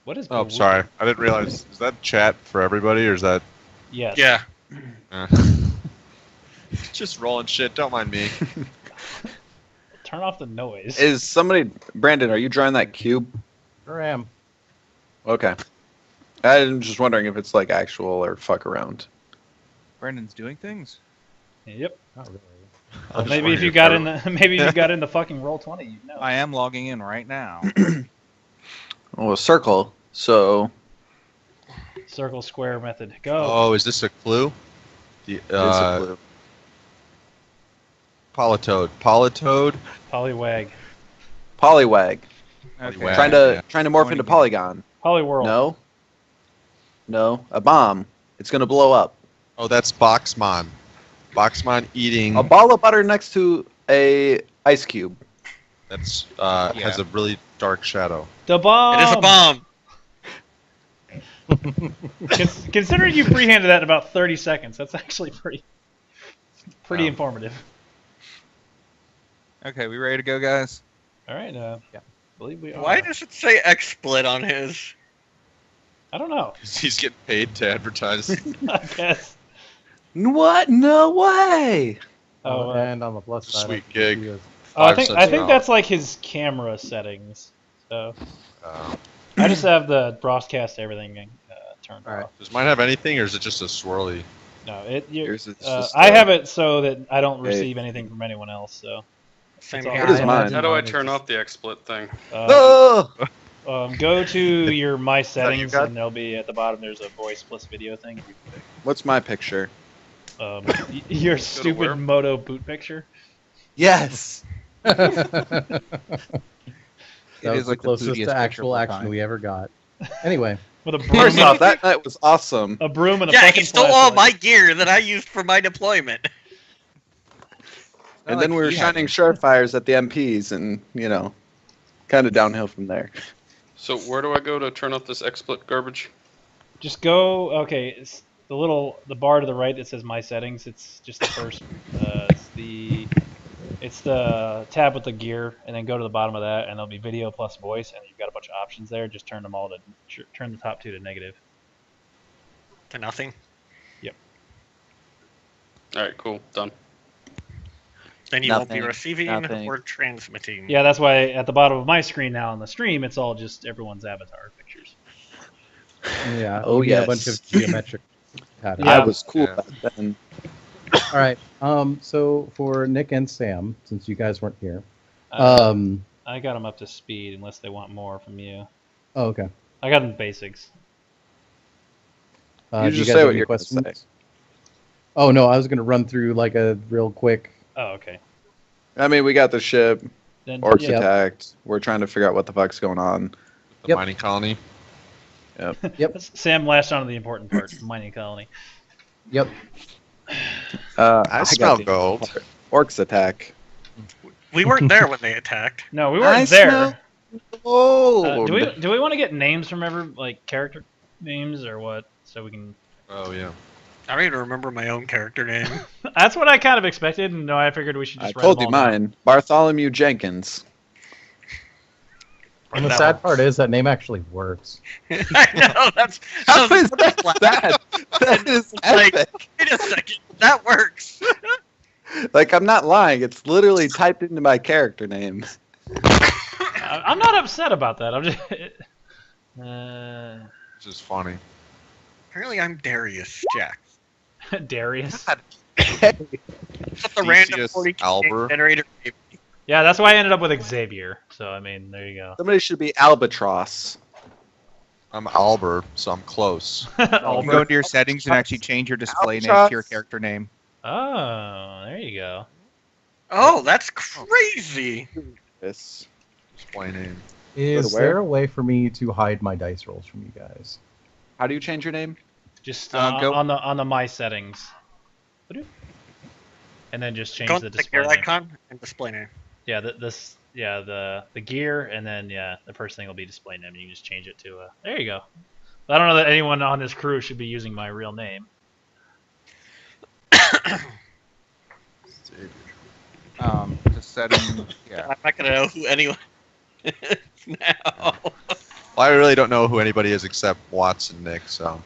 What is? Oh, sorry. I didn't realize. Is that chat for everybody, or is that? Yes. Yeah. Just rolling shit. Don't mind me. Turn off the noise. Is somebody, Brandon? Are you drawing that cube? Sure am. Okay. I'm just wondering if it's like actual or fuck around. Brandon's doing things. Yep. Not really. I'm just Maybe if wondering you got in the maybe you got in the fucking Roll20, you know. I am logging in right now. Oh, a circle. So Circle square method. Go. Oh, is this a clue? The it's a blue. Polytoad. Polytoad. Polywag. Polywag. Okay. Polywag. Trying to morph into Polygon. Polyworld. No. No, a bomb. It's gonna blow up. Oh, that's Boxmon. Boxmon eating. A ball of butter next to a ice cube. That's has a really dark shadow. The bomb. It is a bomb. Considering you pre-handed that in about 30 seconds, that's actually pretty Wow. informative. Okay, we ready to go, guys? All right. Yeah. I believe we are. Why does it say XSplit on his? I don't know. He's getting paid to advertise. I guess. What? No way! Oh, And on the plus side, Sweet I think gig. he was- I 5 think cents an hour. that's like his camera settings. So I just have the broadcast everything turned All right. off. Does mine have anything, or is it just a swirly? No, Yours is just, I have it so that I don't receive anything from anyone else. So Same It's all- here. What is I mine? imagine How do I is turn just- off the XSplit thing? Oh! go to your my that you settings got? and there'll be at the bottom. There's a voice plus video thing. What's my picture? Your where? stupid Moto boot picture. Yes. That It was is the like the closest bootiest to picture actual of all action time. we ever got. Anyway, With a broom, First off, that night was awesome. a broom and a Yeah, fucking he stole all my flashlight. gear that I used for my deployment. And then we were shining Surefires at the MPs, and kind of downhill from there. So where do I go to turn off this XSplit garbage? Just go. Okay, it's the bar to the right that says my settings. It's just the first. It's the tab with the gear, and then go to the bottom of that, and there'll be video plus voice, and you've got a bunch of options there. Just turn them all to turn the top two to negative. To nothing. All right, cool, done. Then you won't be Nothing, receiving nothing. or transmitting. Yeah, that's why at the bottom of my screen now on the stream, it's all just everyone's avatar pictures. yeah. Oh, we get yes. a bunch of geometric patterns. Yeah. I was cool Yeah. back then. All right. So for Nick and Sam, since you guys weren't here, I got them up to speed unless they want more from you. oh, okay. I got them basics. You Do just guys say have what any you're gonna questions? say. Oh no, I was gonna run through like a real quick. Oh, okay. I mean, we got the ship. Then Orcs yeah, attacked. We're trying to figure out what the fuck's going on. The Yep. mining colony. Sam latched onto the important part, the mining colony. Yep. I I got smell the gold. Orcs attack. We weren't there when they attacked. No, we weren't I there. smell Oh, Do we want to get names from character names or what? So we can. Oh yeah. I don't even remember my own character name. That's what I kind of expected, and no, I figured we should I just. told write you them all down. mine. Bartholomew Jenkins. And the That sad one. part is that name actually works. I know, that's... How I was is that sad? That is Like- epic. Wait a second, that works! Like, I'm not lying. It's literally typed into my character name. I'm not upset about that. I'm just. Which is funny. Apparently I'm Darius Jack. Darius. That's what the random Theseus 40 Albert. generator gave me. Yeah, that's why I ended up with Xavier. So I mean, there you go. Somebody should be Albatross. I'm Albert, so I'm close. You can go Albert. into your settings and actually change your display name to your character name. Oh, there you go. Oh, that's crazy! This. Display name. Is where? there a way for me to hide my dice rolls from you guys? How do you change your name? Just Go- on the my settings. And then just change Go the to the display gear name. icon and display name. Yeah, the gear, and then the first thing will be display name. You can just change it to there you go. I don't know that anyone on this crew should be using my real name. The setting, yeah. I'm not gonna know who anyone is now. Well, I really don't know who anybody is except Watts and Nick, so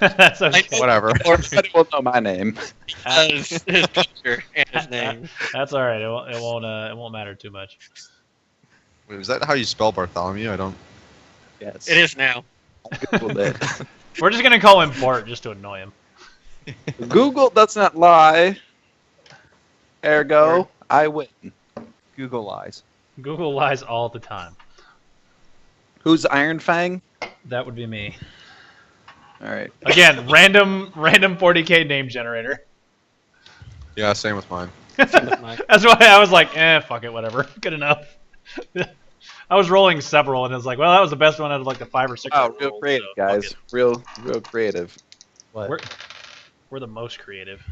That's okay. whatever. Or somebody will know my name. His picture and his name. That's all right. It won't matter too much. Wait, is that how you spell Bartholomew? I don't. Yes. It is now. Googled it. We're just gonna call him Bart just to annoy him. Google does not lie. Ergo, I win. Google lies. Google lies all the time. Who's Iron Fang? That would be me. All right. Again, random 40k name generator. Yeah, same with mine. That's why I was like, fuck it, whatever. Good enough. I was rolling several, and it was like, well, that was the best one out of like the 5 or 6. Wow, real creative, so fuck guys. it. Real creative. What? We're the most creative.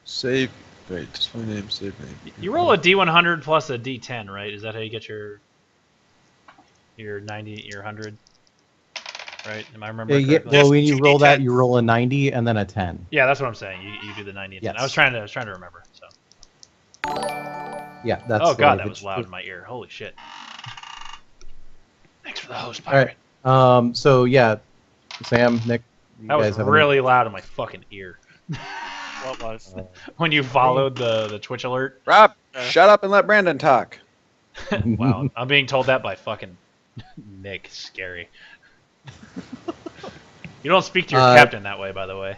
Save. Wait, display name, save name. You roll a D100 plus a D10, right? Is that how you get your 90, your 100? Right? Am I remembering Yeah, correctly? well, when you roll that, 2d10s. you roll a 90 and then a 10. Yeah, that's what I'm saying. You do the 90 and 10. Yes. I was trying to remember. So. Yeah, that's. Oh god, the- that was loud in my ear. Holy shit. Thanks for the host, All right. pirate. So yeah, Sam, Nick, you That guys was have really loud in my fucking ear. What was? When you followed the Twitch alert. Rob, Uh. shut up and let Brandon talk. Wow, I'm being told that by fucking Nick. Scary. You don't speak to your captain that way, by the way.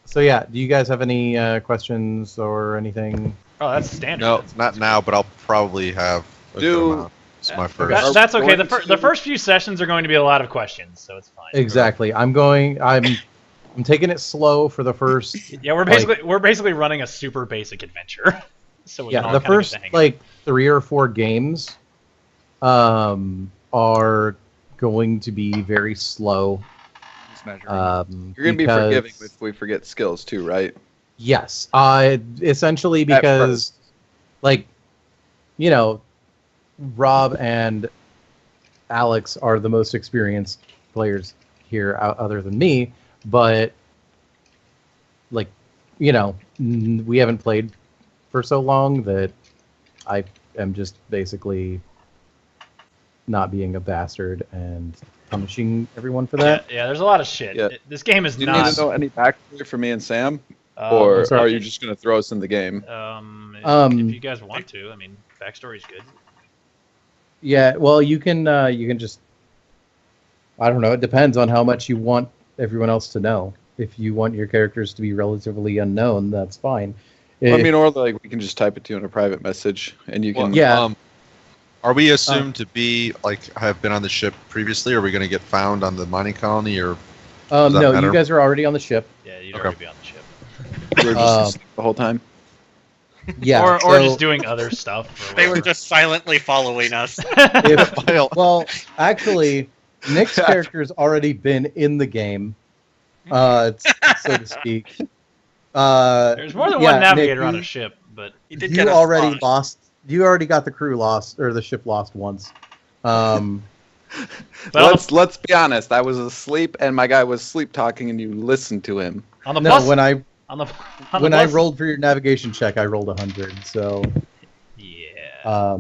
So yeah, do you guys have any questions or anything? Oh, that's standard. No, not now, but I'll probably have a good amount. It's my first. That's okay. Going The first few sessions are going to be a lot of questions, so it's fine. Exactly. I'm taking it slow for the first. Yeah, we're basically running a super basic adventure. So we can Yeah, all the kinda get first the hang of it. like 3 or 4 games, are going to be very slow. Just measuring. You're gonna be because- forgiving if we forget skills too, right? Yes. Essentially At because, like, you know, Rob and Alex are the most experienced players here, other than me. But, like, you know, we haven't played for so long that I am just basically not being a bastard and punishing everyone for that. Yeah, there's a lot of shit. Yeah. This game is Do you not. need to know any backstory for me and Sam, um, or sorry. are you just gonna throw us in the game? If you guys want to, I mean, backstory's good. Yeah, well, you can just, I don't know, it depends on how much you want everyone else to know. If you want your characters to be relatively unknown, that's fine. I mean, or like we can just type it to you in a private message, and you can. Well, Yeah. Are we assumed to be like have been on the ship previously? Are we going to get found on the mining colony, or does that no, matter? you guys are already on the ship. Yeah, you'd Okay. already be on the ship. We're just asleep the whole time. Yeah, or so just doing other stuff. Or They were whatever. just silently following us. if, well, actually, Nick's character's already been in the game, so to speak. There's more than yeah, one navigator Nick, on a ship, but He did You get us already lost. lost. You already got the crew lost, or the ship lost once. but Let's be honest. I was asleep, and my guy was sleep talking, and you listened to him. on the No, bus, when I on the rolled for your navigation check, I rolled 100. So, yeah.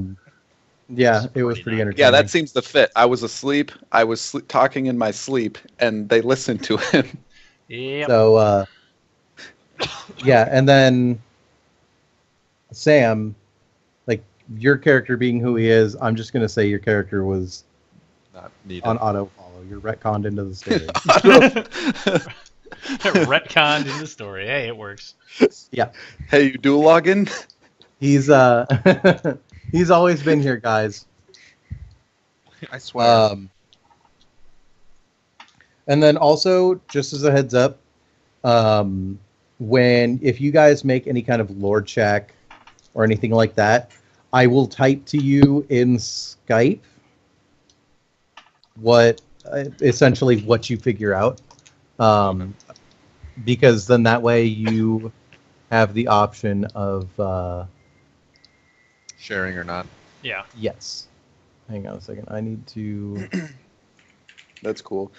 yeah, it was pretty nice. entertaining. Yeah, that seems to fit. I was asleep. I was talking in my sleep, and they listened to him. Yep. So, yeah, and then Sam, like your character being who he is, I'm just gonna say your character was not needed? on auto follow. You're retconned into the story. Retconned in the story. Hey, it works. Hey, you do log in? He's he's always been here, guys. I swear. And then also, just as a heads up, if you guys make any kind of lore check or anything like that, I will type to you in Skype essentially what you figure out, because then that way you have the option of Sharing or not? Yeah. yes. Hang on a second. I need to. That's cool.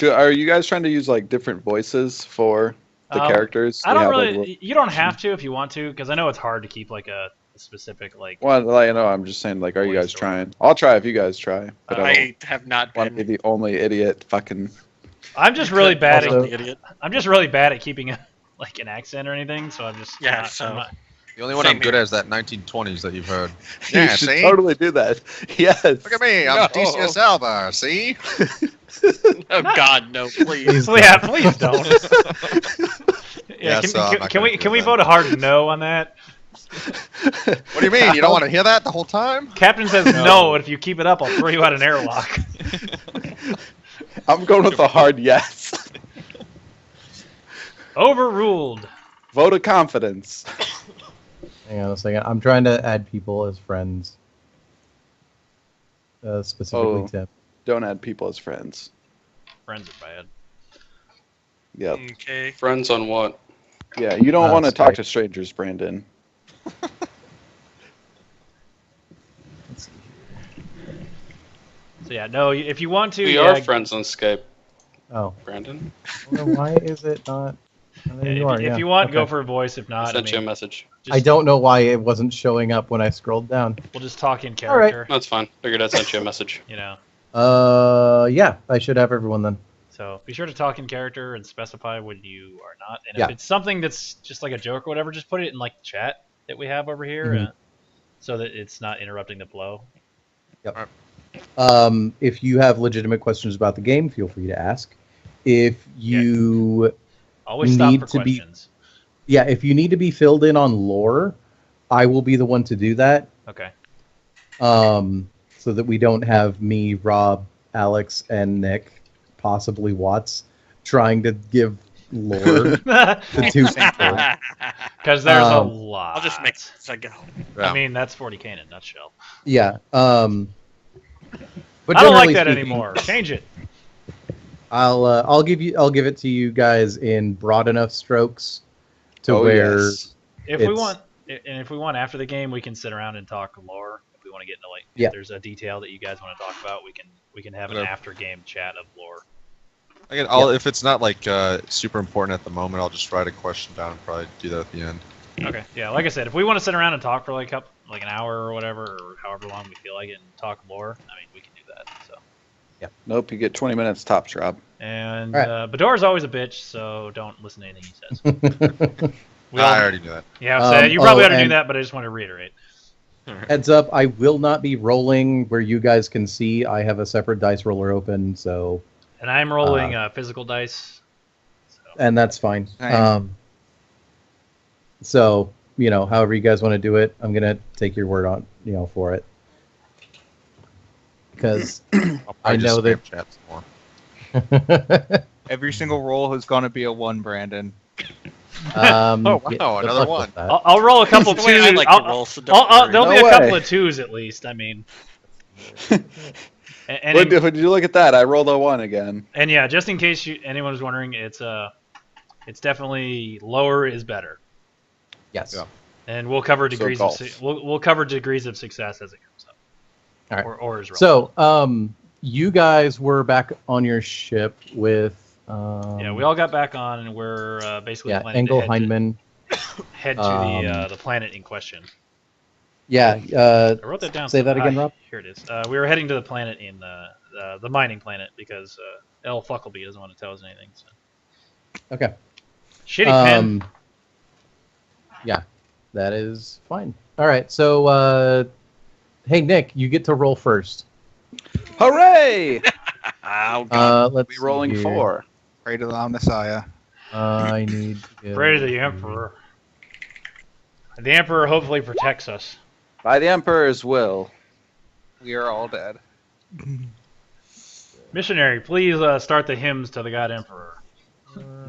Are you guys trying to use like different voices for the characters? I We don't have, really. like, You don't have to if you want to, because I know it's hard to keep like a the specific like. Well, I know. I'm just saying, like, are you Voice guys or- trying? I'll try if you guys try. But I I have not don't want to be been. the only idiot fucking. I'm just really bad Also- at. I'm just really bad at keeping like an accent or anything. So I'm just. Yeah, not- so- I'm not- The only one Same I'm good here. at is that 1920s that you've heard. You Yeah, should see? totally do that. Yes. Look at me, I'm No. DCS Alba, see? Oh God, no! Please. Please Yeah, please don't. Yeah, can, so I'm can, not can gonna we do can we that. vote a hard no on that? What do you mean? You don't want to hear that the whole time? Captain says no. If you keep it up, I'll throw you out an airlock. I'm going with a hard yes. Overruled. Vote of confidence. Hang on a second. I'm trying to add people as friends. Specifically Oh. Tim. Don't add people as friends. Friends are bad. Yep. Okay. Friends on what? Yeah, you don't want to sorry. talk to strangers, Brandon. Let's see. So yeah, no. If you want to, We yeah, are friends on Skype, Oh, Brandon. well, then why is it not? Oh, there if, you are, if yeah. you want, go Okay. for a voice. If I not, I sent you a mean, message. just, I don't know why it wasn't showing up when I scrolled down. we'll just talk in All right. character. That's fine. Figured I'd sent you a message. You know. Yeah, I should have everyone then. So be sure to talk in character and specify when you are not. And Yeah. if it's something that's just like a joke or whatever, just put it in like the chat that we have over here, Mhm. so that it's not interrupting the flow. If you have legitimate questions about the game, feel free to ask. If you, Always stop Need for to be- questions. if you need to be filled in on lore, I will be the one to do that. Okay. So that we don't have me, Rob, Alex, and Nick, possibly Watts, trying to give lore to two people. Because there's a Um, lot. I'll just make this I go. I mean, that's 40k in a nutshell. Yeah. But I don't like generally that speaking, anymore. Change it. I'll give it to you guys in broad enough strokes to Oh, where yes. If we It's- want, and if we want after the game, we can sit around and talk lore. If we want to get into like, Yeah. if there's a detail that you guys want to talk about, we can have an Okay. after game chat of lore. Again, if it's not like super important at the moment, I'll just write a question down and probably do that at the end. Okay. Yeah. Like I said, if we want to sit around and talk for like an hour or whatever, or however long we feel like it, and talk lore, I mean, we can do that. So. Nope, you get 20 minutes tops, Rob. And All right. Bador's always a bitch, so don't listen to anything he says. We all- I already knew that. Yeah, so you probably ought to do and- that, but I just want to reiterate. Heads up, I will not be rolling where you guys can see. I have a separate dice roller open, so And I'm rolling physical dice. So. and that's fine. Same. So, however you guys want to do it, I'm gonna take your word on, for it. Because I'll I probably just know that- spam chat some more. Every single roll is going to be a 1, Brandon. Oh, wow, good another luck one. with that. I'll roll a couple That's the way I twos. like to roll, so don't worry. There'll No be a couple way. of twos at least. I mean, and, Would you look at that? I rolled a 1 again. and yeah, just in case anyone was wondering, it's definitely lower is better, Yes. Yeah. and we'll cover degrees golf. we'll cover degrees of success as it comes up. All right. Or is relevant. So, you guys were back on your ship with. Yeah, we all got back on, and we're basically Yeah, planning Engel to Heinemann. head to the planet in question. Yeah. I wrote that down. Say that again, Ah, Rob. Here it is. We were heading to the planet in the mining planet because L. Fuckleby doesn't want to tell us anything. So. Okay. Shitty pen. Yeah, that is fine. All right. So, hey Nick, you get to roll first. Hooray! Oh, God. Let's Be see rolling here. 4. Pray to the Messiah. I need. To get- Pray to the Emperor. The Emperor hopefully protects us. By the Emperor's will. We are all dead. Missionary, please start the hymns to the God Emperor.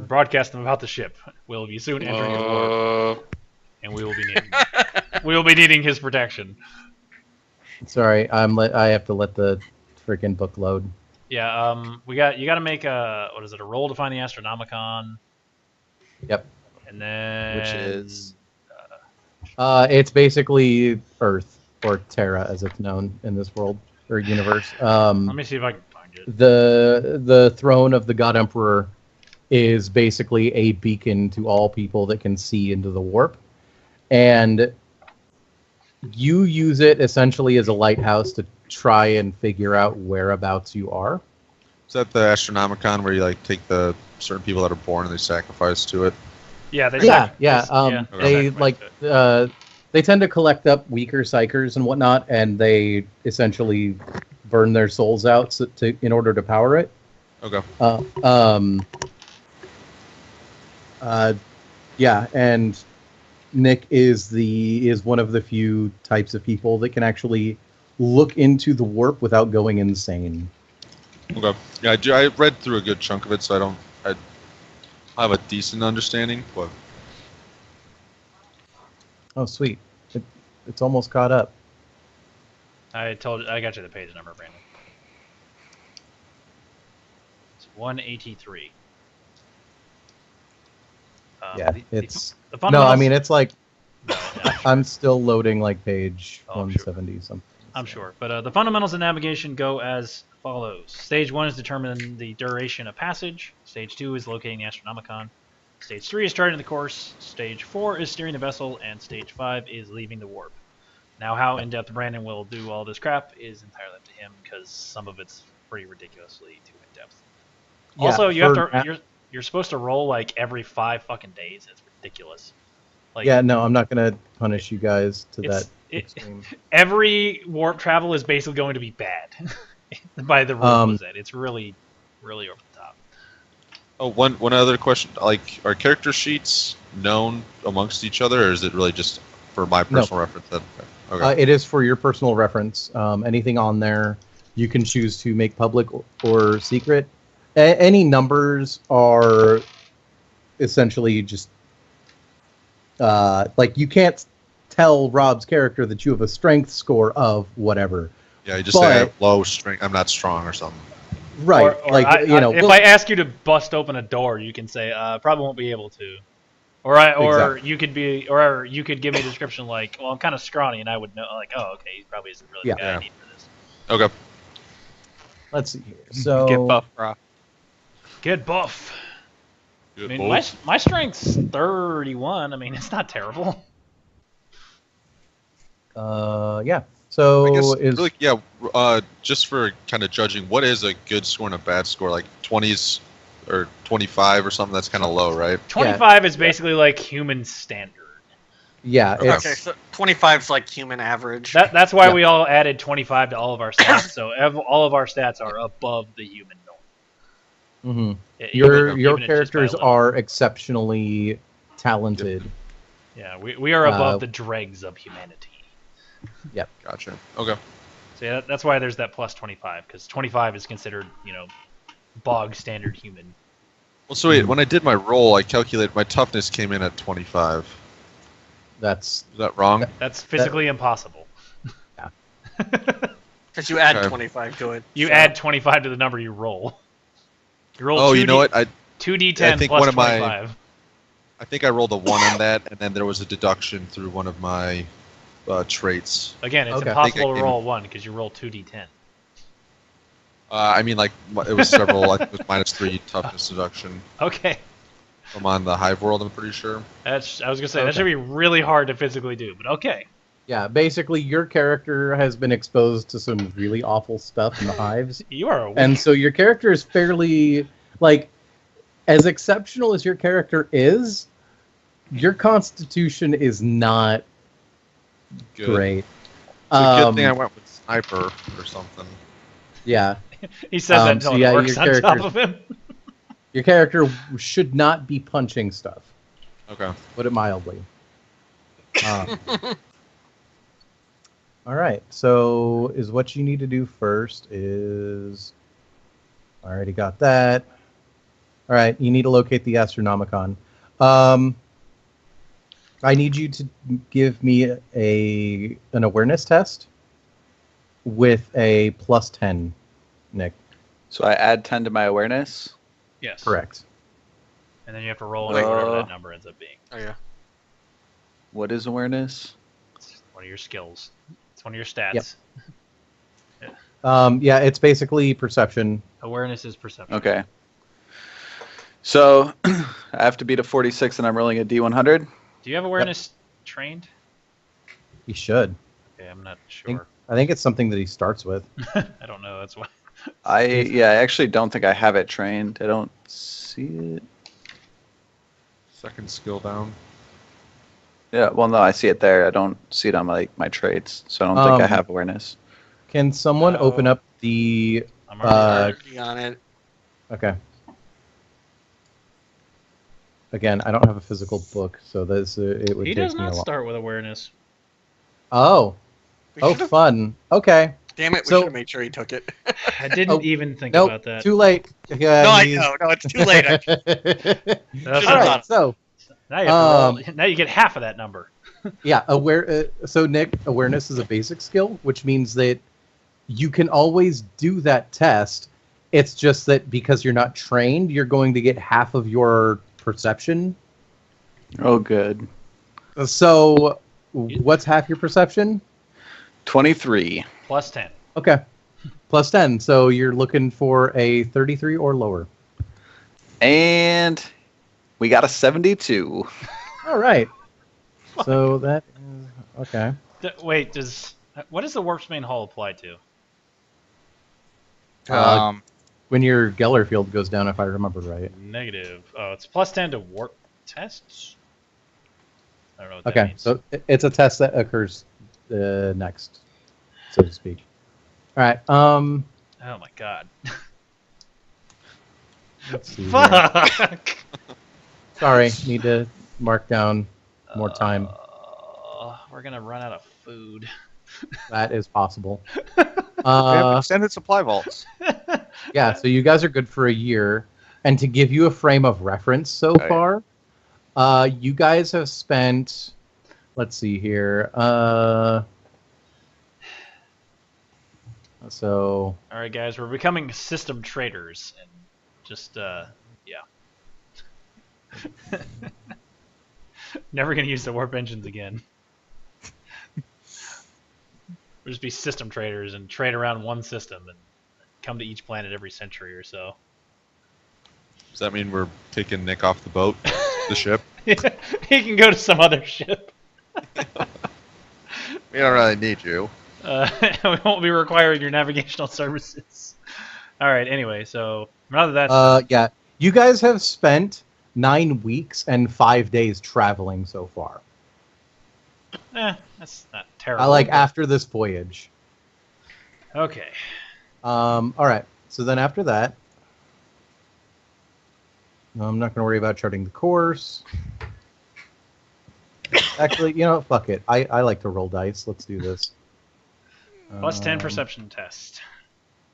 Broadcast them about the ship. We'll be soon entering a war, and we will be needing his protection. Sorry, I have to let the freaking book load. Yeah, you got to make a roll to find the Astronomicon. Yep. And then Which is? It's basically Earth or Terra, as it's known in this world or universe. let me see if I can find it. The throne of the God Emperor is basically a beacon to all people that can see into the warp, and you use it essentially as a lighthouse to try and figure out whereabouts you are. Is that the Astronomicon where you like take the certain people that are born and they sacrifice to it? Yeah, they They like they tend to collect up weaker psychers and whatnot, and they essentially burn their souls out in order to power it. Okay. Yeah, and Nick is one of the few types of people that can actually look into the warp without going insane. Okay. Yeah, I read through a good chunk of it, so I have a decent understanding, but. Oh, sweet! It's almost caught up. I got you the page number, Brandon. It's 183. Yeah, it's the no. I fundamentals- mean, it's like No, yeah, I'm still loading like page Oh, I'm sure. 170 something. I'm sure. But the fundamentals of navigation go as follows. Stage 1 is determining the duration of passage. Stage 2 is locating the Astronomicon. Stage 3 is charting the course. Stage 4 is steering the vessel. And Stage 5 is leaving the warp. Now, how in-depth Brandon will do all this crap is entirely up to him, because some of it's pretty ridiculously too in-depth. Yeah, Also, you're supposed to roll like every 5 fucking days. It's ridiculous. Like, Yeah, no, I'm not gonna punish you guys to that extreme. every warp travel is basically going to be bad by the rules. It's really, really over the top. Oh, one other question. Like, are character sheets known amongst each other, or is it really just for my personal reference? Okay. It is for your personal reference. Anything on there you can choose to make public or secret. Any numbers are essentially just like you can't tell Rob's character that you have a strength score of whatever. Yeah, you just say I have low strength. I'm not strong or something. Right. Or if I ask you to bust open a door, you can say, probably won't be able to. Exactly. You could give me a description like, well, I'm kind of scrawny, and I would know, like, oh, okay, he probably isn't really the guy I need for this. Okay. Let's see here. So Get buff, bro. Get buff. Good I mean, my strength's 31. I mean, it's not terrible. yeah. So I guess, just for kind of judging, what is a good score and a bad score? Like 20s or 25 or something? That's kind of low, right? 25 is basically like human standard. yeah, it's, Okay, so 25's like human average. That's why we all added 25 to all of our stats. So all of our stats are above the human norm. mhm. Even your if just by a characters little. are exceptionally talented. Yeah, we are above the dregs of humanity. Gotcha. Okay. So yeah, that's why there's that plus 25, because 25 is considered, bog standard human. Well, so wait, when I did my roll, I calculated my toughness came in at 25. That's Is that wrong? That's physically impossible. Yeah. Because you add Okay. 25 to it. You so- add 25 to the number you roll. You roll Oh, you know what? 2d10 I think plus one of my- 25. I think I rolled a 1 on that, and then there was a deduction through one of my traits. Again, it's Okay. impossible I think to I roll 1 because you roll 2d10. I mean, like, it was several. I think it was -3 toughness deduction. Okay. I'm on the Hive World, I'm pretty sure. I was gonna say that Okay. should be really hard to physically do, but okay. yeah. Basically, your character has been exposed to some really awful stuff in the hives, You are a and so your character is fairly like as exceptional as your character is. Your constitution is not Good. great. It's a good thing I went with Sniper or something. Yeah, He says that until so it yeah, works your on top character's- of him. your character should not be punching stuff. Okay. Put it mildly. All right. So, is what you need to do first is I already got that. All right. You need to locate the Astronomicon. I need you to give me an awareness test with a +10, Nick. So I add 10 to my awareness. Yes. Correct. And then you have to roll whatever that number ends up being. Oh, yeah. What is awareness? It's one of your skills. It's one of your stats. Yep. Yeah, it's basically perception. Awareness is perception. Okay. So I have to beat a 46 and I'm rolling a D100. Do you have awareness trained? You should. Okay, I'm not sure. I think it's something that he starts with. I don't know. That's why. I actually don't think I have it trained. I don't see it. Second skill down. Yeah, well, no, I see it there. I don't see it on my traits, so I don't think I have awareness. Can someone open No. up the? I'm already Already on it. Okay. Again, I don't have a physical book, so this it would He take does me a not lot. start with awareness. Oh, We oh, should've- fun. Okay. Damn it, we So- should have made sure he took it. I didn't even think Nope. about that. Too late. Yeah, no, I he's- know. No, it's too late. That's Should've All not- right. So now you have to roll, now you get half of that number. yeah, so Nick, awareness is a basic skill, which means that you can always do that test. It's just that because you're not trained, you're going to get half of your perception. Oh, good. So, what's half your perception? 23. Plus 10. Okay. Plus 10. So you're looking for a 33 or lower. And we got a 72. All right. So that is okay. Wait, what does the Warpsbane Hull apply to? When your Geller field goes down, if I remember right. Negative. Oh, it's plus 10 to warp tests? I don't know what that Okay. means. So it's a test that occurs next, so to speak. All right. Oh my god. Let's see here. Fuck! Sorry, need to mark down more time. We're gonna run out of food. That is possible. We have extended supply vaults. Yeah, so you guys are good for a year. And to give you a frame of reference so Right. far, you guys have spent, let's see here. So, Alright guys, we're becoming system traders and just yeah. Never gonna use the warp engines again. We'll just be system traders and trade around one system and come to each planet every century or so. Does that mean we're taking Nick off the boat, the ship? He can go to some other ship. We don't really need you. We won't be requiring your navigational services. Alright, anyway, so now that that's yeah, you guys have spent 9 weeks and 5 days traveling so far. that's not terrible. I like after this voyage. Okay. All right. So then after that, I'm not going to worry about charting the course. Actually, you know, fuck it. I like to roll dice. Let's do this. Plus 10 perception test.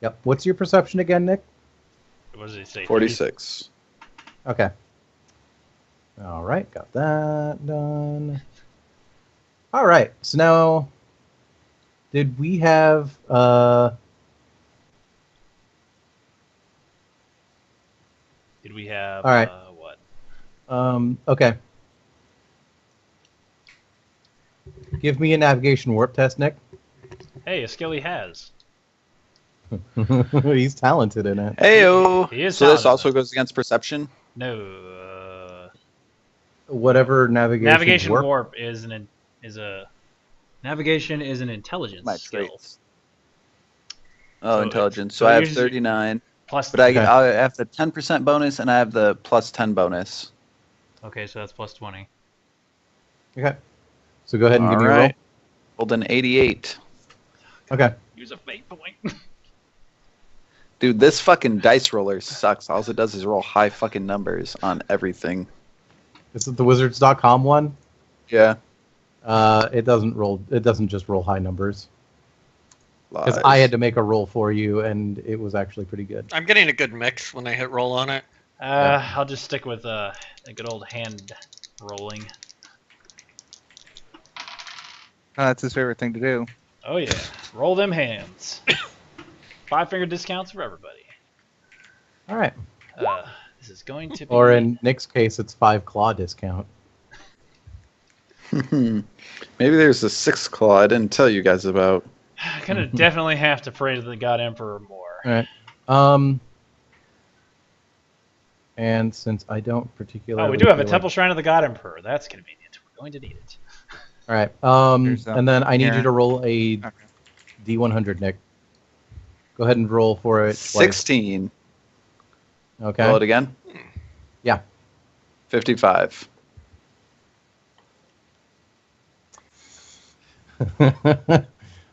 Yep. What's your perception again, Nick? What does it say? 46. Okay. All right. Got that done. All right. So now, did we have... Did we have All right. What? Okay. Give me a navigation warp test, Nick. Hey, a skill he has. He's talented in it. Heyo. He is So this talented. also goes against perception? No. Whatever navigation, Warp is an intelligence My skill. traits. Oh, So intelligence. it- So so I have usually- 39. Plus But I Okay. I have the 10% bonus and I have the plus 10 bonus. Okay, so that's plus 20. Okay. So go ahead and give me a Alright. Rolled an 88. roll. Okay. Use a fate point. Dude, this fucking dice roller sucks. All it does is roll high fucking numbers on everything. Is it the wizards.com one? Yeah. It doesn't roll. It doesn't just roll high numbers. Because Lies. I had to make a roll for you, and it was actually pretty good. I'm getting a good mix when I hit roll on it. I'll just stick with a good old hand rolling. That's his favorite thing to do. Oh yeah, roll them hands. 5-finger discounts for everybody. All right. This is going to be. Or in Nick's case, it's 5 claw discount. Maybe there's a 6 claw I didn't tell you guys about. Gonna definitely have to pray to the God Emperor more. All right. And since I don't particularly. Oh, we do have a feel Temple Shrine of the God Emperor. That's convenient. We're going to need it. All right. There's, And then I need here. you to roll a Okay. D100, Nick. Go ahead and roll for it. twice. 16. Okay. Roll it again. Yeah. 55.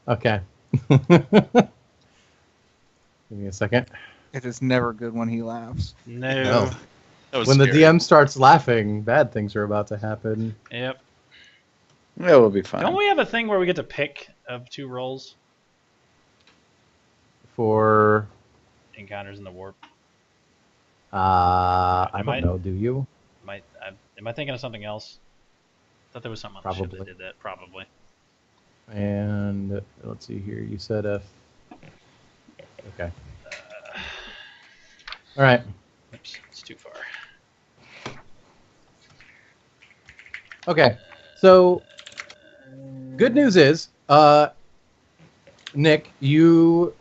Okay. Give me a second. It is never good when he laughs. No. No. That was When the scary. DM starts laughing, bad things are about to happen. Yep. Yeah, we'll be fine. Don't we have a thing where we get to pick of 2 rolls? For Encounters in the warp. I Am don't I- know. Do you? Am I thinking of something else? I thought there was something on the ship Probably. that did that. Probably. And let's see here. You said F. Okay. All right. Oops, it's too far. Okay. So, good news is, Nick, you're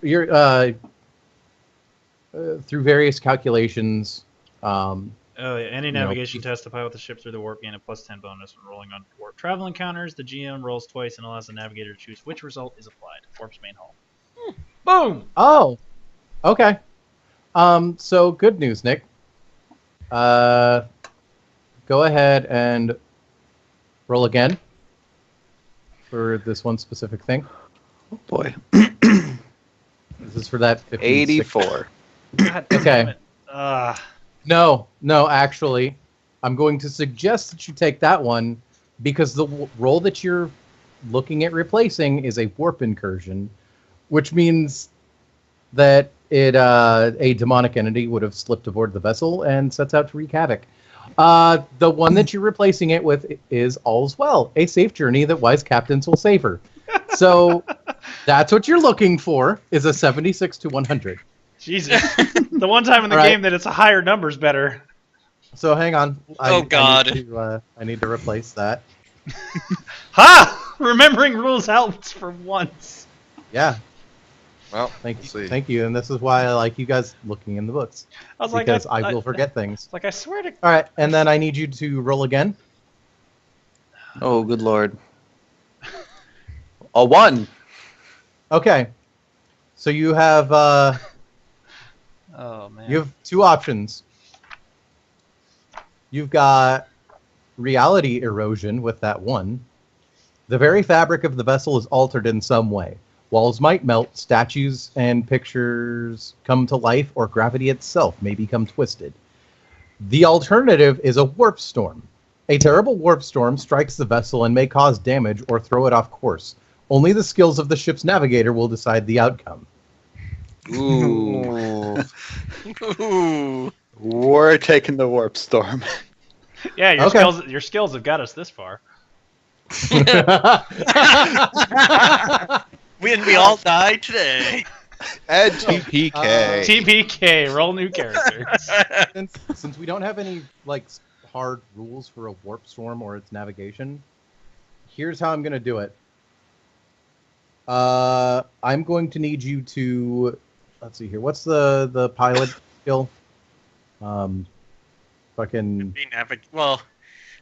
through various calculations. Oh, yeah. Any No. navigation test to pilot the ship through the warp gain a +10 bonus when rolling on warp travel encounters. The GM rolls twice and allows the navigator to choose which result is applied. Warp's main hull. Boom! Oh, okay. So good news, Nick. Go ahead and roll again for this one specific thing. Oh boy. This is for that 56. 84. God Okay. damn it. No, actually, I'm going to suggest that you take that one because the roll that you're looking at replacing is a warp incursion, which means that a demonic entity would have slipped aboard the vessel and sets out to wreak havoc. The one that you're replacing it with is All's Well, a safe journey that wise captains will savor. So that's what you're looking for is a 76 to 100. Jesus. The one time in the All right. game that it's a higher number's better. So hang on. God. I need to replace that. Ha! Remembering rules helps for once. Yeah. Well, Thank we'll you. see. Thank you. And this is why I like you guys looking in the books. I was like, Because I will forget things. Like, I swear to. All right. And then I need you to roll again. Oh, good lord. A 1. Okay. So you have Oh, man. you have 2 options. You've got reality erosion with that 1. The very fabric of the vessel is altered in some way. Walls might melt, statues and pictures come to life, or gravity itself may become twisted. The alternative is a warp storm. A terrible warp storm strikes the vessel and may cause damage or throw it off course. Only the skills of the ship's navigator will decide the outcome. Ooh. Ooh. We're taking the warp storm. Yeah, Okay. your skills have got us this far. We all die today. Add TPK. TPK, roll new characters. Since we don't have any like hard rules for a warp storm or its navigation, here's how I'm gonna do it. I'm going to need you to let's see here. What's the pilot skill? Fucking Well,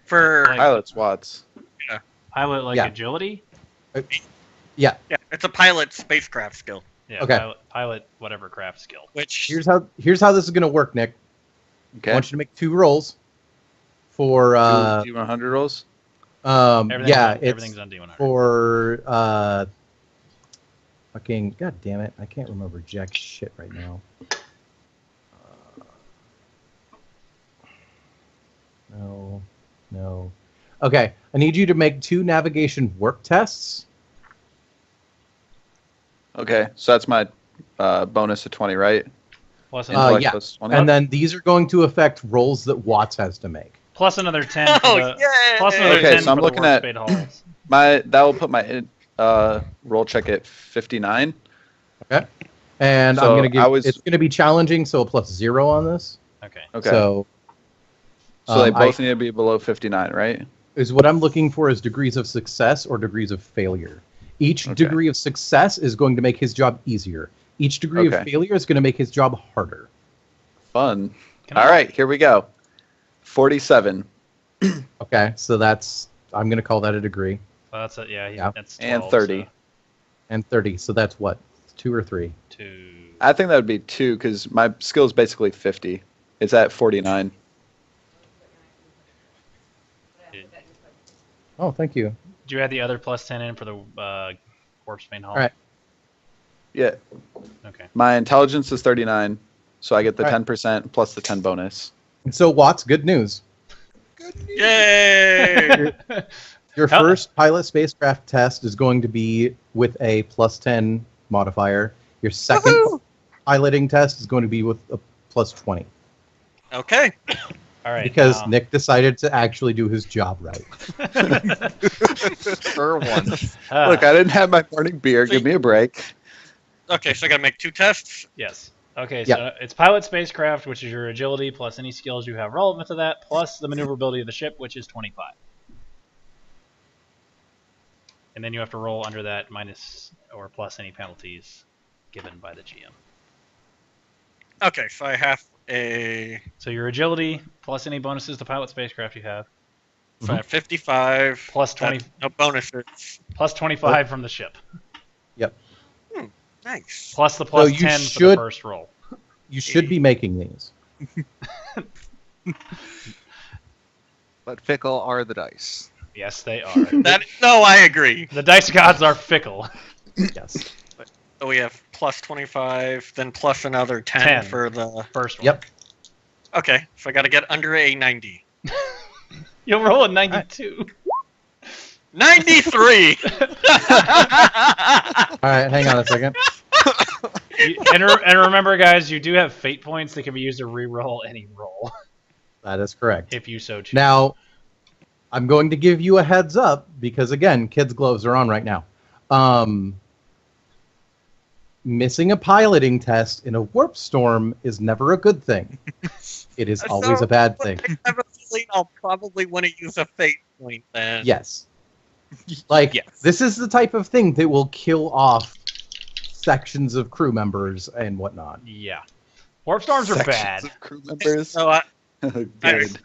for Like- Pilot's Watts. Pilot, like Yeah. agility? yeah, it's a pilot spacecraft skill. Yeah, Okay. pilot whatever craft skill. Which here's how this is gonna work, Nick. I Okay. want you to make 2 rolls for Do 100 rolls? Everything's yeah, on, it's everything's on D100. for fucking god damn it, I can't remember jack shit right now. No. Okay, I need you to make 2 navigation work tests. Okay, so that's my bonus of 20, right? Plus, Intellect yeah. plus 20? And then these are going to affect rolls that Watts has to make. plus another 10 for Oh, the, yeah! plus another Okay, 10 so I'm for looking the at- warp spade hulls. That will put my roll check at 59. And So I'm gonna give I was- it's gonna be challenging, so a +0 on this. Okay. Okay. So So they I- both need to be below 59, right? is what I'm looking for is degrees of success or degrees of failure. Each Okay. degree of success is going to make his job easier. Each degree of Okay. failure is going to make his job harder. Fun. Can I- All right, here we go. 47. Okay, so I'm going to call that a degree. Well, that's it. Yeah, Yeah. that's 12, And 30. And 30. So that's what? 2 or 3? So 2. I think that would be 2 because my skill is basically 50. It's at 49. Oh, thank you. Did you add the other plus 10 in for the corpse main hall? All right. Yeah, Okay. my intelligence is 39, so I get the All right. 10% plus the 10 bonus. So, Watts, good news. Yay! Your Hell- first pilot spacecraft test is going to be with a plus 10 modifier. Your second Woohoo! piloting test is going to be with a plus 20. Okay. All right. Because now- Nick decided to actually do his job right. For once. Ah, Look, I didn't have my morning beer. Give me a break. Okay, so I gotta make 2 tests. yes. Okay, Yeah. so it's pilot spacecraft, which is your agility plus any skills you have relevant to that, plus the maneuverability of the ship, which is 25. And then you have to roll under that minus or plus any penalties given by the GM. Okay, so I have a So your agility plus any bonuses to pilot spacecraft you have, so I have 55 plus 20, That's no bonuses. plus 25 from the ship, Nice. plus the plus you 10 for the should- first roll. You should be making these. But fickle are the dice. Yes, they are. No, I agree. The dice gods are fickle. Yes. So we have plus 25, then plus another 10, 10. for the. First one. Yep. Okay, so I gotta get under a 90. You'll roll a 92. 93. All right, hang on a second. And remember, guys, you do have fate points that can be used to re-roll any roll, That is correct. if you so choose. Now, I'm going to give you a heads up because, again, kids' gloves are on right now. Missing a piloting test in a warp storm is never a good thing. It is always a bad thing. I have a feeling I'll probably want to use a fate point then. Yes. Like, Yes. this is the type of thing that will kill off sections of crew members and whatnot. Yeah. Warp storms are Sections bad. of crew members. So I Good.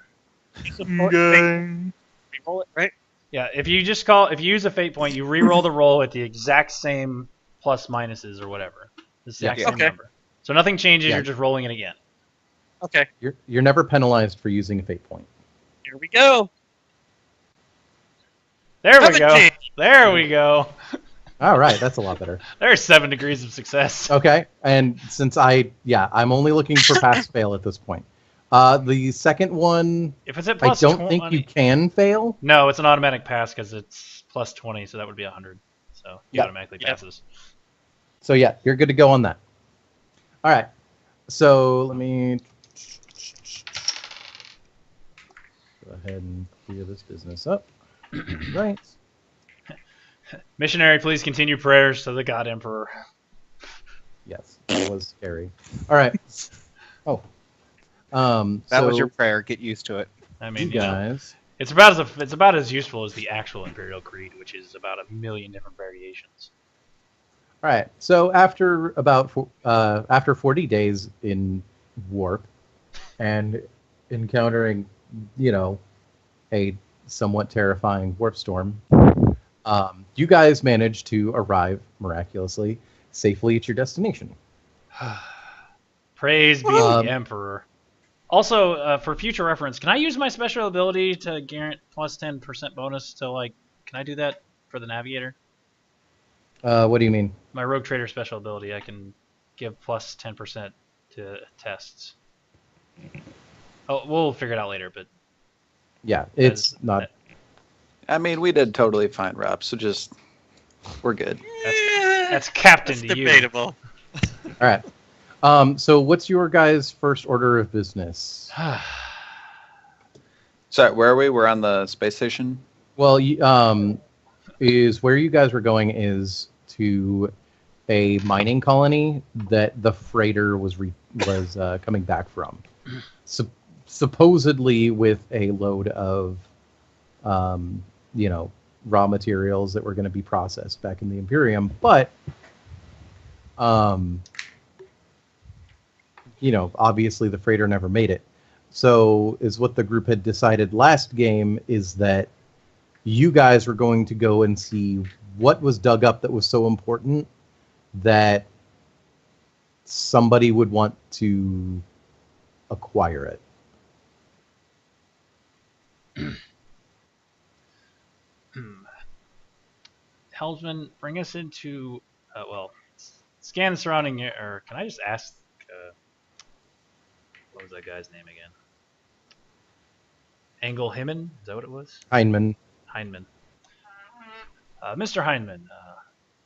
roll it, right? Yeah, if you use a fate point, you re-roll the roll at the exact same plus minuses or whatever. The exact Yeah. same Okay. number. So nothing changes, Yeah. you're just rolling it again. Okay, You're never penalized for using a fate point. here we go. There we go. 17. There we go. All right, that's a lot better. There's 7 degrees of success. Okay, and since I'm only looking for pass fail at this point. The second one, If it's at I plus don't 20, think you can fail. No, it's an automatic pass because it's plus 20, so that would be 100. So it Yeah. automatically Yeah. passes. So yeah, you're good to go on that. All right, so let me go ahead and clear this business up. Right. Missionary, please continue prayers to the God Emperor. Yes, that was scary. All right. Oh. That was so your prayer. Get used to it. I you mean, you know, guys. it's about as useful as the actual Imperial Creed, which is about 1 million different variations. All right. So after after 40 days in warp and encountering, a somewhat terrifying warp storm, you guys managed to arrive miraculously safely at your destination. Praise be Um, the Emperor. Also, for future reference, can I use my special ability to guarantee plus 10% bonus to, can I do that for the Navigator? What do you mean? My Rogue Trader special ability, I can give plus 10% to tests. Oh, we'll figure it out later, but Yeah, it's not. I mean, we did totally fine, Rob. So we're good. that's Captain That's to you. debatable. All right. So what's your guys' first order of business? So where are we? We're on the space station. Well, is where you guys were going is to a mining colony that the freighter was coming back from, supposedly with a load of, raw materials that were going to be processed back in the Imperium, but, obviously the freighter never made it. So is what the group had decided last game is that you guys were going to go and see what was dug up that was so important that somebody would want to acquire it. Helmsman, bring us into scan the surrounding or can I just ask what was that guy's name again? Engel Himmen? Is that what it was? Heinemann. Mr. Heinemann,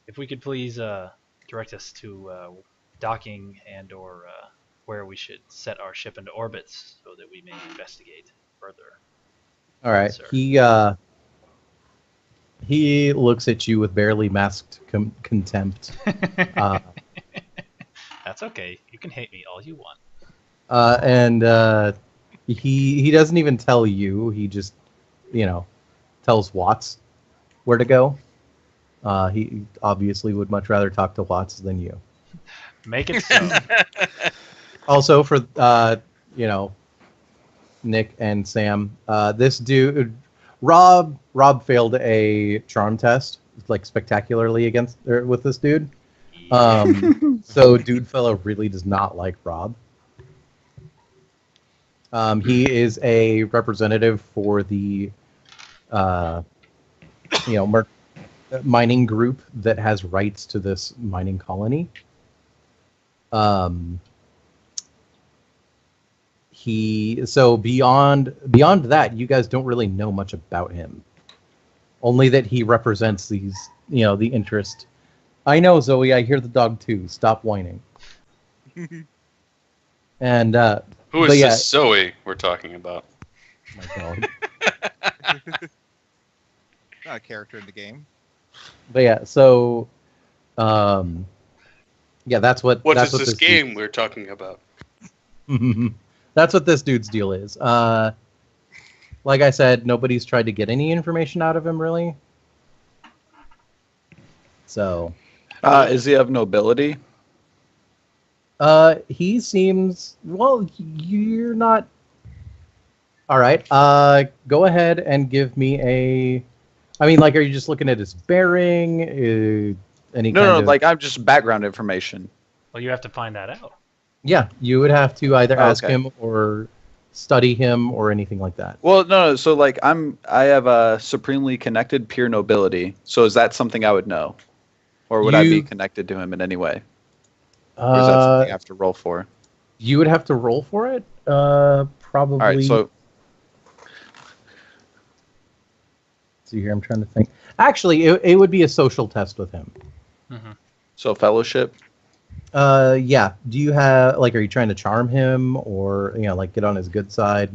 if we could please direct us to docking and or where we should set our ship into orbits so that we may investigate further. All right. Sir. He looks at you with barely masked contempt. That's okay. You can hate me all you want. And he doesn't even tell you. He just, tells Watts where to go. He obviously would much rather talk to Watts than you. Make it so. Also, for Nick and Sam, this dude, Rob failed a charm test like spectacularly with this dude. So Dude Fellow really does not like Rob. He is a representative for the mining group that has rights to this mining colony. So beyond that, you guys don't really know much about him. Only that he represents these, the interest. I know, Zoe. I hear the dog too. Stop whining. And Who is this Zoe we're talking about? My dog. Not a character in the game. But yeah, so that's what. What that's is what this game we're talking about? That's what this dude's deal is. Like I said, nobody's tried to get any information out of him, really. So, is he of nobility? he seems You're not. All right. Go ahead and give me a. I mean, are you just looking at his bearing? No, I'm just background information. Well, you have to find that out. Yeah, you would have to either ask him or study him or anything like that. Well, no. So I have a supremely connected pure nobility. So is that something I would know, or would I be connected to him in any way? Or is that something I have to roll for? You would have to roll for it. Probably. All right. So. See here, I'm trying to think. Actually, it would be a social test with him. Mm-hmm. So fellowship. Yeah. Do you have are you trying to charm him or get on his good side?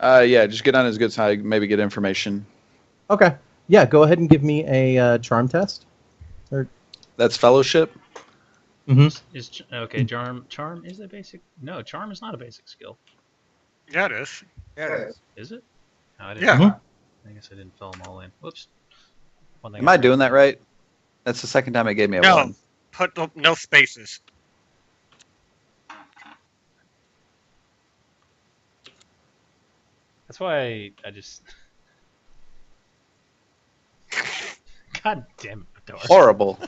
Yeah, just get on his good side. Maybe get information. Okay. Yeah. Go ahead and give me a charm test. That's fellowship. Mm-hmm. Charm is a basic. No, charm is not a basic skill. Yeah, it is. Yeah, it is. Is it? No, Yeah. I guess I didn't fill them all in. Whoops. Am I doing that right? That's the second time it gave me a one. Put no spaces. That's why I just. God damn it, Dor. Horrible.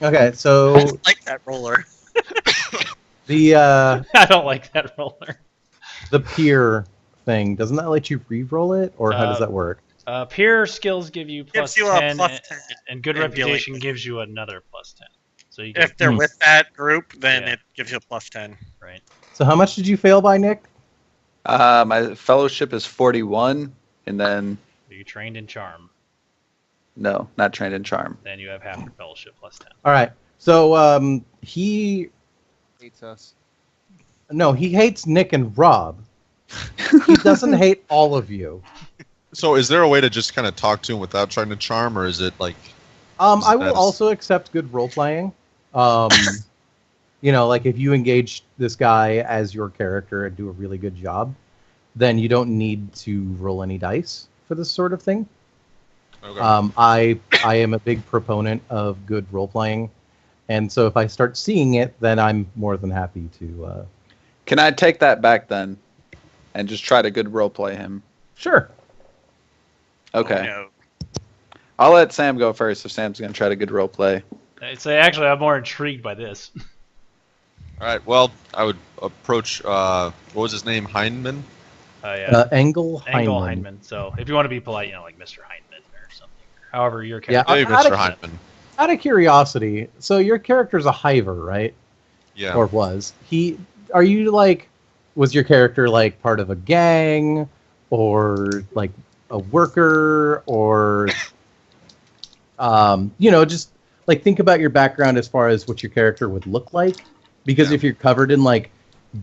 Okay, so I just like that roller. the I don't like that roller. the peer thing, doesn't that let you re-roll it, or how does that work? Peer skills give you plus Gives you a 10, plus 10 and good and reputation dealing. gives you another plus 10. So you If get they're with that group, then Yeah. it gives you a plus 10. right. So how much did you fail by, Nick? My fellowship is 41, and then You trained in charm. no, not trained in charm. Then you have half your fellowship plus 10. All right. So he Hates us. hates Nick and Rob. He doesn't hate all of you. So is there a way to just kind of talk to him without trying to charm, or is it like? I will also accept good role playing. If you engage this guy as your character and do a really good job, then you don't need to roll any dice for this sort of thing. Okay. I am a big proponent of good role playing, and so if I start seeing it, then I'm more than happy to. Can I take that back then, and just try to good role play him? Sure. Okay. Oh, no. I'll let Sam go first if Sam's going to try to good role play. Actually, I'm more intrigued by this. All right. Well, I would approach. What was his name? Heinemann. Yeah. Engel Engel Heinemann. Heinemann. So if you want to be polite, like Mr. Heinemann or something. However, your character. Yeah, Maybe Mr. Heinemann. Out of curiosity, so your character's a hiver, right? Yeah. Or was are you like? Was your character like part of a gang, or like a worker, or just like think about your background as far as what your character would look like, because if you're covered in like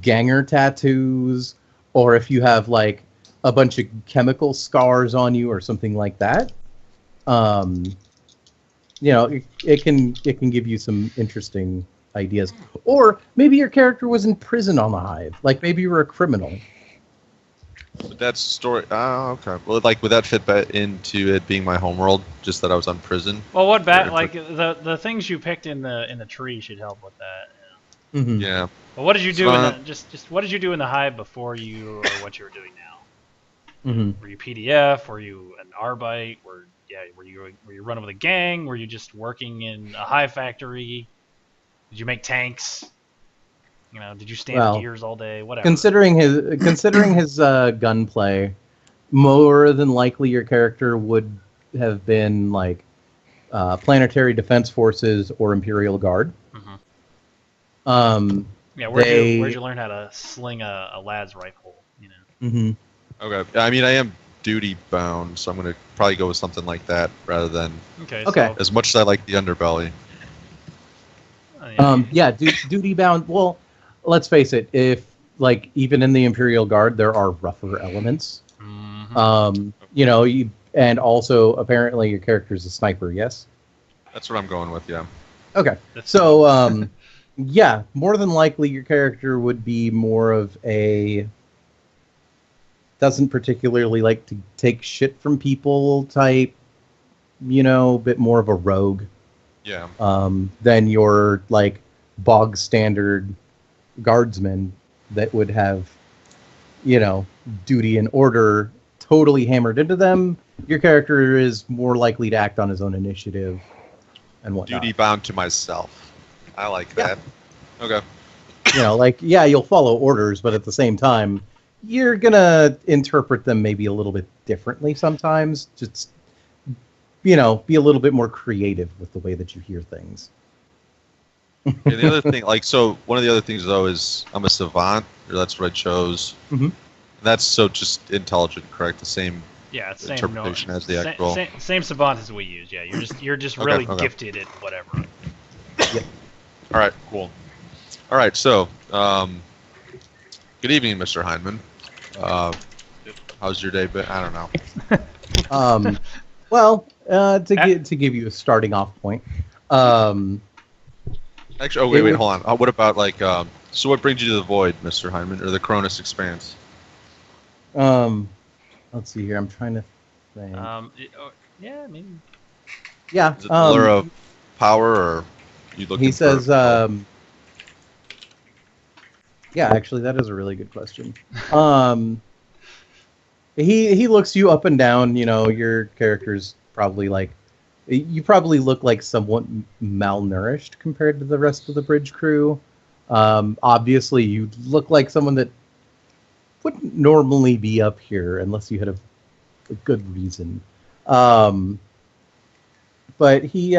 ganger tattoos, or if you have like a bunch of chemical scars on you or something like that, it can give you some interesting ideas. Or maybe your character was in prison on the Hive, like maybe you were a criminal. But that's story. Oh, okay. Well, like, would that fit into it being my homeworld? Just that I was on prison. Well, the things you picked in the tree should help with that. Yeah. Mm-hmm. Yeah. But what did you do what did you do in the Hive before you or what you were doing now? Mm-hmm. Were you PDF? Were you an Arbite? Were you running with a gang? Were you just working in a Hive factory? Did you make tanks? Did you stand gears all day? Whatever. Considering his gunplay, more than likely your character would have been like Planetary Defense Forces or Imperial Guard. Mm-hmm. Where'd you learn how to sling a lad's rifle? Mm-hmm. Okay. I mean, I am duty bound, so I'm going to probably go with something like that rather than. Okay. So, as much as I like the underbelly. Duty bound. Well, let's face it. If like even in the Imperial Guard, there are rougher elements. Mm-hmm. And also apparently your character's a sniper. Yes. That's what I'm going with. Yeah. Okay. So, more than likely your character would be more of a doesn't particularly like to take shit from people type, bit more of a rogue. Yeah. Than your like bog standard guardsman that would have, duty and order totally hammered into them. Your character is more likely to act on his own initiative and whatnot. Duty bound to myself. I like that. Okay. You'll follow orders, but at the same time, you're gonna interpret them maybe a little bit differently sometimes. Just be a little bit more creative with the way that you hear things. And the other thing, one of the other things though is I'm a savant, or that's what I chose. Mm-hmm. That's so just intelligent, correct? The same. Yeah, it's interpretation as the actual. Same savant as we use. Yeah, you're just really gifted at whatever. Yep. All right. Cool. All right. So, good evening, Mr. Heinemann. How's your day been? I don't know. To give you a starting off point. Actually, wait, hold on. What about so what brings you to the Void, Mr. Heinemann, or the Cronus Expanse? Let's see here. I'm trying to think. Yeah, maybe. Yeah. Is it the lure of power, or you looking? He says. Yeah, actually, that is a really good question. He looks you up and down. Your character's probably like. You probably look like somewhat malnourished compared to the rest of the bridge crew. Obviously, you look like someone that wouldn't normally be up here unless you had a good reason. But he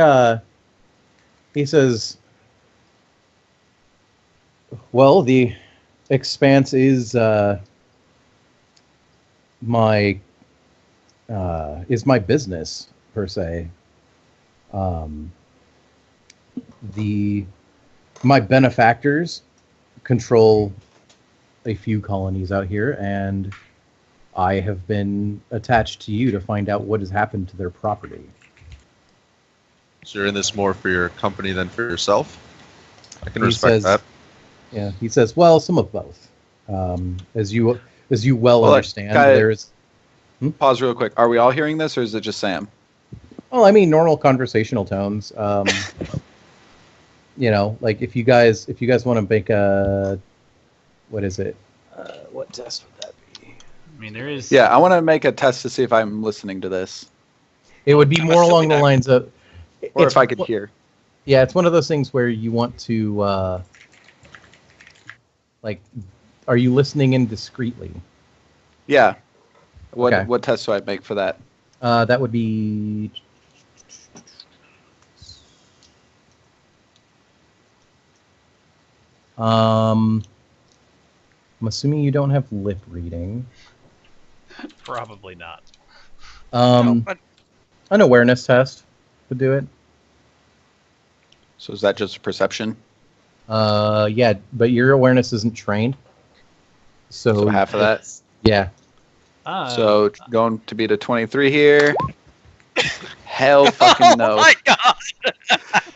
says, "Well, the Expanse is my business per se. My benefactors control a few colonies out here, and I have been attached to you to find out what has happened to their property." So you're in this more for your company than for yourself? I can respect that. Yeah, he says, well, some of both. As you understand, there's... Pause real quick. Are we all hearing this, or is it just Sam? Well, I mean, normal conversational tones. If you guys want to make a... What is it? What test would that be? I mean, there is... Yeah, I want to make a test to see if I'm listening to this. It would be more along the lines of... Or if I could hear. Yeah, it's one of those things where you want to, like, are you listening in discreetly? Yeah. Okay. What test do I make for that? That would be... I'm assuming you don't have lip reading. Probably not. No, but An awareness test would do it. So is that just perception? Yeah, but your awareness isn't trained. So half of that? Yeah. So going to be to 23 here. Hell fucking no. Oh my god!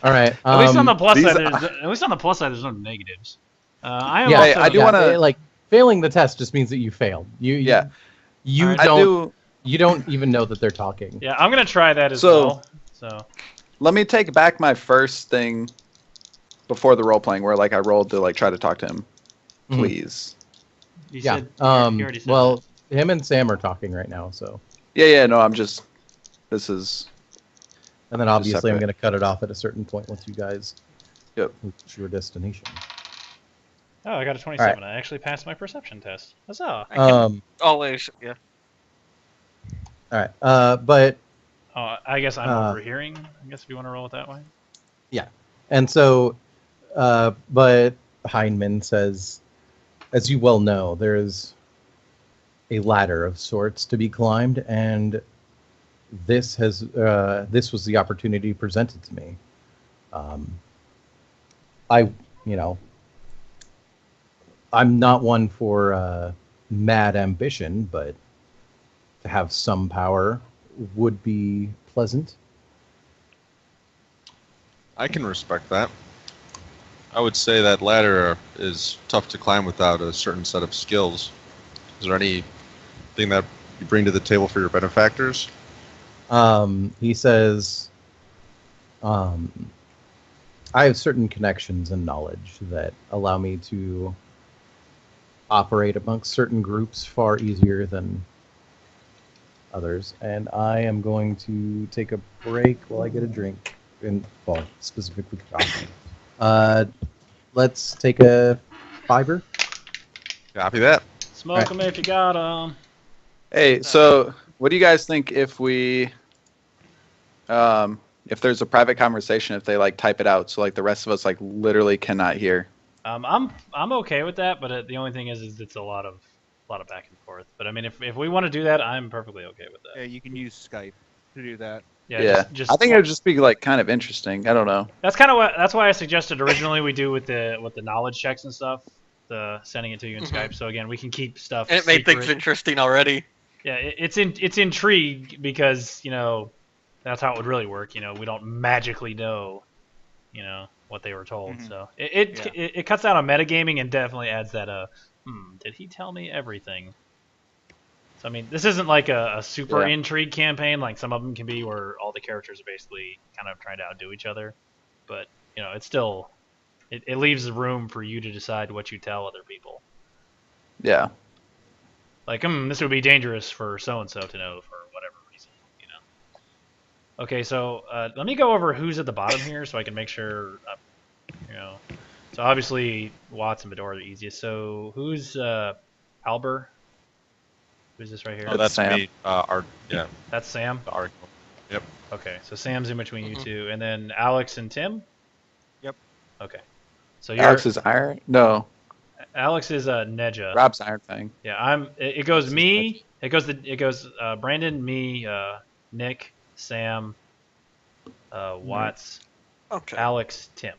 All right. At least on the plus these- side, there's no negatives. I am Yeah, also, I do wanna- like failing the test just means that you failed. You Alright. you don't even know that they're talking. Yeah, I'm gonna try that as So- well. So Let me take back my first thing before the role playing, where like I rolled to like try to talk to him. Mhm. Please. you Yeah. said you already said Well, him and Sam are talking right now, so. Yeah. No, I'm just. This is. And then obviously I'm separate. going to cut it off at a certain point once you guys Yep. reach your destination. that. Oh, I got a 27. I actually passed my perception test. Huzzah! I can always, yeah. All right. But Oh, I guess I'm Uh, overhearing. I guess if you want to roll it that way. and so, but Heinemann says, as you well know, there is a ladder of sorts to be climbed, and this was the opportunity presented to me. I'm not one for mad ambition, but to have some power would be pleasant. I can respect that. I would say that ladder is tough to climb without a certain set of skills. Is there anything that you bring to the table for your benefactors? He says, I have certain connections and knowledge that allow me to operate amongst certain groups far easier than others, and I am going to take a break while I get a drink, and well, specifically coffee. Let's take a fiver. Copy that. Smoke Right. them if you got them. Hey, so what do you guys think if we, if there's a private conversation, if they like type it out, so like the rest of us like literally cannot hear? I'm okay with that, but the only thing is it's a lot of back and forth. But I mean, if we want to do that, I'm perfectly okay with Yeah, that. you can use Skype to do that. Yeah. Just I think it would just be like kind of interesting. I don't know. that's why I suggested originally we do with the knowledge checks and stuff, the sending it to you in Mhm. Skype. So again, we can keep stuff. And it made things secret. interesting already. Yeah, it's intrigue because that's how it would really work. We don't magically know, what they were told. Mhm. So it cuts down on metagaming and definitely adds that did he tell me everything? So I mean, this isn't like a super Yeah. intrigue campaign like some of them can be, where all the characters are basically kind of trying to outdo each other. But it's still it leaves room for you to decide what you tell other people. Yeah. Like, this would be dangerous for so-and-so to know for whatever reason, Okay, so let me go over who's at the bottom here so I can make sure, So obviously, Watts and Bedore are the easiest. So who's Albert? Who's this right here? Oh, that's Sam. me. Yeah, That's Sam? the article. Yep. Okay, so Sam's in between you Mhm. two. And then Alex and Tim? Yep. Okay. So you're, Alex is Iron? No. Alex is Neja. Rob's Iron Fang. Yeah, it goes me. It goes Brandon, me, Nick, Sam, Watts, Okay. Alex, Tim.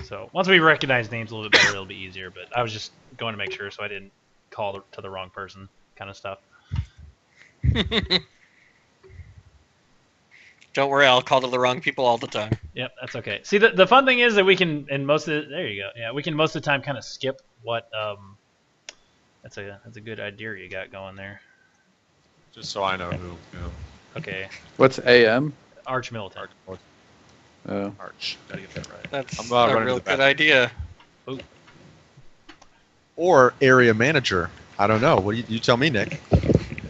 So once we recognize names a little bit better, it'll be easier. But I was just going to make sure so I didn't call to the wrong person, kind of stuff. Don't worry, I'll call to the wrong people all the time. Yep, that's okay. See, the fun thing is that we can, and there you go. Yeah, we can most of the time kind of skip what. That's a good idea you got going there. Just so I know who. Okay, What's AM? Arch Militant. Oh. Arch. Gotta get that right. That's I'm a running to real the good bathroom. idea. Or area manager. I don't know. What do you tell me, Nick?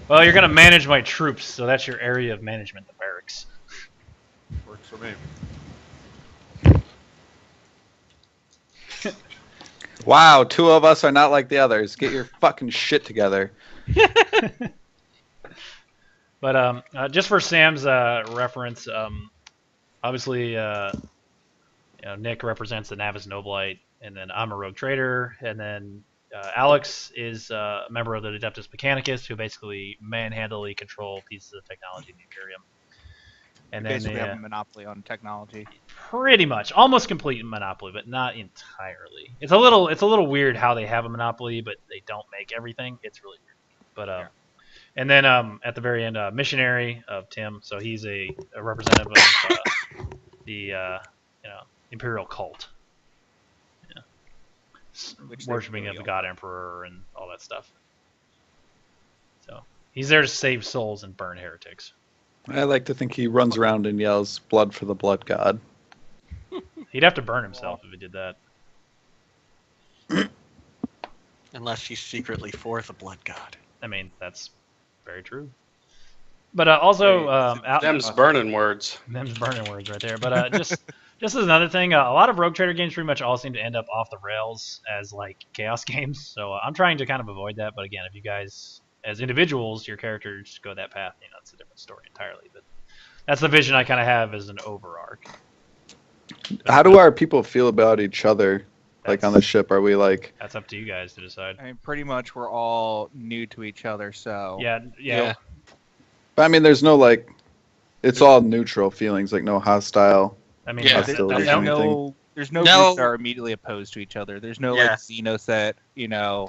Well, you're gonna manage my troops, so that's your area of management, the barracks. Works for me. Wow, 2 of us are not like the others. Get your fucking shit together. But just for Sam's reference, obviously, Nick represents the Navis Noblite, and then I'm a rogue trader, and then Alex is a member of the Adeptus Mechanicus, who basically manhandily control pieces of technology in the Imperium. And then Basically have a monopoly on technology. pretty much, almost complete monopoly, but not entirely. It's a little weird how they have a monopoly, but they don't make everything. It's really weird. But and then at the very end, missionary of Tim, so he's a representative of the Imperial cult. Yeah. Worshipping of the God Emperor and all that stuff. So he's there to save souls and burn heretics. I like to think he runs around and yells, "Blood for the blood god." He'd have to burn himself if he did that. Unless he's secretly for the blood god. I mean, that's very true. But also, Them's burning words. them's burning words right there. But just as another thing, a lot of Rogue Trader games pretty much all seem to end up off the rails as like chaos games. So I'm trying to kind of avoid that. But again, if you guys, as individuals, your characters go that path, it's a different story entirely. But that's the vision I kind of have as an overarch. How do our people feel about each other? Like on the ship, are we like? That's up to you guys to decide. I mean, pretty much we're all new to each other, so Yeah. I mean, there's no like. It's all neutral feelings, like no hostile. I mean, Yeah. hostility there's or anything. no No. groups that are immediately opposed to each other. There's no Yeah. like Xenos that Yeah,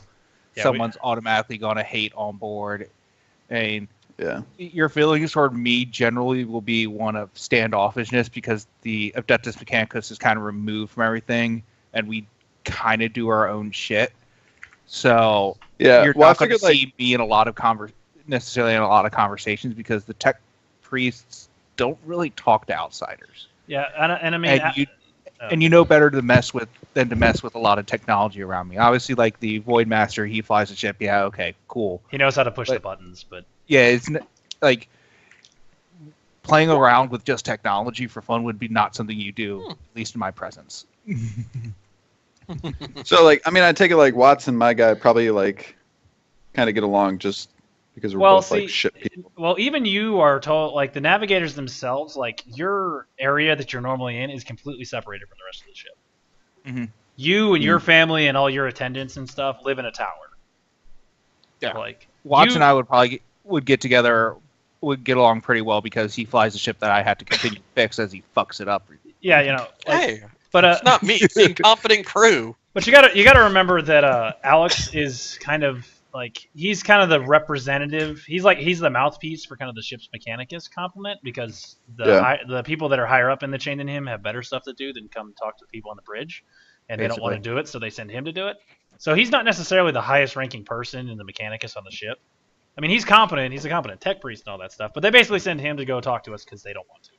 someone's automatically gonna hate on board. I mean, Yeah. your feelings toward me generally will be one of standoffishness because the Adeptus Mechanicus is kind of removed from everything, and we kind of do our own shit. So Yeah. you're Well, I not going to figured see me in a lot of necessarily in a lot of conversations because the tech priests don't really talk to outsiders, Yeah, and I mean, and you know better to mess with than to mess with a lot of technology around me. Obviously, like the Void Master, he flies a ship. Yeah, okay, cool. he knows how to push the buttons, but Yeah, it's like playing around with just technology for fun would be not something you do, at least in my presence. So like, I mean, I take it like Watson, my guy, probably like kind of get along just because we're both like shit people. Well, even you are told, like the navigators themselves, like your area that you're normally in is completely separated from the rest of the ship. Mhm. You and your family and all your attendants and stuff live in a tower. Yeah. Like Watson and I would probably get together, would get along pretty well because he flies a ship that I had to continue to fix as he fucks it up. Yeah, like, Hey, but it's not me. It's the incompetent crew. But you gotta remember that Alex is kind of like he's kind of the representative. He's the mouthpiece for kind of the ship's Mechanicus complement because the people that are higher up in the chain than him have better stuff to do than come talk to the people on the bridge, and they don't want to do it, so they send him to do it. So he's not necessarily the highest ranking person in the Mechanicus on the ship. I mean, he's competent. He's a competent tech priest and all that stuff, but they basically send him to go talk to us because they don't want to.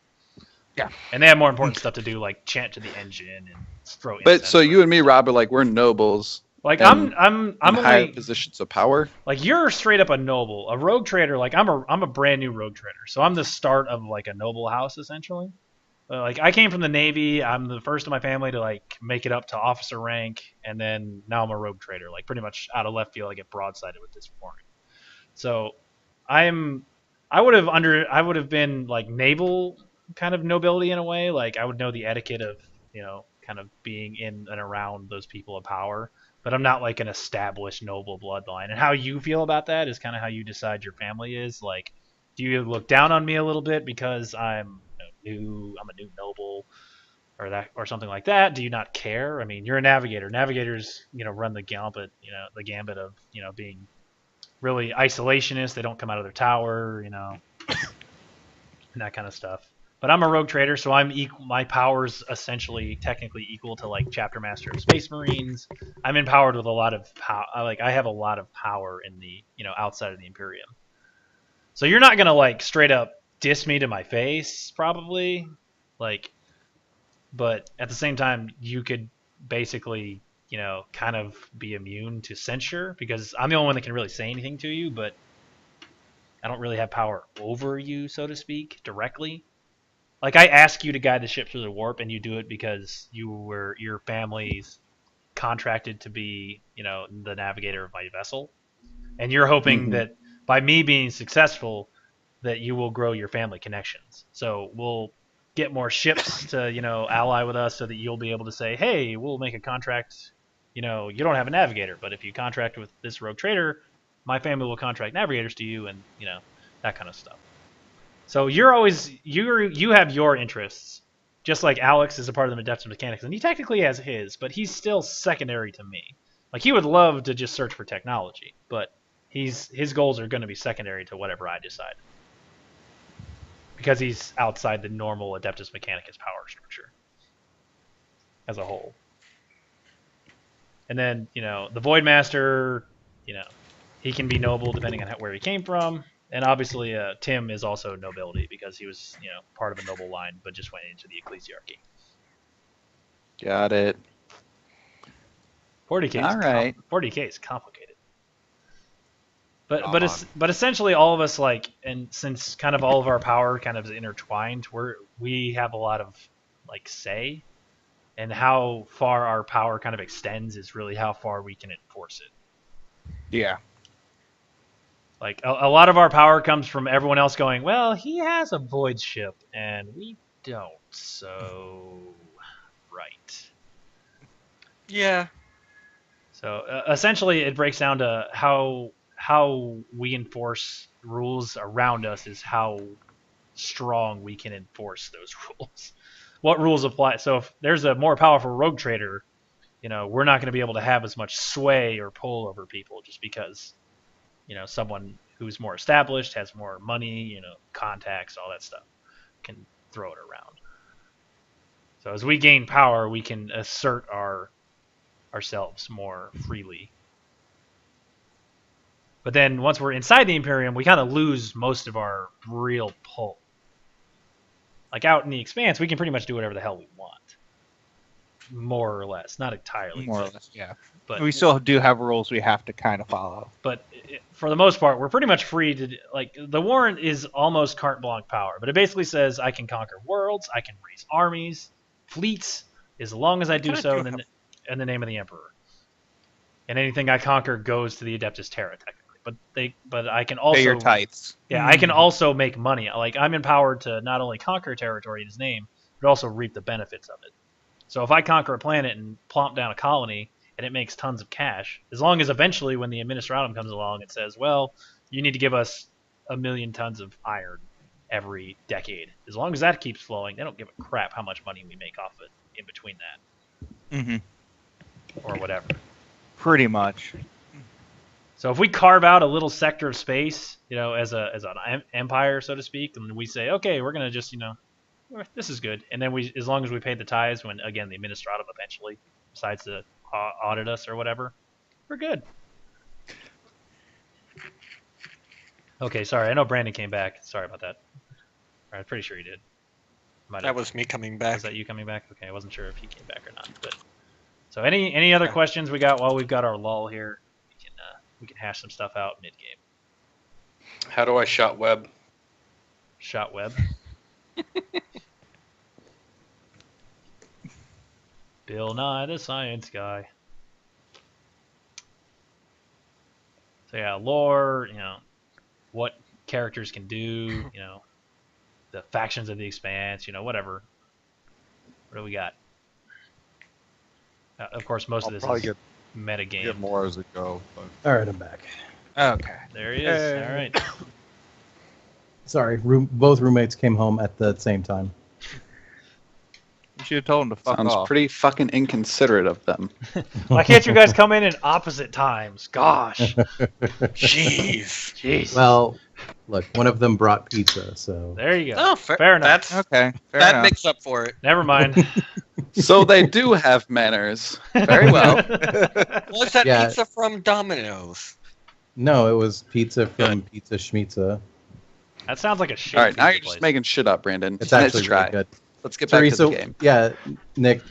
Yeah. And they have more important stuff to do, like chant to the engine and throw. But so you and me, Rob, are like we're nobles. Like and I'm in high only positions of power. like you're straight up a noble, a rogue trader. Like I'm a brand new rogue trader, so I'm the start of like a noble house essentially. Like I came from the Navy. I'm the first of my family to like make it up to officer rank, and then now I'm a rogue trader. Like pretty much out of left field, I get broadsided with this morning. So I would have been like naval kind of nobility in a way. Like I would know the etiquette of kind of being in and around those people of power. But I'm not like an established noble bloodline. And how you feel about that is kind of how you decide your family is. Like, do you look down on me a little bit because I'm new? I'm a new noble, or something like that. Do you not care? I mean, you're a navigator. Navigators, run the gambit. The gambit of being really isolationist. They don't come out of their tower. And that kind of stuff. But I'm a rogue trader, so I'm equal. My power's essentially technically equal to like chapter master of Space Marines. I'm empowered with a lot of power. Like I have a lot of power in the outside of the Imperium. So you're not gonna like straight up diss me to my face, probably. Like, but at the same time, you could basically kind of be immune to censure because I'm the only one that can really say anything to you. But I don't really have power over you, so to speak, directly. Like, I ask you to guide the ship through the warp, and you do it because your family's contracted to be, the navigator of my vessel. And you're hoping that by me being successful, that you will grow your family connections. So we'll get more ships to, ally with us so that you'll be able to say, hey, we'll make a contract. You don't have a navigator, but if you contract with this rogue trader, my family will contract navigators to you, and, that kind of stuff. So you have your interests, just like Alex is a part of the Adeptus Mechanicus, and he technically has his, but he's still secondary to me. Like, he would love to just search for technology, but his goals are going to be secondary to whatever I decide, because he's outside the normal Adeptus Mechanicus power structure as a whole. And then, the Voidmaster, he can be noble depending on where he came from. And obviously, Tim is also nobility because he was, part of a noble line, but just went into the ecclesiarchy. Got it. 40K. All right. 40K is complicated. But essentially, all of us, and since kind of all of our power kind of is intertwined, we have a lot of say, and how far our power kind of extends is really how far we can enforce it. Yeah. Like, a lot of our power comes from everyone else going, well, he has a void ship, and we don't, so... Right. Yeah. So, essentially, it breaks down to how we enforce rules around us is how strong we can enforce those rules. What rules apply? So, if there's a more powerful rogue trader, we're not going to be able to have as much sway or pull over people just because... someone who's more established, has more money, contacts, all that stuff, can throw it around. So as we gain power, we can assert ourselves more freely. But then once we're inside the Imperium, we kind of lose most of our real pull. Like out in the Expanse, we can pretty much do whatever the hell we want. More or less. Not entirely. More or less, yeah. But we still do have rules we have to kind of follow. But for the most part, we're pretty much free to... the warrant is almost carte blanche power, but it basically says I can conquer worlds, I can raise armies, fleets, as long as I do so in the name of the Emperor. And anything I conquer goes to the Adeptus Terra, technically. But I can also... Pay your tithes. Yeah, I can also make money. Like, I'm empowered to not only conquer territory in his name, but also reap the benefits of it. So if I conquer a planet and plomp down a colony, and it makes tons of cash, as long as eventually when the Administratum comes along and says, well, you need to give us 1 million tons of iron every decade. As long as that keeps flowing, they don't give a crap how much money we make off it in between that. Mm-hmm. Or whatever. Pretty much. So if we carve out a little sector of space, as an empire, so to speak, and we say, okay, we're going to just, this is good. And then as long as we pay the tithes when, again, the Administratum eventually decides to audit us or whatever, we're good. Okay, sorry. I know Brandon came back. Sorry about that. I'm pretty sure he did. That was me coming back. Was that you coming back? Okay, I wasn't sure if he came back or not. But so any other questions we got while we've got our lull here? We can hash some stuff out mid game. How do I shot web? Shot web. Bill Nye the Science Guy. So yeah, lore, what characters can do, the factions of the Expanse, whatever. What do we got? Of course, most of this is metagame. Get more as we go. But... All right, I'm back. Okay. There he is. All right. Sorry, both roommates came home at the same time. You should have told them to fuck Sounds off. pretty fucking inconsiderate of them. Why can't you guys come in opposite times? Gosh. Jeez. Well, look, one of them brought pizza, so... There you go. Oh, fair enough. That's Okay, fair that enough. makes up for it. Never mind. So they do have manners. Very well. Was that Yeah. pizza from Domino's? No, it was pizza from Pizza Schmizza. That sounds like a shit. All right, now pizza you're just place. making shit up, Brandon. It's Let's actually try. really good. Let's get back to Teresa, the game. yeah, Nick.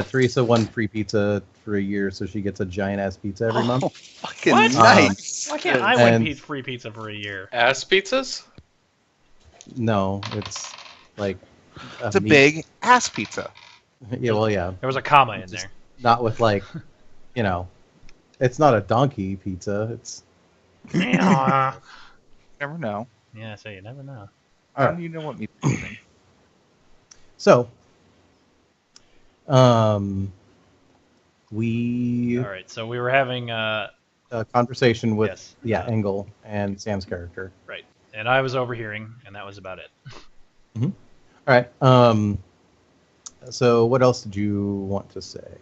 Teresa won free pizza for a year, so she gets a giant ass pizza every month. Oh, fucking What? nice. Why can't I win And- free pizza for a year? Ass pizzas? No, it's like It's a meat- big ass pizza. Yeah, well, yeah, There was a comma in Just- there. not with like, you know, it's not a donkey pizza. It's Yeah, Never know. so you never know. all How right. do you know what meat? So, we All right, so we were having a conversation with yes, Engel and Sam's character. right, and I was overhearing, and that was about it. All right. So what else did you want to say?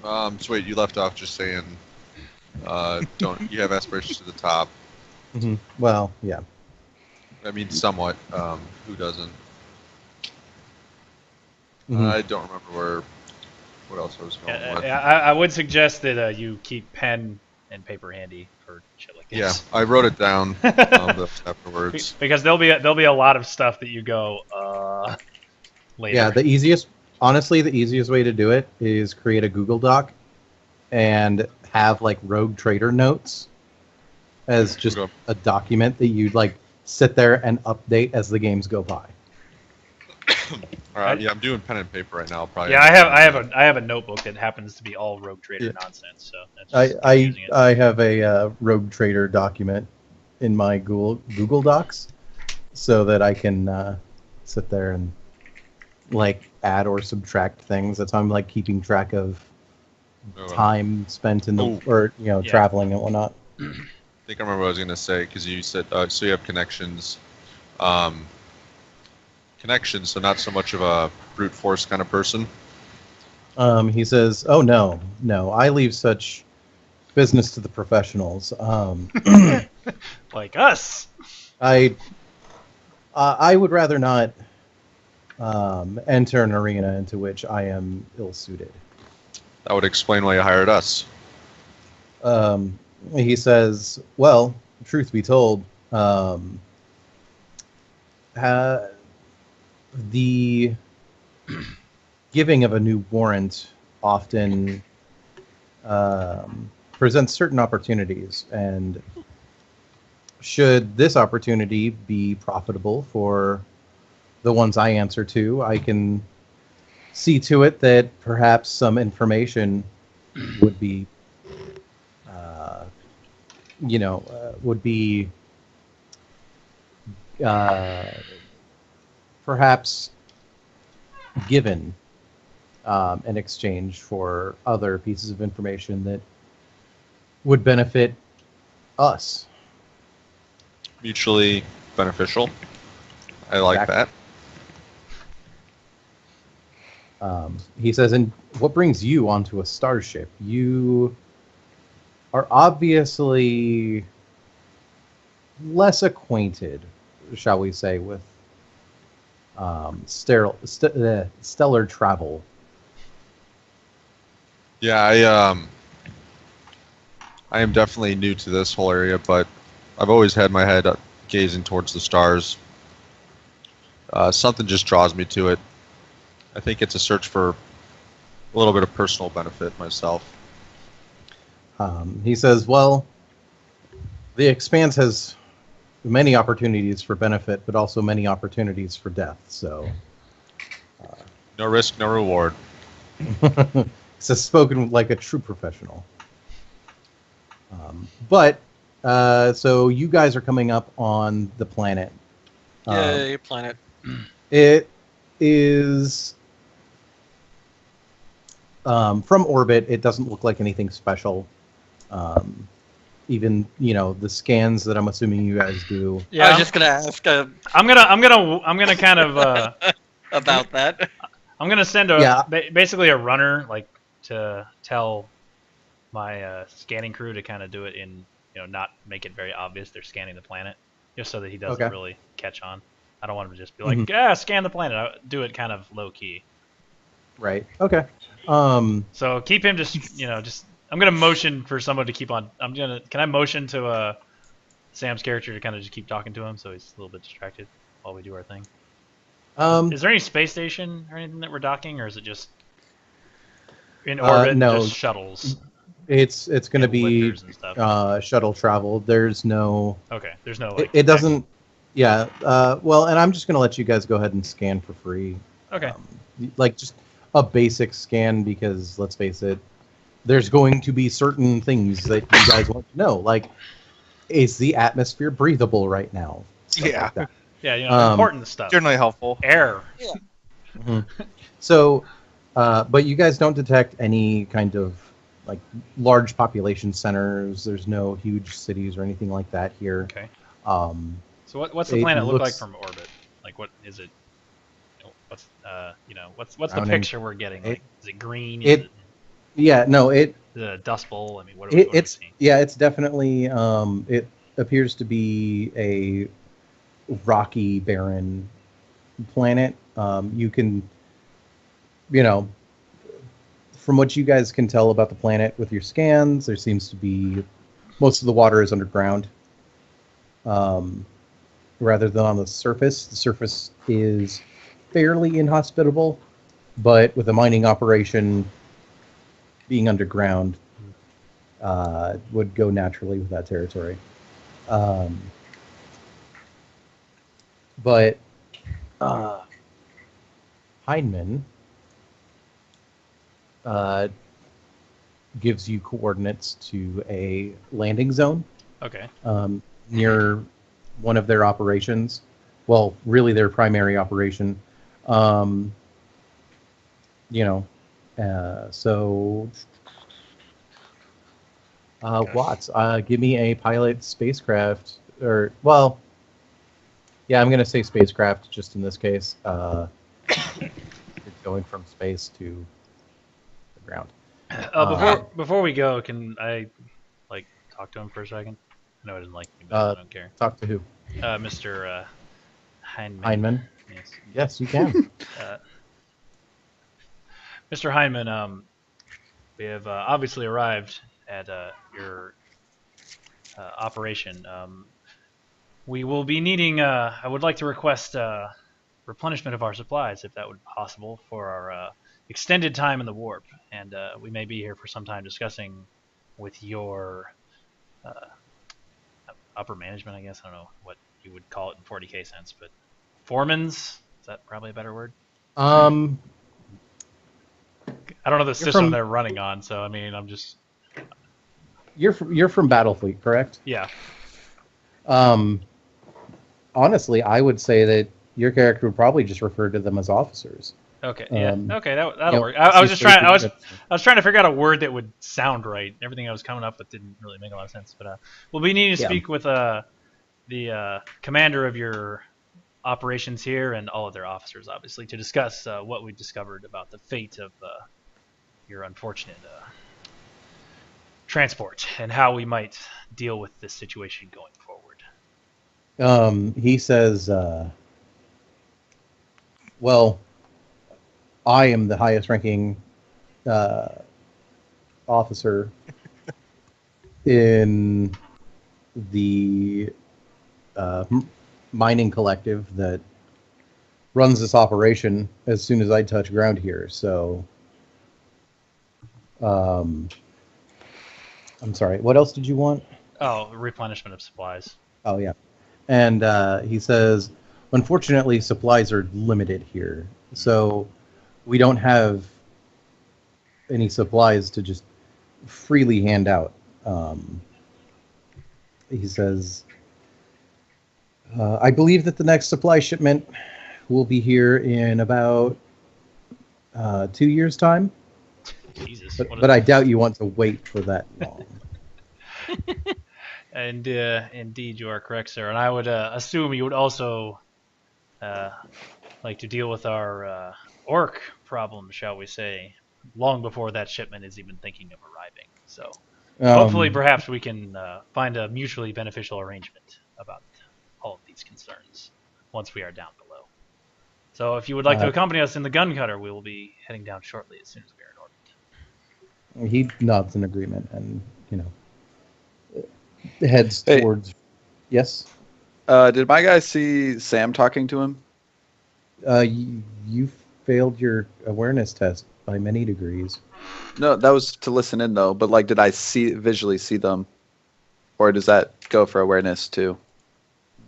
So wait, you left off just saying, don't you have aspirations to the top? Well, yeah. I mean, somewhat. Who doesn't? Mhm. I don't remember what else I was going with. I would suggest that you keep pen and paper handy for shit like Yeah, this. I wrote it down afterwards. Because there'll be a lot of stuff that you go later. Yeah, the easiest way to do it is create a Google Doc and have like Rogue Trader notes as just Okay. a document that you'd like sit there and update as the games go by. All right, yeah, I'm doing pen and paper right now. Probably. Yeah, I have a notebook that happens to be all Rogue Trader Yeah. nonsense. So that's I using it. I have a Rogue Trader document in my Google Docs so that I can sit there and like add or subtract things. That's how I'm like keeping track of time spent in the Oh. or Yeah. traveling and whatnot. I think I remember what I was going to say because you said so you have connections. Connections, so not so much of a brute force kind of person. He says, "Oh no, I leave such business to the professionals. Like us. I would rather not enter an arena into which I am ill-suited." That would explain why you hired us. He says, "Well, truth be told, the giving of a new warrant often presents certain opportunities, and should this opportunity be profitable for the ones I answer to, I can see to it that perhaps some information would be, would be perhaps given in exchange for other pieces of information that would benefit us." Mutually beneficial. I like Exactly. that. He says, "And what brings you onto a starship? You are obviously less acquainted, shall we say, with stellar travel." Yeah, I am definitely new to this whole area, but I've always had my head gazing towards the stars. Something just draws me to it. I think it's a search for a little bit of personal benefit myself. He says, "Well, the Expanse has many opportunities for benefit, but also many opportunities for death. So, No risk, no reward. it's spoken like a true professional." So you guys are coming up on the planet. Yay, planet. It is from orbit. It doesn't look like anything special. Even the scans that I'm assuming you guys do. Yeah, I was just gonna ask I'm gonna kind of about that. I'm gonna send basically a runner like to tell my scanning crew to kind of do it in not make it very obvious they're scanning the planet, just so that he doesn't Okay. really catch on. I don't want him to just be like, scan the planet. I do it kind of low key. Right. Okay. So keep him just I'm gonna motion for someone to keep on. Can I motion to Sam's character to kind of just keep talking to him so he's a little bit distracted while we do our thing? Is there any space station or anything that we're docking, or is it just in orbit? No. Just shuttles. It's going to and be lifters and stuff. shuttle travel. There's no. Okay, there's no like. It doesn't. Yeah. Well, and I'm just going to let you guys go ahead and scan for free. Okay. Like just a basic scan, because let's face it, there's going to be certain things that you guys want to know. Like, is the atmosphere breathable right now? Stuff Yeah. like that. Yeah, you know, important stuff. Generally helpful. Air. So, but you guys don't detect any kind of like large population centers. There's no huge cities or anything like that here. Okay. Um, So what's the It planet look like looks- from orbit? Like, what is it? What's the Drowning. picture we're getting? Like, is it green? it- Is yeah, no, it the Dust Bowl? I mean, what are we it's seeing? yeah, it's definitely it appears to be a rocky, barren planet. You can, from what you guys can tell about the planet with your scans, there seems to be most of the water is underground, rather than on the surface. The surface is fairly inhospitable, but with a mining operation being underground, would go naturally with that territory. But Heinemann gives you coordinates to a landing zone Okay. near one of their operations. Well, really their primary operation. So Watts, give me a pilot spacecraft, or well, yeah, I'm gonna say spacecraft just in this case. It's going from space to the ground. Before we go, can I like talk to him for a second? No, I didn't like me, but I don't care. Talk to who? Mr. Heinemann. Heinemann. Yes. Yes, you can. Mr. Heinemann, we have obviously arrived at your operation. We will be needing, I would like to request replenishment of our supplies, if that would be possible, for our extended time in the warp. And we may be here for some time discussing with your upper management, I guess. I don't know what you would call it in 40K sense, but foremans? Is that probably a better word? I don't know the system they're running on, so I mean, I'm just... You're from Battlefleet, correct? Yeah. Honestly, I would say that your character would probably just refer to them as officers. Okay. Yeah. Okay. That'll yeah, work. I was just trying. I was yeah. trying to figure out a word that would sound right. Everything I was coming up with didn't really make a lot of sense. But we'll be needing to speak with the commander of your operations here and all of their officers, obviously, to discuss what we discovered about the fate of your unfortunate transport and how we might deal with this situation going forward. He says, well, I am the highest ranking officer in the mining collective that runs this operation as soon as I touch ground here. So, I'm sorry, what else did you want? Oh, replenishment of supplies. Oh, yeah. And he says, unfortunately, supplies are limited here. So we don't have any supplies to just freely hand out. He says, I believe that the next supply shipment will be here in about 2 years' time. Jesus. But I doubt you want to wait for that long. And indeed, you are correct, sir. And I would assume you would also like to deal with our orc problem, shall we say, long before that shipment is even thinking of arriving. So hopefully, perhaps we can find a mutually beneficial arrangement about all of these concerns once we are down below. So if you would like to accompany us in the gun cutter, we will be heading down shortly as soon as we are in orbit. He nods in agreement and, heads towards... Yes? Did my guy see Sam talking to him? You failed your awareness test by many degrees. No, that was to listen in though. But like, did I visually see them, or does that go for awareness too?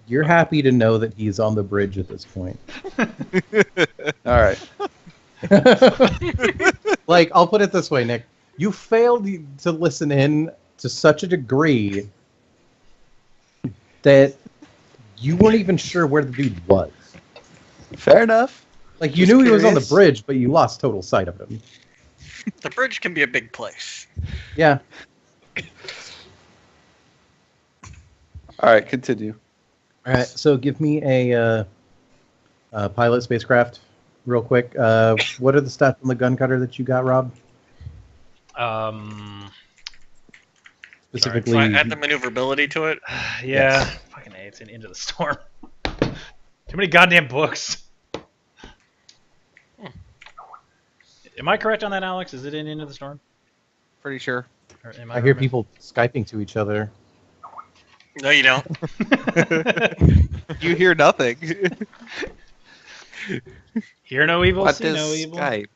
You're happy to know that he's on the bridge at this point. All right. Like, I'll put it this way, Nick. You failed to listen in to such a degree that you weren't even sure where the dude was. Fair enough. Like, you Just knew he was on the curious. bridge, but you lost total sight of him. The bridge can be a big place. Yeah. All right, continue. All right, so give me a pilot spacecraft real quick. What are the stats on the gun cutter that you got, Rob? Specifically, So I add the maneuverability to it. Yeah. Fucking A, it's in Into the Storm. Too many goddamn books. Am I correct on that, Alex? Is it in Into the Storm? Pretty sure. Or am I hear remembering? people Skyping to each other. No, you don't. You hear nothing. Hear no evil, What see is no evil. Skype?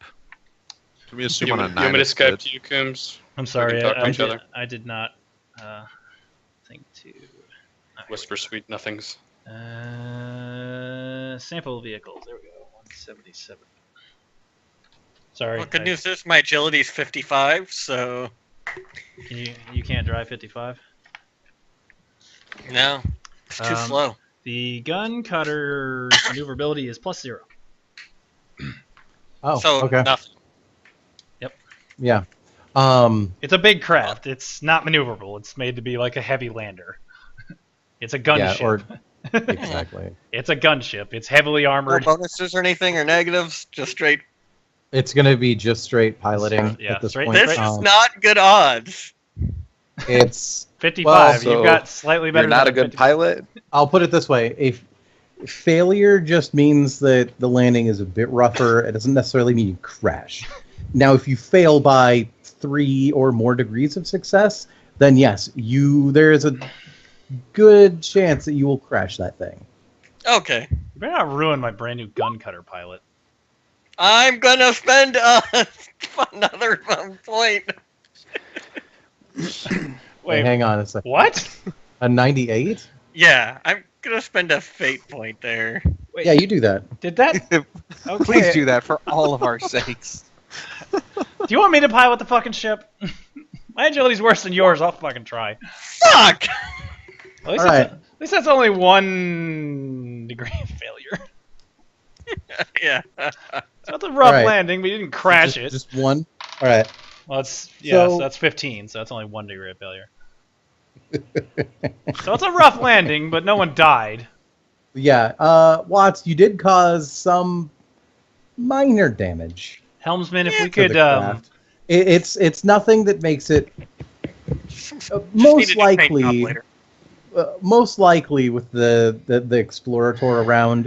Can we assume You on a want 9? me to it's Skype good? to you, Coombs? I'm sorry, talk to each other. I did not think to... Whisper sweet nothings. Sample vehicles. There we go. 177. Sorry. Well, good news is my agility is 55, so You can't drive 55. no, it's too Um, slow. The gun cutter's maneuverability is +0. Oh, So okay. nothing. Yeah. It's a big craft. It's not maneuverable. It's made to be like a heavy lander. It's a gunship. or exactly. It's a gunship. It's heavily No armored. bonuses or anything or negatives, just straight. It's going to be just straight piloting Yeah, at this straight- point. This is not good odds. It's 55. Well, so You've got slightly better. You're not a than good 50. pilot. I'll put it this way: failure just means that the landing is a bit rougher. It doesn't necessarily mean you crash. Now, if you fail by 3 or more degrees of success, then yes, there is a good chance that you will crash that thing. Okay. You better not ruin my brand new gun cutter pilot. I'm gonna spend another point. Wait, Hang on a second. what? A 98? Yeah, I'm gonna spend a fate point there. Wait, Yeah, you do that. did that? Okay. Please do that for all of our sakes. Do you want me to pilot the fucking ship? My agility's worse than yours. I'll fucking try. Fuck! At least, All right. at least that's only 1 degree of failure. Yeah. So that's a rough All right. landing, but you didn't crash it. Just one? All right. Well, it's So- so that's 15, so that's only 1 degree of failure. So it's a rough landing, but no one died. Yeah, Watts, you did cause some minor damage. Helmsman, if we to the could, craft. It's nothing that makes it Just need most to do paint job likely later. most likely with the Explorator around,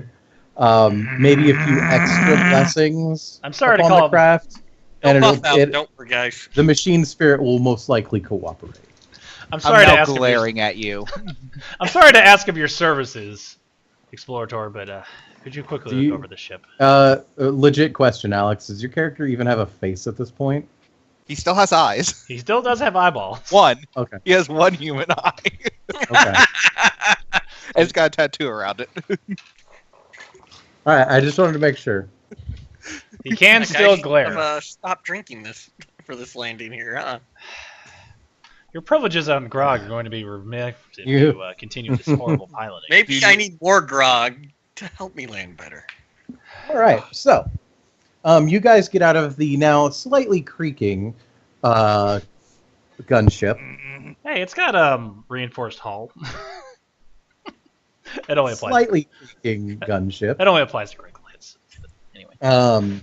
maybe a few extra blessings. I'm sorry to upon call the him- craft, Don't and buff out, it, don't worry, guys. the machine spirit will most likely cooperate. I'm sorry I'm to now ask. glaring at you. I'm sorry to ask of your services, Explorator, but could you quickly Do you- look over the ship? Legit question, Alex: does your character even have a face at this point? He still has eyes. He still does have eyeballs. One. Okay. He has one human eye. Okay. And it's got a tattoo around it. All right. I just wanted to make sure. He can That guy still should glare. have, stopped drinking this for this landing here, huh? Your privileges on Grog are going to be remiss if You- you continue this horrible piloting. Maybe I need more grog to help me land better. All right. So, you guys get out of the now slightly creaking gunship. Hey, it's got reinforced hull. It only applies. Slightly creaking gunship. It only applies to critical hits. But anyway,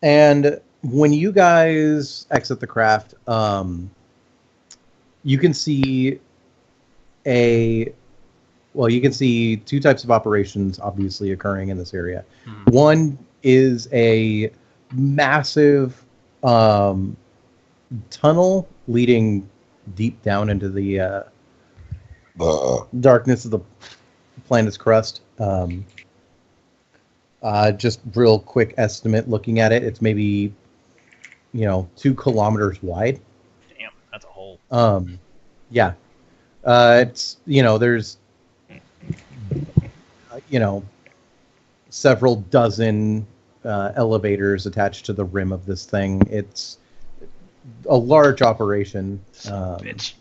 And when you guys exit the craft, you can see you can see 2 types of operations obviously occurring in this area. Mhm. One is a massive tunnel leading deep down into the darkness of the planet's crust. Just real quick estimate looking at it, it's maybe 2 kilometers wide. Damn, that's a hole. Yeah. It's there's several dozen elevators attached to the rim of this thing. It's a large operation. Bitch.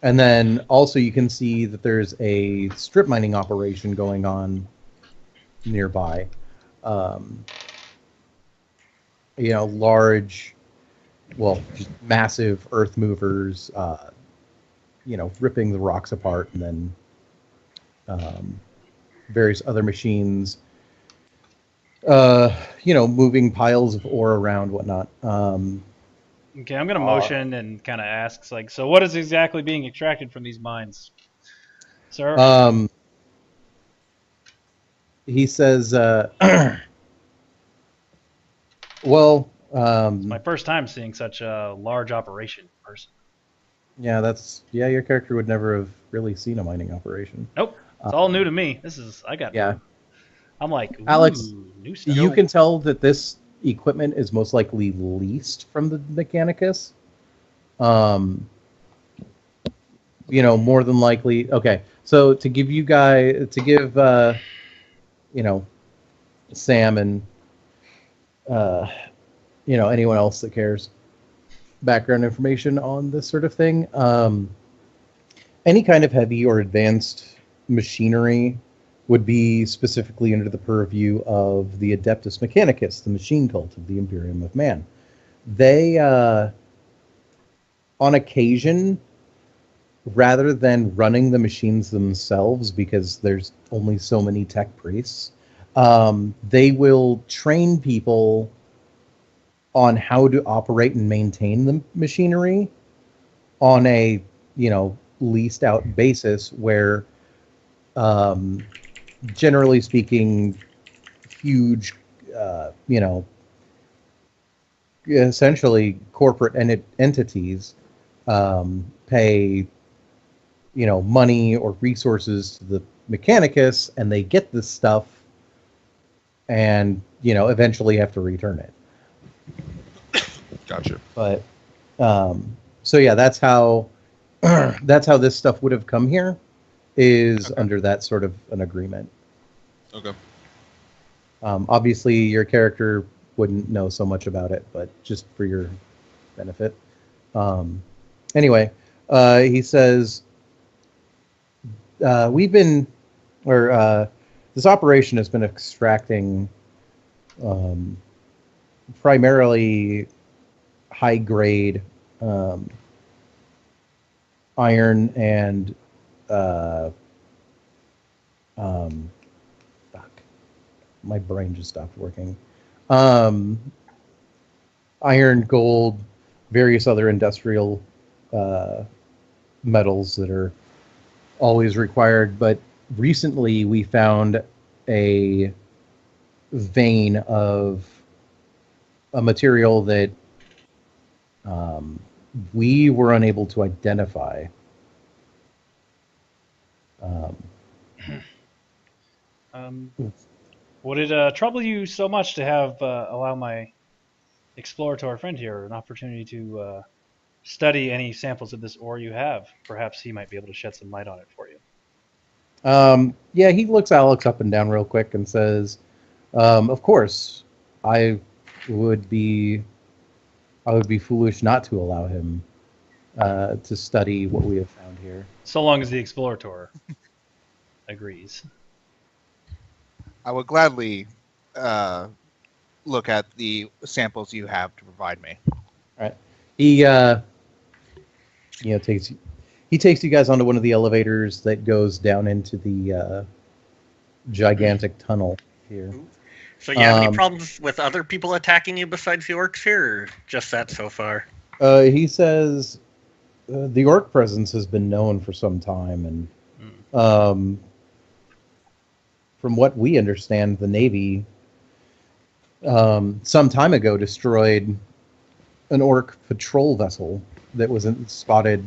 And then also you can see that there's a strip mining operation going on nearby. Large, just massive earth movers, ripping the rocks apart, and then various other machines, moving piles of ore around, whatnot. Okay, I'm going to motion and kind of ask, so what is exactly being extracted from these mines, sir? He says, it's my first time seeing such a large operation in person. Yeah, your character would never have really seen a mining operation. Nope, it's all new to me. Yeah. I'm like, ooh, Alex, new stuff. you can tell that this equipment is most likely leased from the Mechanicus. More than likely. Okay, so to give Sam and anyone else that cares background information on this sort of thing, any kind of heavy or advanced machinery would be specifically under the purview of the Adeptus Mechanicus, the machine cult of the Imperium of Man. They, on occasion, rather than running the machines themselves, because there's only so many tech priests, they will train people on how to operate and maintain the machinery on a, leased out basis where, generally speaking, huge, essentially corporate entities pay, money or resources to the Mechanicus, and they get this stuff and, eventually have to return it. Gotcha. But, so yeah, that's how this stuff would have come here, is under that sort of an agreement. Okay. Obviously, your character wouldn't know so much about it, but just for your benefit. Anyway, he says, this operation has been extracting primarily high-grade iron and my brain just stopped working. Iron, gold, various other industrial metals that are always required. But recently we found a vein of a material that we were unable to identify. Would it trouble you so much to have allow my explorator friend here an opportunity to study any samples of this ore you have? Perhaps he might be able to shed some light on it for you. Yeah, he looks Alex up and down real quick and says, of course, I would be foolish not to allow him to study what we have found here. So long as the explorator agrees. I would gladly look at the samples you have to provide me. All right. He takes you guys onto one of the elevators that goes down into the gigantic tunnel here. So you have any problems with other people attacking you besides the orcs here, or just that so far? He says the orc presence has been known for some time, and from what we understand, the Navy some time ago destroyed an orc patrol vessel that was spotted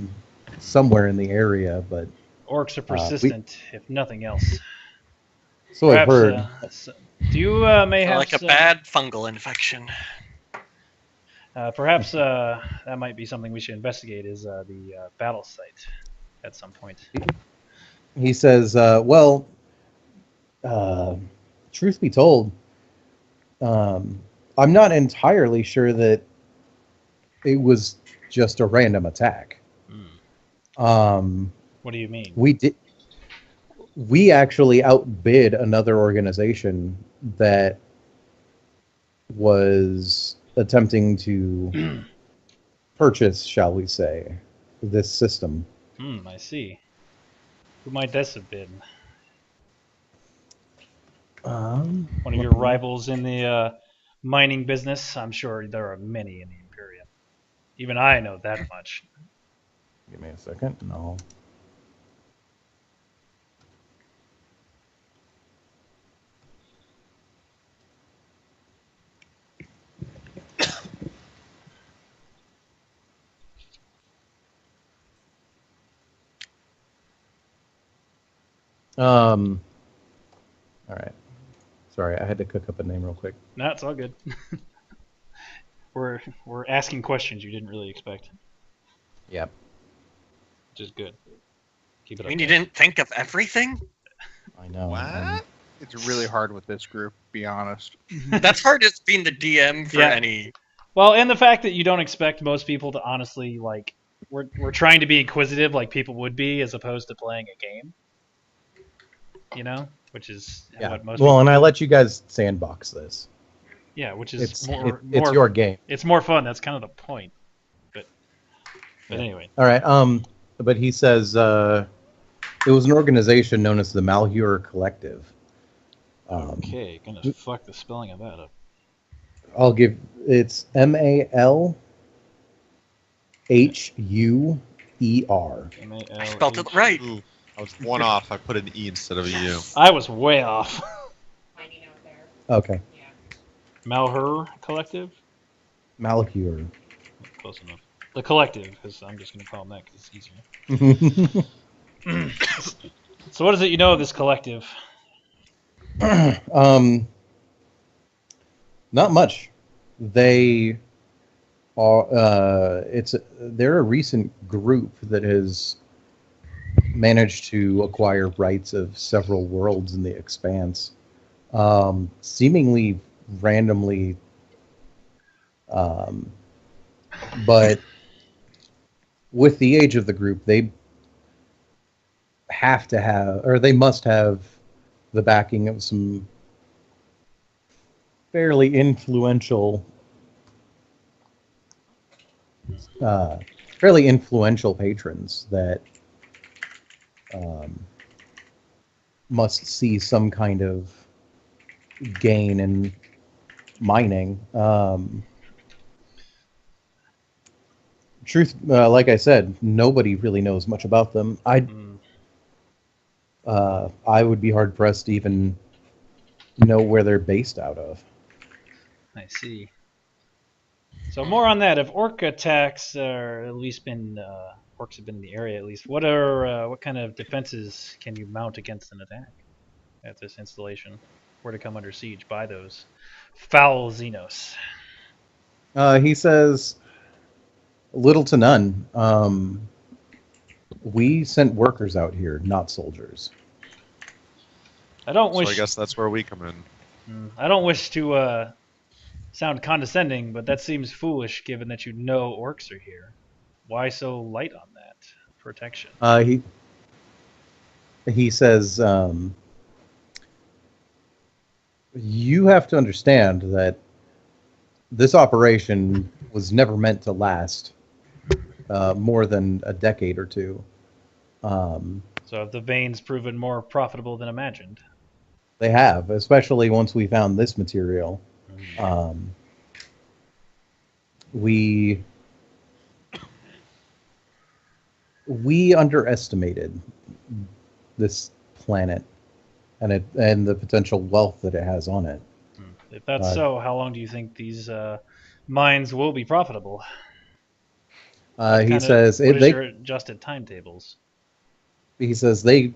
somewhere in the area. But orcs are persistent, if nothing else. So I've heard. Do you may have like a bad fungal infection? Perhaps that might be something we should investigate. Is the battle site at some point? He says, "Well, truth be told, I'm not entirely sure that it was just a random attack. What do you mean? We actually outbid another organization that was attempting to purchase, shall we say, this system." I see. Who might this have been? One of your rivals in the mining business? I'm sure there are many in the Imperium. Even I know that much. Give me a second. No. All right. Sorry, I had to cook up a name real quick. No, it's all good. We're asking questions you didn't really expect. Yep. Which is good. Keep it up. I mean, you didn't think of everything? I know. What? It's really hard with this group, to be honest. That's hard as being the DM for any. Well, and the fact that you don't expect most people to honestly, like, we're trying to be inquisitive like people would be as opposed to playing a game. You know? Which is what most people and I let you guys sandbox this. Yeah, which is It's more your game. It's more fun. That's kind of the point. But anyway. All right. But he says it was an organization known as the Malheur Collective. Okay, gonna fuck the spelling of that up. It's MALHUER. I spelled it right. Ooh, I was one off. I put an E instead of a U. I was way off. Okay. Malheur Collective? Malheur. Close enough. The Collective, because I'm just going to call them that because it's easier. So what is it you know of this collective? Not much. They are. They're a recent group that has managed to acquire rights of several worlds in the Expanse, seemingly randomly. But with the age of the group, they have to have, or they must have, the backing of some fairly influential patrons that must see some kind of gain in mining. Like I said, nobody really knows much about them. I would be hard pressed to even know where they're based out of. I see. So more on that. If orc attacks are at least been orcs have been in the area at least, what kind of defenses can you mount against an attack at this installation? Were to come under siege by those foul Xenos? He says little to none. We sent workers out here, not soldiers. I don't wish. So I guess that's where we come in. I don't wish to sound condescending, but that seems foolish given that you know orcs are here. Why so light on that protection? He says you have to understand that this operation was never meant to last more than a decade or two. So have the veins proven more profitable than imagined? They have, especially once we found this material. We underestimated this planet and the potential wealth that it has on it. If that's so, how long do you think these mines will be profitable? He says what is your adjusted timetables? He says they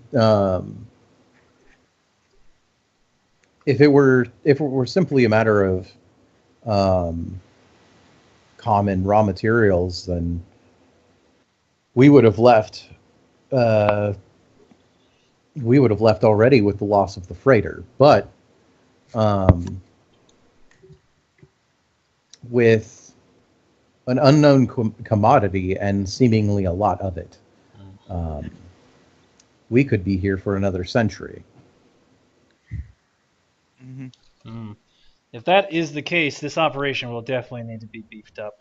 if it were simply a matter of common raw materials, then we would have left. We would have left already with the loss of the freighter, but with an unknown commodity and seemingly a lot of it, we could be here for another century. If that is the case, this operation will definitely need to be beefed up.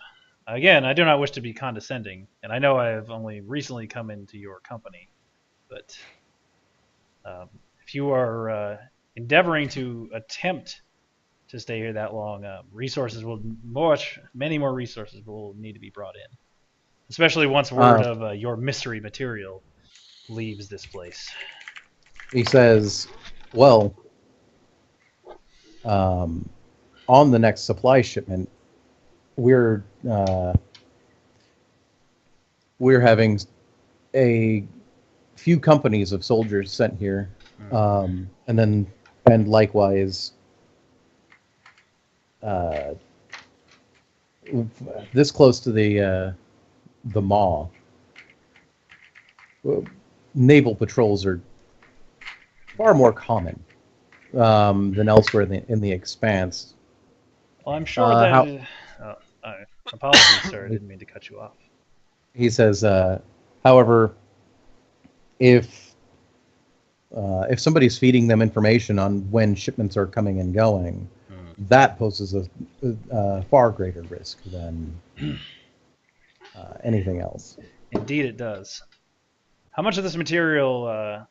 Again, I do not wish to be condescending, and I know I have only recently come into your company, but if you are endeavoring to attempt to stay here that long, many more resources will need to be brought in, especially once word of your mystery material leaves this place. He says, well, on the next supply shipment, we're having a few companies of soldiers sent here, and likewise this close to the Maw. Naval patrols are far more common than elsewhere in the Expanse. Well, I'm sure that. Apologies, sir. I didn't mean to cut you off. He says, however, if somebody's feeding them information on when shipments are coming and going, that poses a far greater risk than anything else. Indeed, it does. How much of this material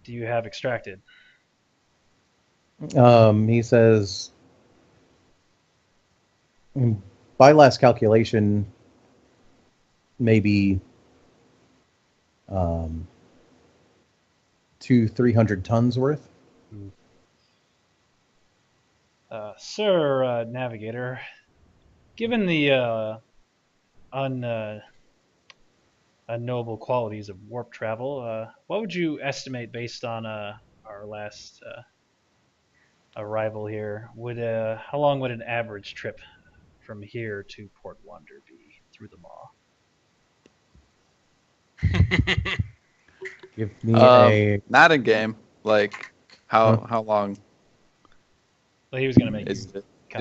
do you have extracted? He says, by last calculation, maybe 200-300 tons worth. Sir, Navigator, given the unknowable qualities of warp travel, what would you estimate based on our last arrival here? How long would an average trip from here to Port Wander be through the Maw? Give me a not in game. Like how long? Well, he was going to make.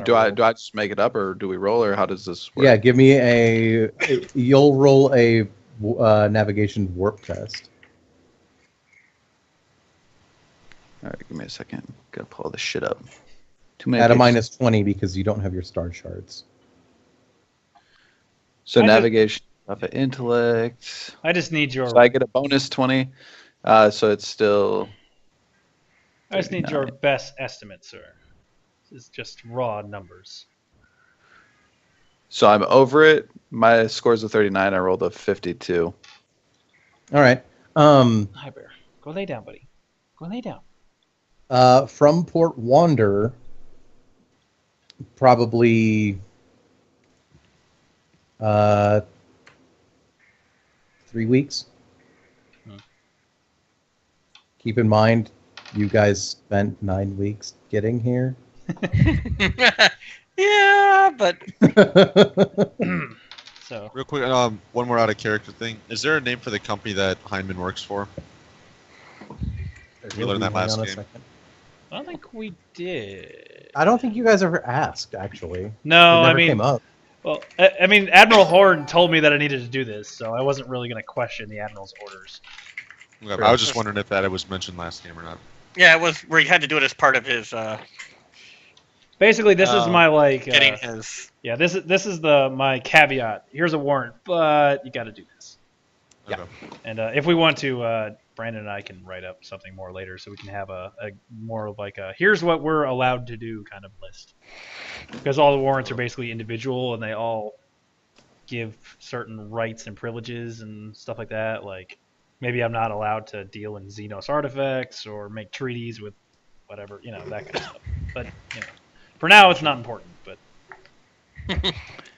Do I just make it up, or do we roll, or how does this work? Yeah, give me you'll roll a navigation warp test. All right, give me a second. Gotta pull this shit up. At a minus 20 because you don't have your star charts. So navigation of intellect. I just need your. So I get a bonus 20. So it's still. I just need your best estimate, sir. This is just raw numbers. So I'm over it. My score's a 39. I rolled a 52. All right. Hi, Bear. Go lay down, buddy. Go lay down. From Port Wander, probably 3 weeks. Keep in mind, you guys spent 9 weeks getting here. Yeah, but so real quick, one more out of character thing. Is there a name for the company that Heinemann works for? We learned that last game. I don't think we did. I don't think you guys ever asked, actually. No, it never I mean, came up. Well, I mean, Admiral Horn told me that I needed to do this, so I wasn't really going to question the Admiral's orders. Okay, I was just wondering if that was mentioned last game or not. Yeah, it was where he had to do it as part of his. Basically, this is my getting his. Yeah, this is my caveat. Here's a warrant, but you got to do this. Okay. Yeah, and if we want to, Brandon and I can write up something more later, so we can have a more of like a here's what we're allowed to do kind of list. Because all the warrants are basically individual, and they all give certain rights and privileges and stuff like that. Like maybe I'm not allowed to deal in Xenos artifacts or make treaties with whatever, that kind of stuff. But for now, it's not important. But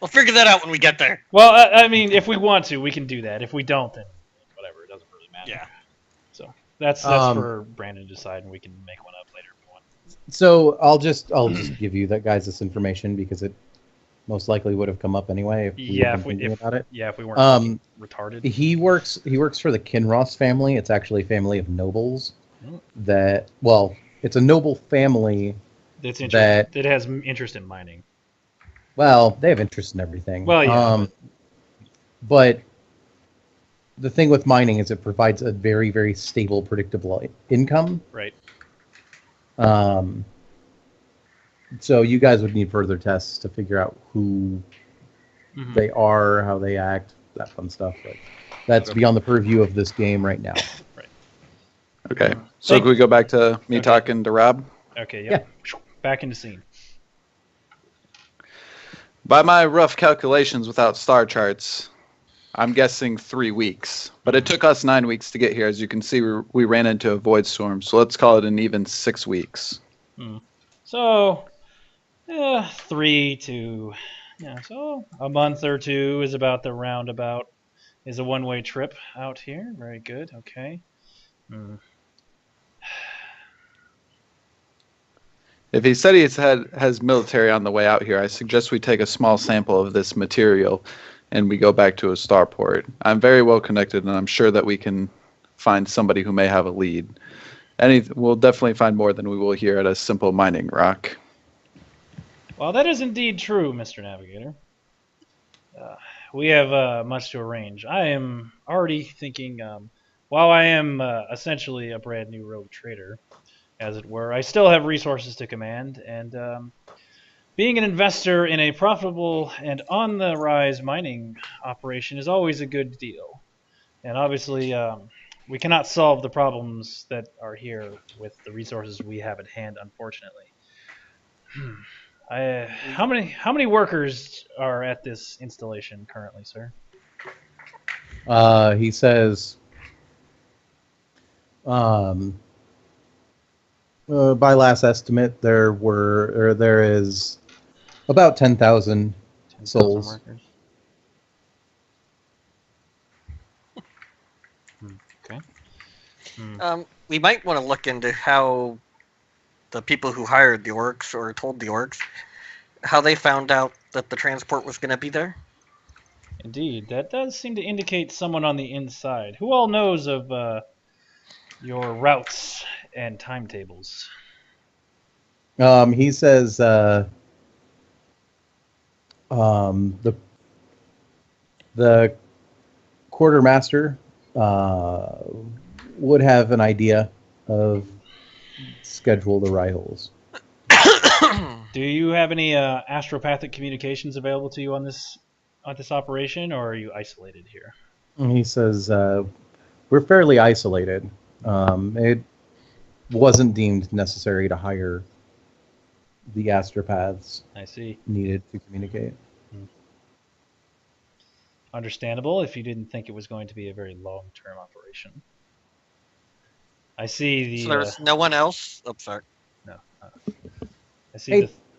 we'll figure that out when we get there. Well, I mean, if we want to, we can do that. If we don't, then whatever. It doesn't really matter. Yeah. So that's for Brandon to decide, and we can make one up later if we want. So I'll just give you that guys this information because it most likely would have come up anyway if we Yeah, had been thinking about it. Yeah, if we weren't fucking retarded. He works for the Kinross family. It's actually a family of nobles. Oh. It's a noble family. That's interesting. It has interest in mining. Well, they have interest in everything. Well, yeah. But the thing with mining is it provides a very, very stable, predictable income. Right. So you guys would need further tests to figure out who they are, how they act, that fun stuff. But that's beyond the purview of this game right now. Right. Okay. So can we go back to me talking to Rob? Okay, yeah. Back into scene. By my rough calculations without star charts, I'm guessing 3 weeks. But it took us 9 weeks to get here. As you can see, we ran into a void storm. So let's call it an even 6 weeks. So, 3 to... Yeah, so a month or two is about the roundabout. Is a one-way trip out here. Very good, okay. If he said he has military on the way out here, I suggest we take a small sample of this material and we go back to a starport. I'm very well connected, and I'm sure that we can find somebody who may have a lead. We'll definitely find more than we will here at a simple mining rock. Well, that is indeed true, Mr. Navigator. We have much to arrange. I am already thinking, while I am essentially a brand new rogue trader, as it were, I still have resources to command, and being an investor in a profitable and on-the-rise mining operation is always a good deal. And obviously, we cannot solve the problems that are here with the resources we have at hand, unfortunately. How many workers are at this installation currently, sir? He says, by last estimate, there is about 10,000 souls. Workers. Okay. We might want to look into how the people who hired the orcs or told the orcs how they found out that the transport was going to be there. Indeed, that does seem to indicate someone on the inside. Who all knows of your routes and timetables? He says the quartermaster would have an idea of scheduled arrivals. Do you have any astropathic communications available to you on this operation, or are you isolated here? He says we're fairly isolated. It wasn't deemed necessary to hire the astropaths I see. needed to communicate. Understandable if you didn't think it was going to be a very long-term operation. I see the. So there's no one else? Oh, sorry. No. I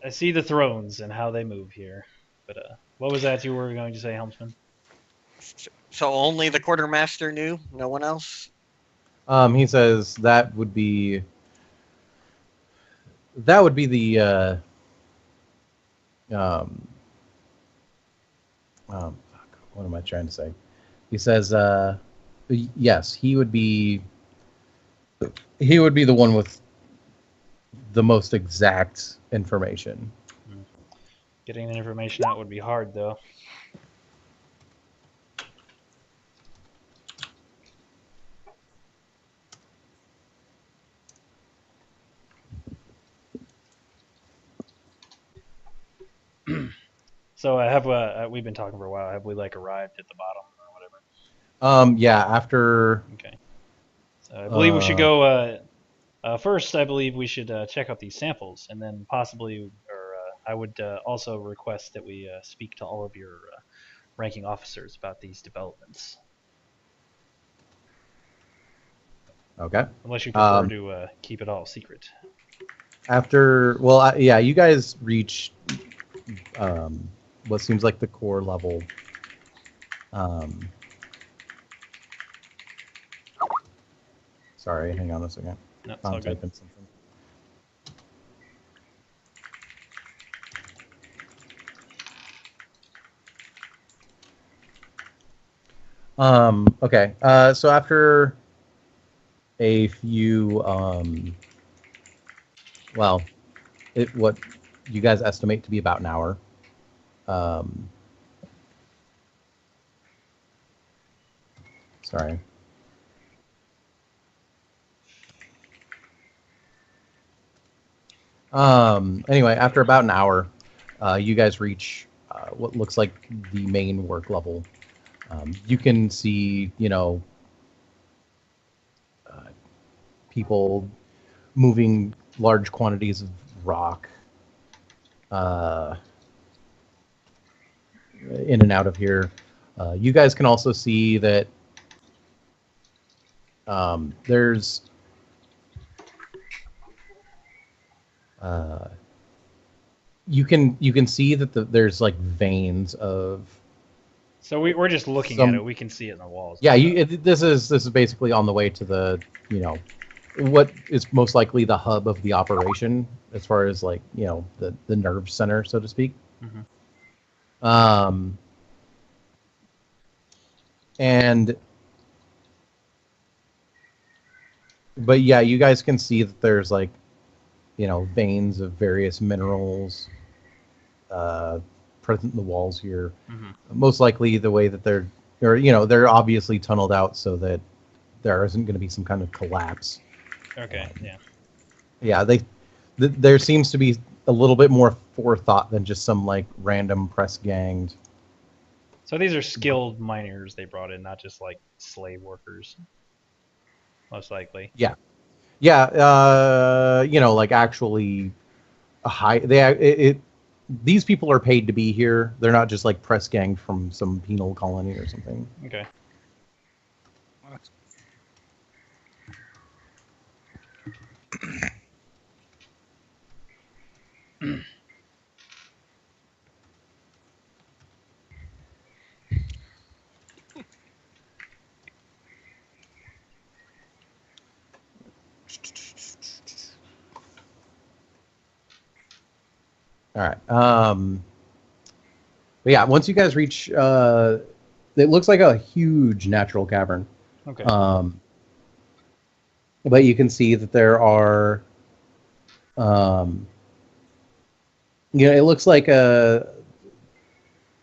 see the thrones and how they move here. But what was that you were going to say, Helmsman? So only the quartermaster knew? No one else? He says that would be the what am I trying to say? He says yes, he would be the one with the most exact information. Getting the information out would be hard, though. So we've been talking for a while. Have we arrived at the bottom or whatever? Yeah, after. Okay. So I believe we should go. First, I believe we should check out these samples, and then possibly, I would also request that we speak to all of your ranking officers about these developments. Okay. Unless you prefer to keep it all secret. Yeah, you guys reach what seems like the core level. Sorry, hang on a second. No, it's all good. Something. Okay. So after a few, well, what you guys estimate to be about an hour. Um, sorry. Anyway, after about an hour, you guys reach what looks like the main work level. You can see, people moving large quantities of rock in and out of here. You guys can also see that there's you can see that there's like veins of. So we're just looking at it. We can see it in the walls. Yeah, this is basically on the way to the what is most likely the hub of the operation as far as like the nerve center, so to speak. Mm-hmm. But yeah, you guys can see that there's like veins of various minerals present in the walls here. Mm-hmm. Most likely the way that they're obviously tunneled out so that there isn't going to be some kind of collapse. Okay, yeah. Yeah, there seems to be a little bit more forethought than just some like random press ganged. So these are skilled miners they brought in, not just like slave workers. Most likely. Yeah. Yeah, like actually a high. These people are paid to be here. They're not just like press ganged from some penal colony or something. Okay. All right. But yeah, once you guys reach, it looks like a huge natural cavern. Okay. But you can see that there are, it looks like a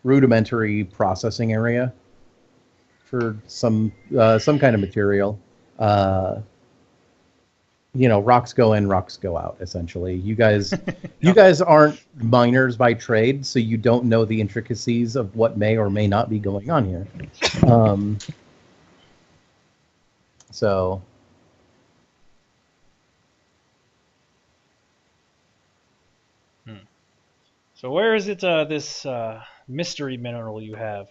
rudimentary processing area for some kind of material. Rocks go in, rocks go out, essentially. You guys aren't miners by trade, so you don't know the intricacies of what may or may not be going on here. So where is it, this mystery mineral you have?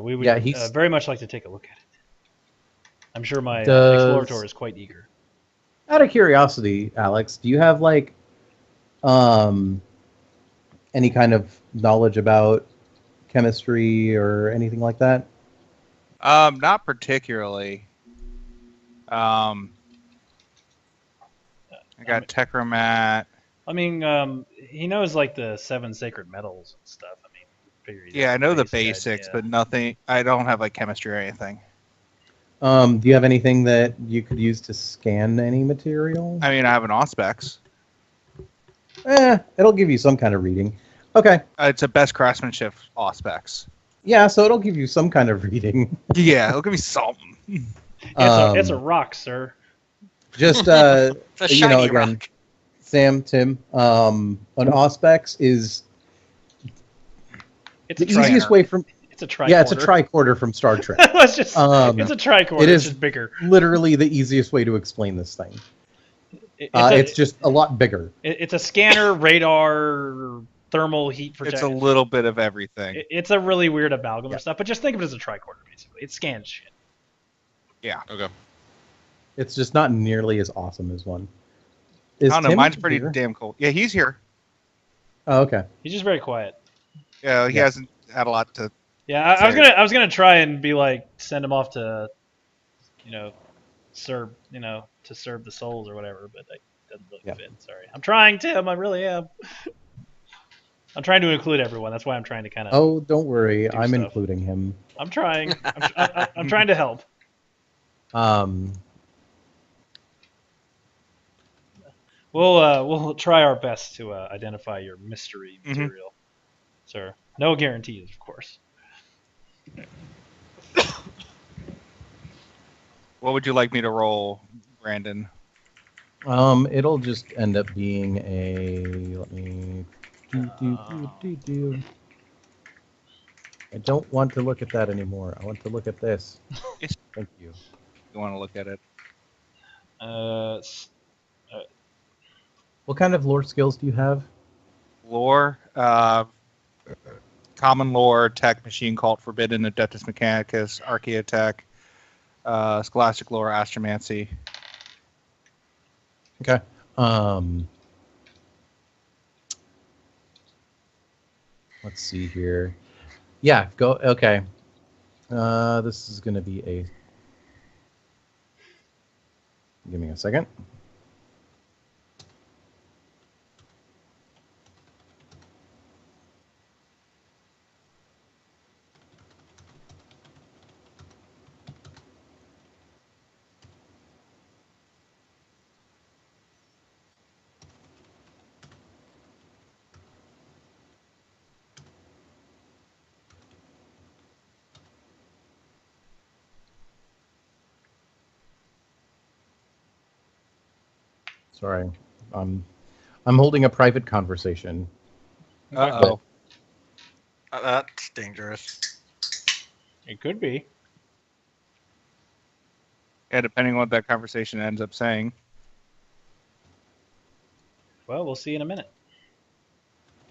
We would very much like to take a look at it. I'm sure my explorator is quite eager. Out of curiosity, Alex, do you have like any kind of knowledge about chemistry or anything like that? Not particularly. I got Techromat. I mean, he knows like the 7 sacred metals and stuff. I mean, I know the basics, but nothing. I don't have like chemistry or anything. Do you have anything that you could use to scan any material? I mean, I have an Auspex. It'll give you some kind of reading. Okay. It's a best craftsmanship Auspex. Yeah, so it'll give you some kind of reading. Yeah, it'll give me something. It's a rock, sir. Just it's a shiny again, rock. Sam, Tim, an Auspex is the easiest way from. It's a tricorder. Yeah, it's a tricorder from Star Trek. It's a tricorder. It is just bigger. Literally the easiest way to explain this thing. It's just a lot bigger. It's a scanner, radar, thermal heat projector. It's a little bit of everything. It's a really weird amalgam of stuff, but just think of it as a tricorder, basically. It scans shit. Yeah. Okay. It's just not nearly as awesome as one. I don't know. Mine's pretty damn cool. Yeah, he's here. Oh, okay. He's just very quiet. Yeah, he hasn't had a lot to. Yeah, I was gonna try and be like send him off to, serve the souls or whatever, but that doesn't really fit. Sorry, I'm trying, Tim. I really am. I'm trying to include everyone. That's why I'm trying to kind of. Oh, don't worry. Do I'm stuff. including him. I'm trying. I'm trying to help. We'll try our best to identify your mystery material, sir. No guarantees, of course. What would you like me to roll, Brandon? It'll just end up being a. Let me. I don't want to look at that anymore. I want to look at this. Yes. Thank you. You want to look at it? What kind of lore skills do you have? Lore, common lore, tech, machine cult, forbidden, adeptus mechanicus, archaeotech, scholastic lore, astromancy. Okay. Let's see here. Yeah, go. Okay. This is going to be a. Give me a second. Sorry, I'm holding a private conversation. Uh-oh. That's dangerous. It could be. Yeah, depending on what that conversation ends up saying. Well, we'll see in a minute.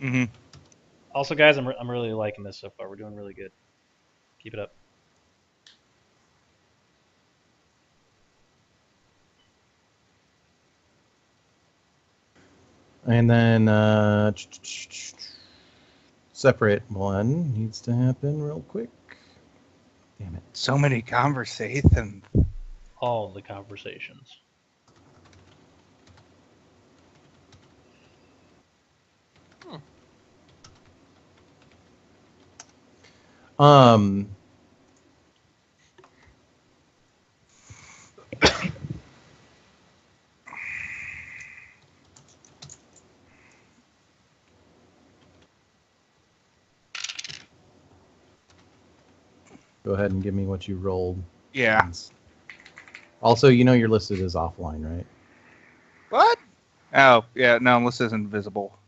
Mm-hmm. Also, guys, I'm really liking this so far. We're doing really good. Keep it up. And then separate one needs to happen real quick. Damn it. So many conversations. All the conversations. Go ahead and give me what you rolled. Yeah. Also, you know you're listed as offline, right? What? Oh, yeah. No, this isn't visible.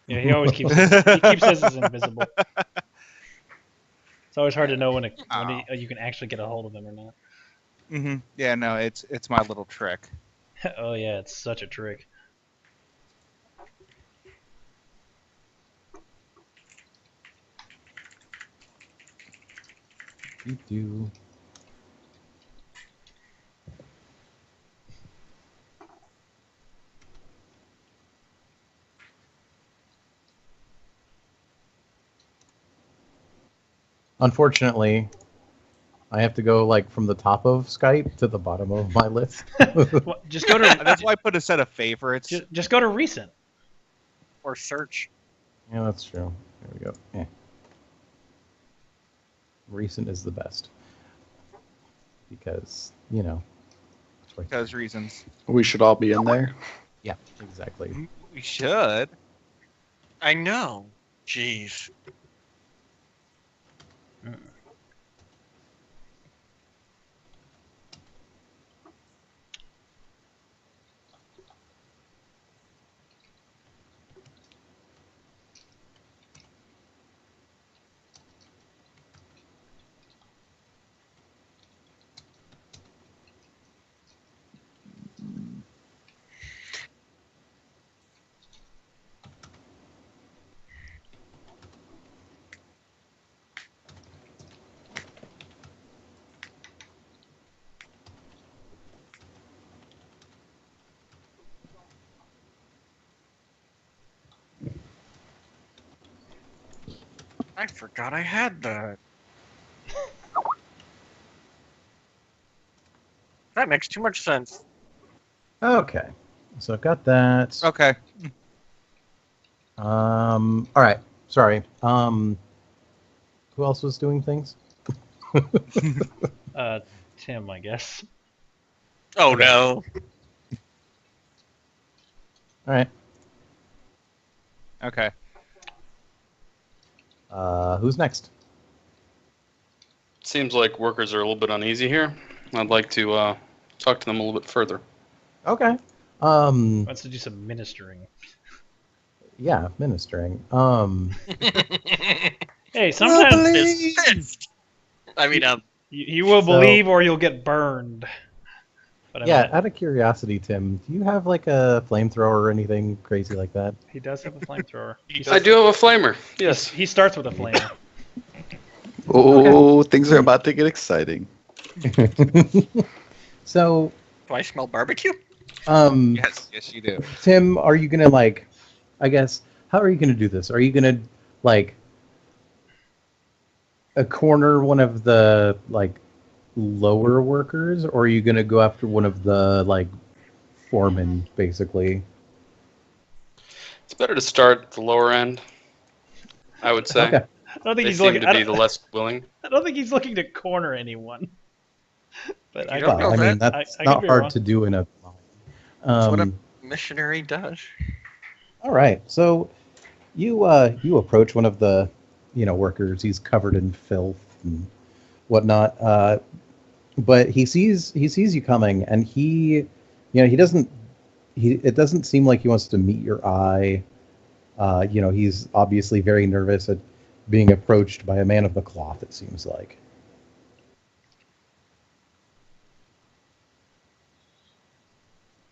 Yeah, he always keeps his as invisible. It's always hard to know when you can actually get a hold of him or not. Mm-hmm. Yeah, no, it's my little trick. Oh yeah, it's such a trick. Do. Unfortunately, I have to go like from the top of Skype to the bottom of my list. Well, just go to. That's why I put a set of favorites. Just go to recent. Or search. Yeah, that's true. There we go. Yeah. Recent is the best. Because, you know. Because reasons. We should all be in there. Yeah, exactly. We should. I know. Jeez. I forgot I had that. That makes too much sense. Okay. So I've got that. Okay. All right. sorry. Who else was doing things? Tim, I guess. Oh no. All right. Okay. Who's next? Seems like workers are a little bit uneasy here. I'd like to talk to them a little bit further. Okay. Wants to do some ministering. Yeah, ministering. Hey, sometimes Is pissed. I mean, you will So- believe or you'll get burned. But I Yeah, mean, out of curiosity, Tim, do you have like a flamethrower or anything crazy like that? he does have a flamethrower. I do have a flamer. Yes. He starts with a flamer. Oh, things are about to get exciting. So, do I smell barbecue? Yes, you do. Tim, are you gonna like? I guess how are you gonna do this? Are you gonna like a corner one of the like lower workers, or are you gonna go after one of the like foremen, basically? It's better to start at the lower end, I would say. Okay. I don't think They he's seem looking. to be the less willing. I don't think he's looking to corner anyone. But I You don't don't know Well, I mean that. that's I could not be hard wrong. to do in a. That's what a missionary does. All right, so you approach one of the workers. He's covered in filth and whatnot, but he sees you coming, and he doesn't. It doesn't seem like he wants to meet your eye. He's obviously very nervous at being approached by a man of the cloth. It seems like.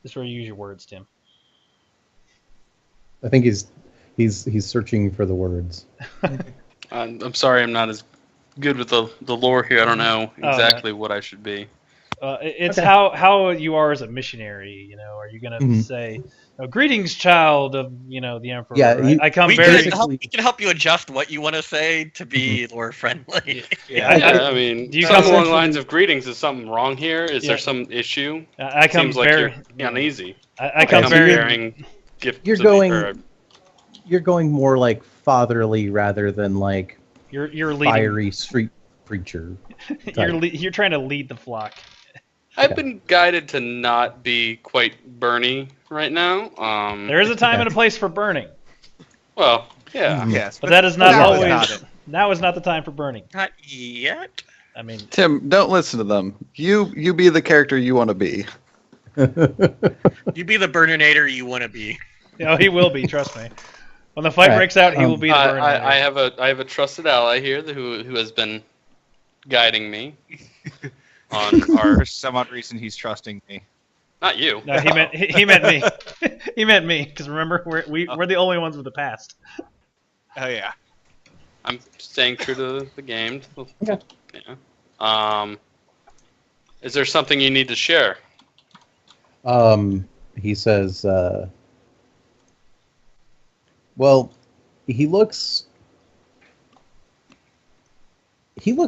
This is where you use your words, Tim. I think he's searching for the words. I'm sorry, I'm not as good with the lore here. I don't know Oh, exactly what I should be. It's Okay. how you are as a missionary. Are you gonna Mhm. say, "Greetings, child of the emperor"? Yeah, right? you- I come We very. basically- can help you adjust what you want to say to be more friendly. Yeah, I- Yeah, I mean, do you something come- along the lines of greetings. Is something wrong here? Is Yeah. there some issue? I come Seems like very. you're uneasy. I come so very. bearing gifts you're of going- or- You're going more like fatherly rather than like You're leading. fiery street preacher. You're trying to lead the flock. I've been guided to not be quite Bernie right now. There is a time Okay. and a place for burning, Well, yeah. Yes, but that is not now is always. not it. Now is not the time for burning. Not yet. I mean, Tim, don't listen to them. You be the character you want to be. You be the burninator you want to be. he will be. Trust me. When the fight Right. breaks out, he will be the burner. I have a trusted ally here who has been guiding me on our. For some odd reason, he's trusting me. Not you. No, he meant me. He meant me because remember we're the only ones with the past. Oh yeah. I'm staying true to the game. Okay. Yeah. Is there something you need to share? He says, well, he looks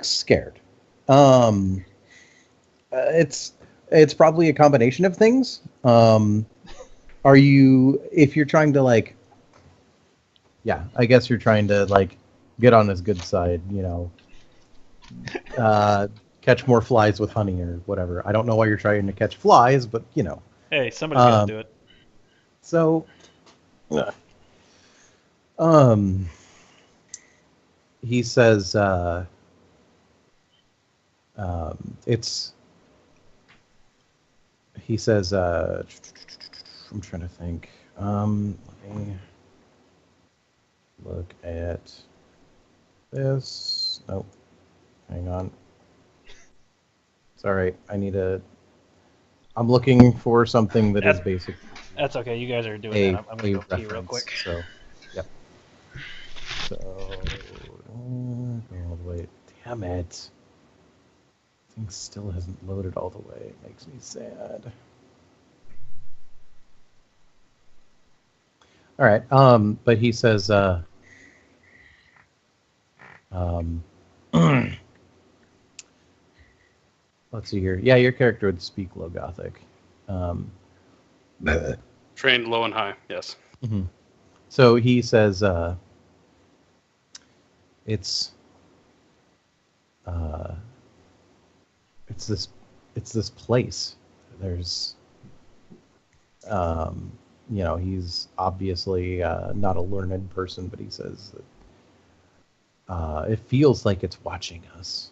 scared. It's probably a combination of things. If you're trying to like, yeah, I guess you're trying to like get on his good side, catch more flies with honey or whatever. I don't know why you're trying to catch flies, but Hey, somebody's gonna do it. So, he says, he says, I'm trying to think. Let me look at this. Nope. Hang on. It's all right. I'm looking for something that is basic. That's okay. You guys are doing that. I'm gonna go pee real reference. quick. So, yep. So, go all the way. Damn it. Thing still hasn't loaded all the way. It makes me sad. All right. But he says, let's see here. Yeah, your character would speak Low Gothic. Trained low and high. Yes. So he says, it's this place. There's he's obviously not a learned person, but he says that it feels like it's watching us.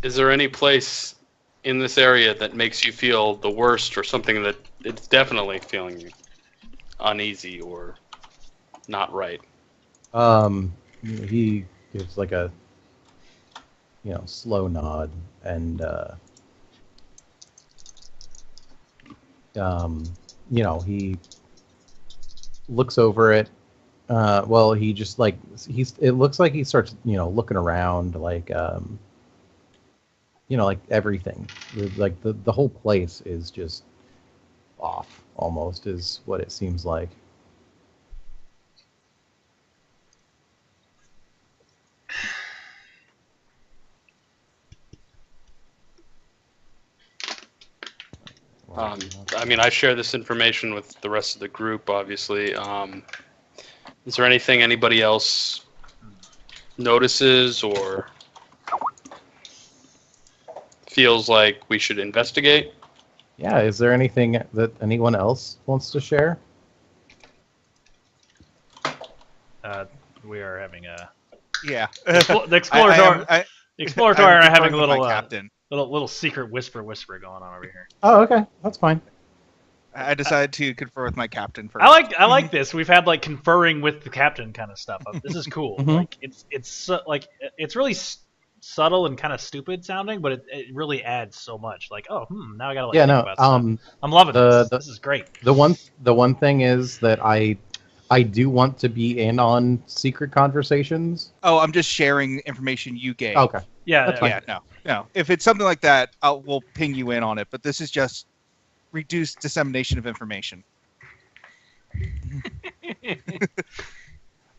Is there any place in this area that makes you feel the worst, or something that it's definitely feeling you uneasy or not right? He gives like a slow nod, and he looks over it. He just it looks like he starts looking around, like like everything, like the whole place is just off, almost, is what it seems like. I share this information with the rest of the group, obviously. Is there anything anybody else notices or feels like we should investigate? Yeah, is there anything that anyone else wants to share? We are having a... Yeah. The exploratory are having a little captain. little secret whisper going on over here. Oh, okay, that's fine. I decided to confer with my captain first. I like this. We've had like conferring with the captain kind of stuff. This is cool. Mhm. Like it's really subtle and kind of stupid sounding, but it really adds so much. Like, now I gotta think about stuff. I'm loving this. This is great. The one thing is that I do want to be in on secret conversations. Oh, I'm just sharing information you gave. Okay. Yeah, That's fine. Yeah, no. If it's something like that, we'll ping you in on it. But this is just reduced dissemination of information.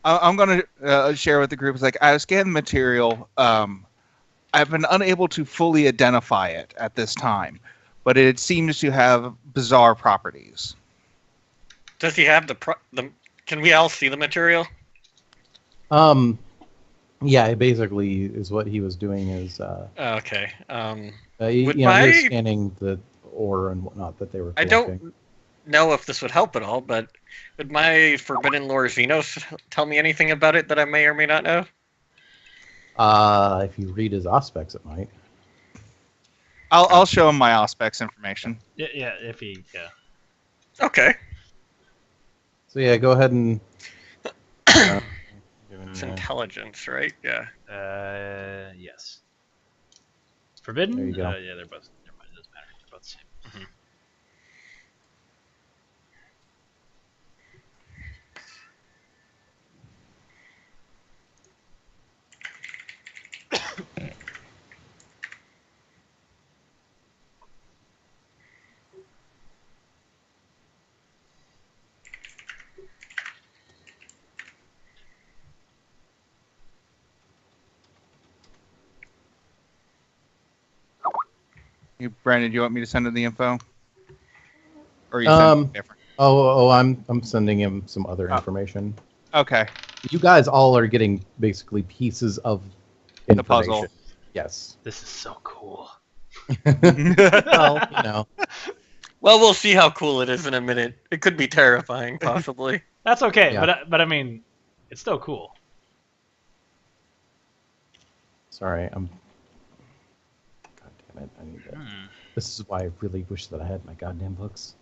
I'm going to share with the group. It's like, I scanned the material. I've been unable to fully identify it at this time, but it seems to have bizarre properties. Does he have can we all see the material? Yeah, it basically is what he was doing is Okay. he was scanning the ore and whatnot that they were collecting. I don't know if this would help at all, but would my Forbidden Lore Xenos tell me anything about it that I may or may not know? If you read his Auspex, it might. I'll show him my Auspex information. Yeah. Okay. So yeah, go ahead and. It's intelligence, right? Yeah. Yes. Forbidden? There you go. Yeah, they're both. Never mind, it doesn't matter. They're both the same. Brandon, do you want me to send him the info? Or you send different? I'm sending him some other information. Okay. You guys all are getting basically pieces of The puzzle. Yes. This is so cool. Well, Well, we'll see how cool it is in a minute. It could be terrifying, possibly. That's okay, Yeah. but I mean, it's still cool. Sorry, God damn it! I need to. This is why I really wish that I had my goddamn books.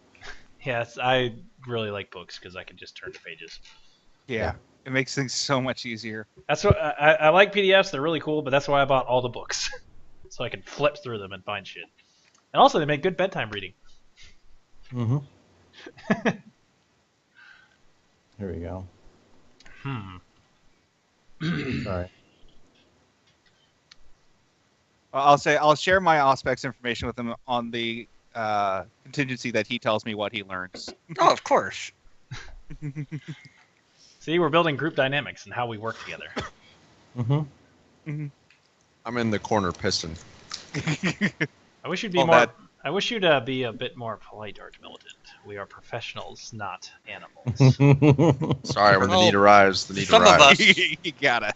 Yes, I really like books because I can just turn to pages. Yeah. It makes things so much easier. That's what I like PDFs. They're really cool, but that's why I bought all the books, so I can flip through them and find shit. And also, they make good bedtime reading. Mm-hmm. Here we go. Sorry. I'll share my Auspex information with him on the contingency that he tells me what he learns. Oh, of course. See, we're building group dynamics and how we work together. I'm in the corner piston. I wish you'd be Well, more. I wish you'd be a bit more polite, Arch Militant. We are professionals, not animals. Sorry, when the need arrives, the need Some of arrives. us. You gotta.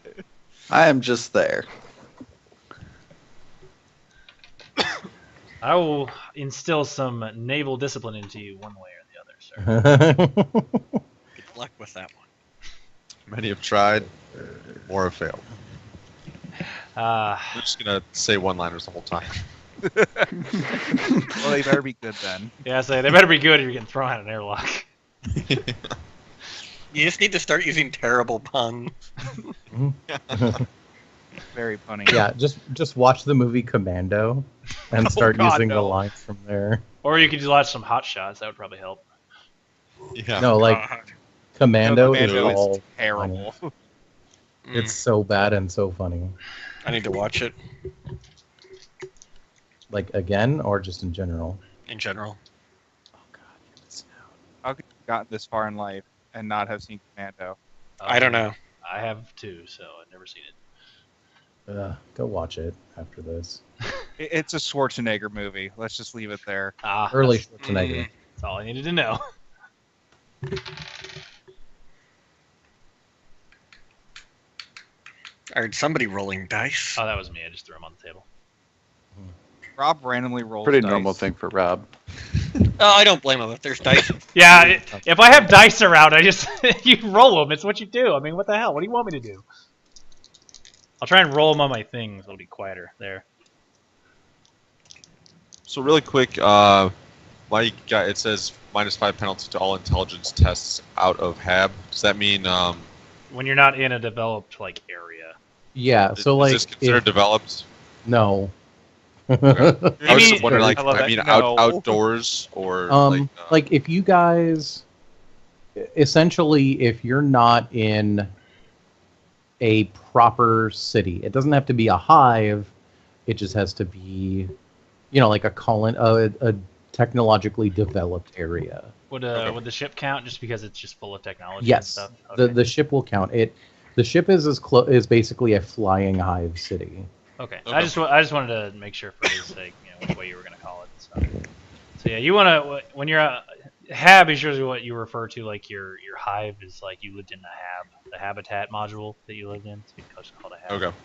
I am just there. I will instill some naval discipline into you one way or the other, sir. Good luck with that one. Many have tried, more have failed. Uh, We're just gonna say one-liners the whole time. Well, they better be good then. yeah, so they better be good if you're getting thrown out of an airlock. You just need to start using terrible puns. Very funny. Yeah, just watch the movie Commando and start God, using the no. lines from there. Or you could just watch some Hot Shots. That would probably help. Yeah. No, like God. Commando, Commando is all is terrible. It's so bad and so funny. I need to watch it Like again, or just in general. in general. Oh God, you're missing out. How could you have gotten this far in life and not have seen Commando? I don't know. I have too, so I've never seen it. Go watch it after this. It's a Schwarzenegger movie. Let's just leave it there. Ah, Early that's, Schwarzenegger. that's all I needed to know. I heard somebody rolling dice. Oh, that was me. I just threw them on the table. Rob randomly rolls Pretty dice. normal thing for Rob. Oh, I don't blame him if there's dice. Yeah, if I have dice around, I just you roll them. It's what you do. I mean, what the hell? What do you want me to do? I'll try and roll them on my things. It'll be quieter there. So really quick, Mike, it says -5 penalty to all intelligence tests out of HAB. Does that mean When you're not in a developed like area. Yeah, so is like this considered if- developed? no. I was just wondering, like, I love I that. mean, No. outdoors or Like if you guys, essentially, if you're not in a proper city, it doesn't have to be a hive. It just has to be, like a technologically developed area. Would Okay. would the ship count just because it's just full of technology and Yes, stuff? the ship will count. The ship is basically a flying hive city. Okay. Okay. I just wanted to make sure for his sake, which way you were gonna call it. So yeah, you wanna when you're HAB is usually what you refer to, like your hive is like you lived in a HAB, the habitat module that you lived in. It's just called a HAB. Okay.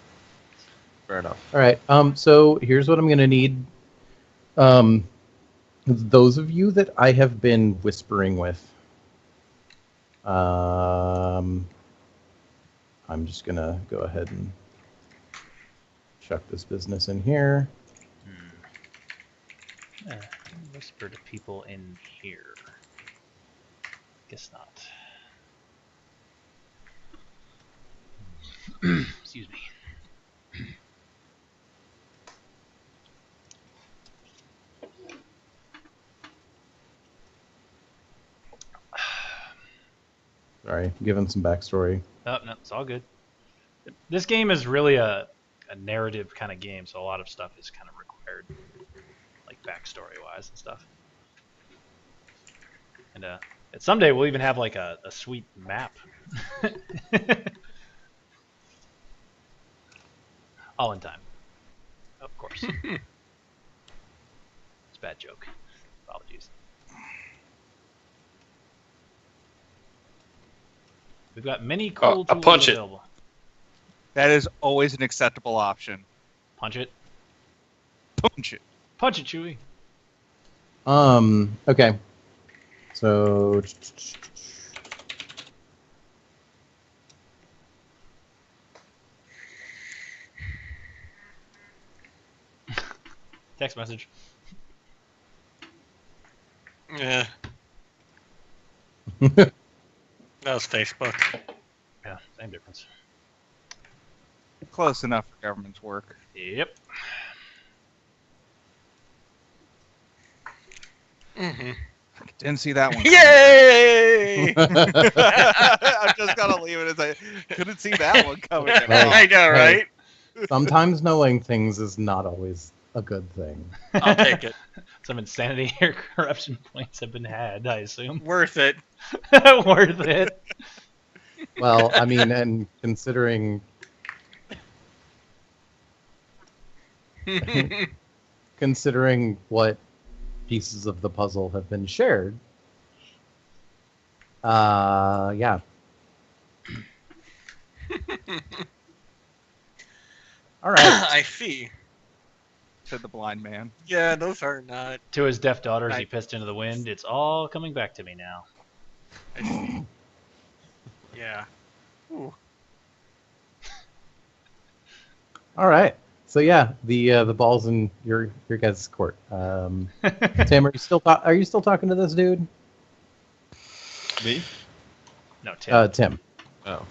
Fair enough. All right. So here's what I'm gonna need. Those of you that I have been whispering with. I'm just gonna go ahead and chuck this business in here. Whisper to people in here. Guess not. Excuse me. Sorry, giving some backstory. Oh, no, it's all good. This game is really a narrative kind of game, so a lot of stuff is kind of required, like backstory-wise and stuff. And someday we'll even have like a sweet map. All in time. Of course. It's a bad joke. Apologies. We've got many cool I'll tools punch it. available. That is always an acceptable option. Punch it. Punch it. Punch it, Chewie. Okay. So Text message. Yeah. That was Facebook. Yeah, same difference. Close enough for government's work. Yep. Mm-hmm. Didn't see that one. Yay! I'm just gonna leave it as I couldn't see that one coming. At all. I know, right? sometimes knowing things is not always a good thing. I'll take it. Some insanity or corruption points have been had, I assume. Worth it. Worth it. Well, I mean, and considering what pieces of the puzzle have been shared. Yeah. All right. I see. Said the blind man. Yeah, those are not. To his deaf daughters, he Right. pissed into the wind. It's all coming back to me now. I see. Yeah. Ooh. All right. So yeah, the ball's in your guys' court. Tim, are you still talking to this dude? Me? No, Tim. Tim. Oh.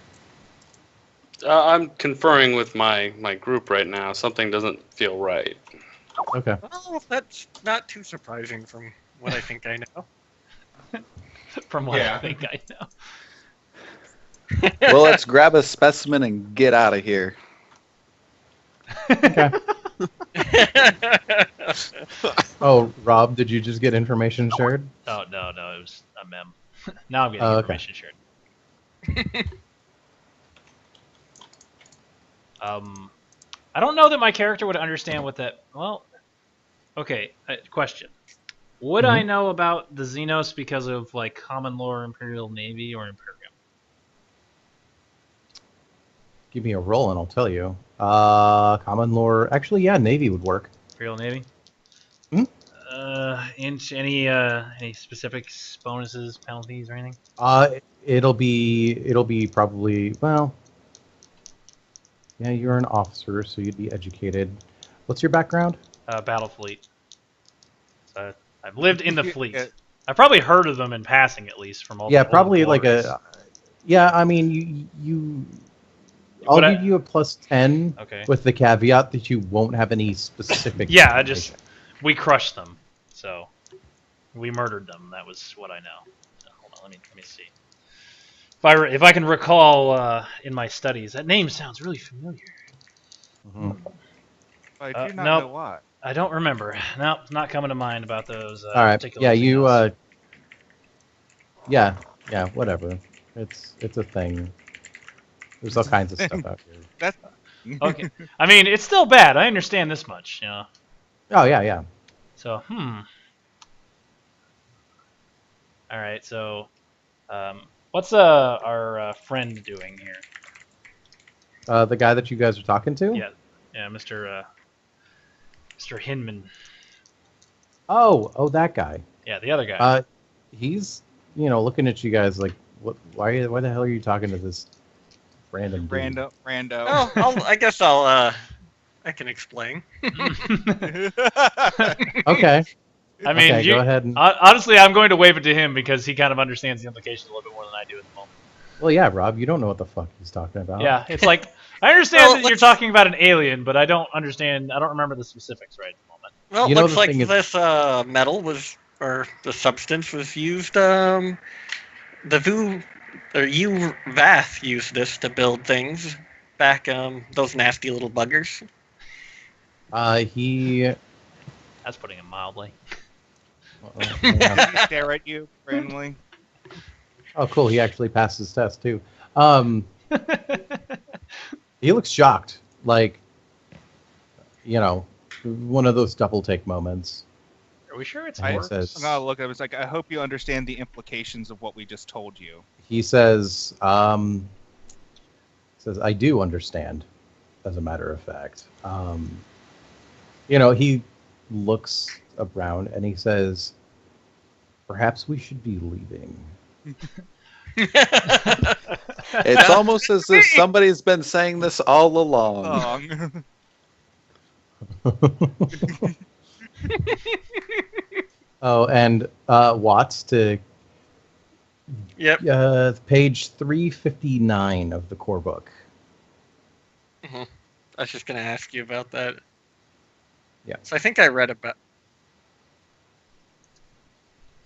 I'm conferring with my group right now. Something doesn't feel right. Okay. Well, that's not too surprising from what I think I know. From what I Yeah. think I know. Well, let's grab a specimen and get out of here. Okay. Oh, Rob, did you just get information shared? Oh, no, it was a mem. Now I'm getting Oh, okay. information shared. I don't know that my character would understand what that... Well, okay, question. Would I know about the Xenos because of, like, common lore, Imperial Navy, or Imperium? Give me a roll and I'll tell you. Common lore. Actually, yeah, Navy would work. Imperial Navy? Hmm? Any specific bonuses, penalties, or anything? It'll be probably, well, yeah, you're an officer, so you'd be educated. What's your background? Battle fleet. I've lived in the fleet. Yeah. I've probably heard of them in passing, at least, from all. Yeah, the old probably like wars. yeah. I mean, you. I'll Would I- give you a +10 Okay. with the caveat that you won't have any specific. Yeah, information. we crushed them, so we murdered them. That was what I know. Hold on, let me see. If I can recall in my studies, that name sounds really familiar. Mhm. I do not nope. know why. I don't remember. No, it's not coming to mind about those. All right. Particular Yeah, you. Xenos. Yeah, whatever. It's a thing. There's all kinds of stuff out here. That's Okay. I mean, it's still bad. I understand this much, you know. Oh yeah. So, All right. So, what's our friend doing here? The guy that you guys are talking to? Yeah, Mr. Hinman. Oh, that guy. Yeah, the other guy. He's looking at you guys like, what? Why the hell are you talking to this random dude? rando. Oh, I guess I can explain. Okay. I mean, okay, go ahead. honestly, I'm going to wave it to him because he kind of understands the implications a little bit more than I do at the moment. Well, yeah, Rob, you don't know what the fuck he's talking about. Yeah, it's like I understand Well, that you're let's- talking about an alien, but I don't understand. I don't remember the specifics right at the moment. Well, You know, looks the like thing is- this metal was, or the substance was used. The Vath used this to build things back. Those nasty little buggers. He. That's putting it mildly. Hang on. He stare at you randomly. Oh, cool. He actually passed his test too. He looks shocked, like, one of those double take moments. Are we sure it's I- orcs? says- I'm gonna look at it. It's like, I hope you understand the implications of what we just told you. He says, I do understand, as a matter of fact. He looks around and he says, perhaps we should be leaving. It's almost as if somebody's been saying this all along. Oh, and Watts to Yep. page 359 of the core book. I was just gonna ask you about that. Yeah. So I think I read about.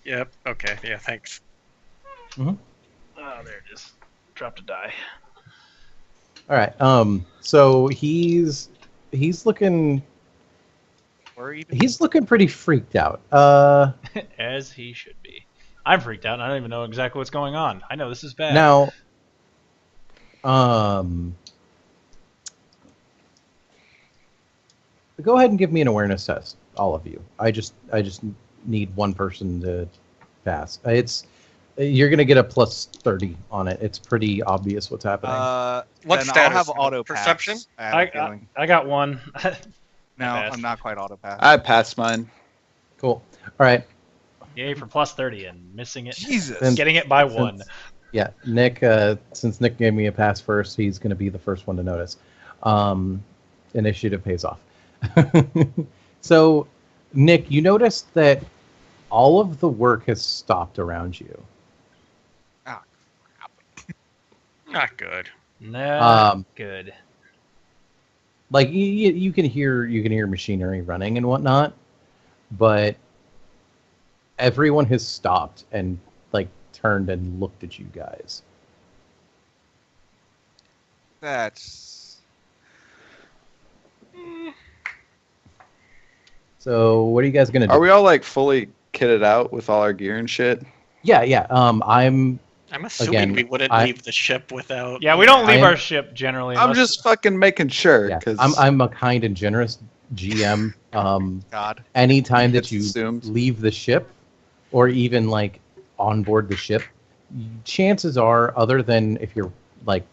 Yep. Okay. Yeah. Thanks. Oh, there it is. Dropped a die. All right. So he's looking pretty freaked out. As he should be. I'm freaked out, and I don't even know exactly what's going on. I know this is bad. Now, go ahead and give me an awareness test, all of you. I just need one person to pass. You're gonna get a plus 30 on it. It's pretty obvious what's happening. What Then status? I'll have auto Perception? pass. I have a feeling. I got one. No, passed. I'm not quite auto pass. I passed mine. Cool. All right. Yay for plus 30 and missing it. Jesus. Then- Getting it by one. Yeah, Nick. Since Nick gave me a pass first, he's going to be the first one to notice. Initiative pays off. So, Nick, you noticed that all of the work has stopped around you. Not good. No, good. Like you can hear machinery running and whatnot, but everyone has stopped and like turned and looked at you guys. That's So what are you guys gonna do? Are we all like fully kitted out with all our gear and shit? Yeah. I'm assuming Again, we wouldn't I- leave the ship without. Yeah, we don't leave I'm- our ship generally. I'm unless- just fucking making sure yeah. because I'm a kind and generous GM. God. Anytime that It's you assumed. leave the ship, or even like on board the ship, chances are, other than if you're like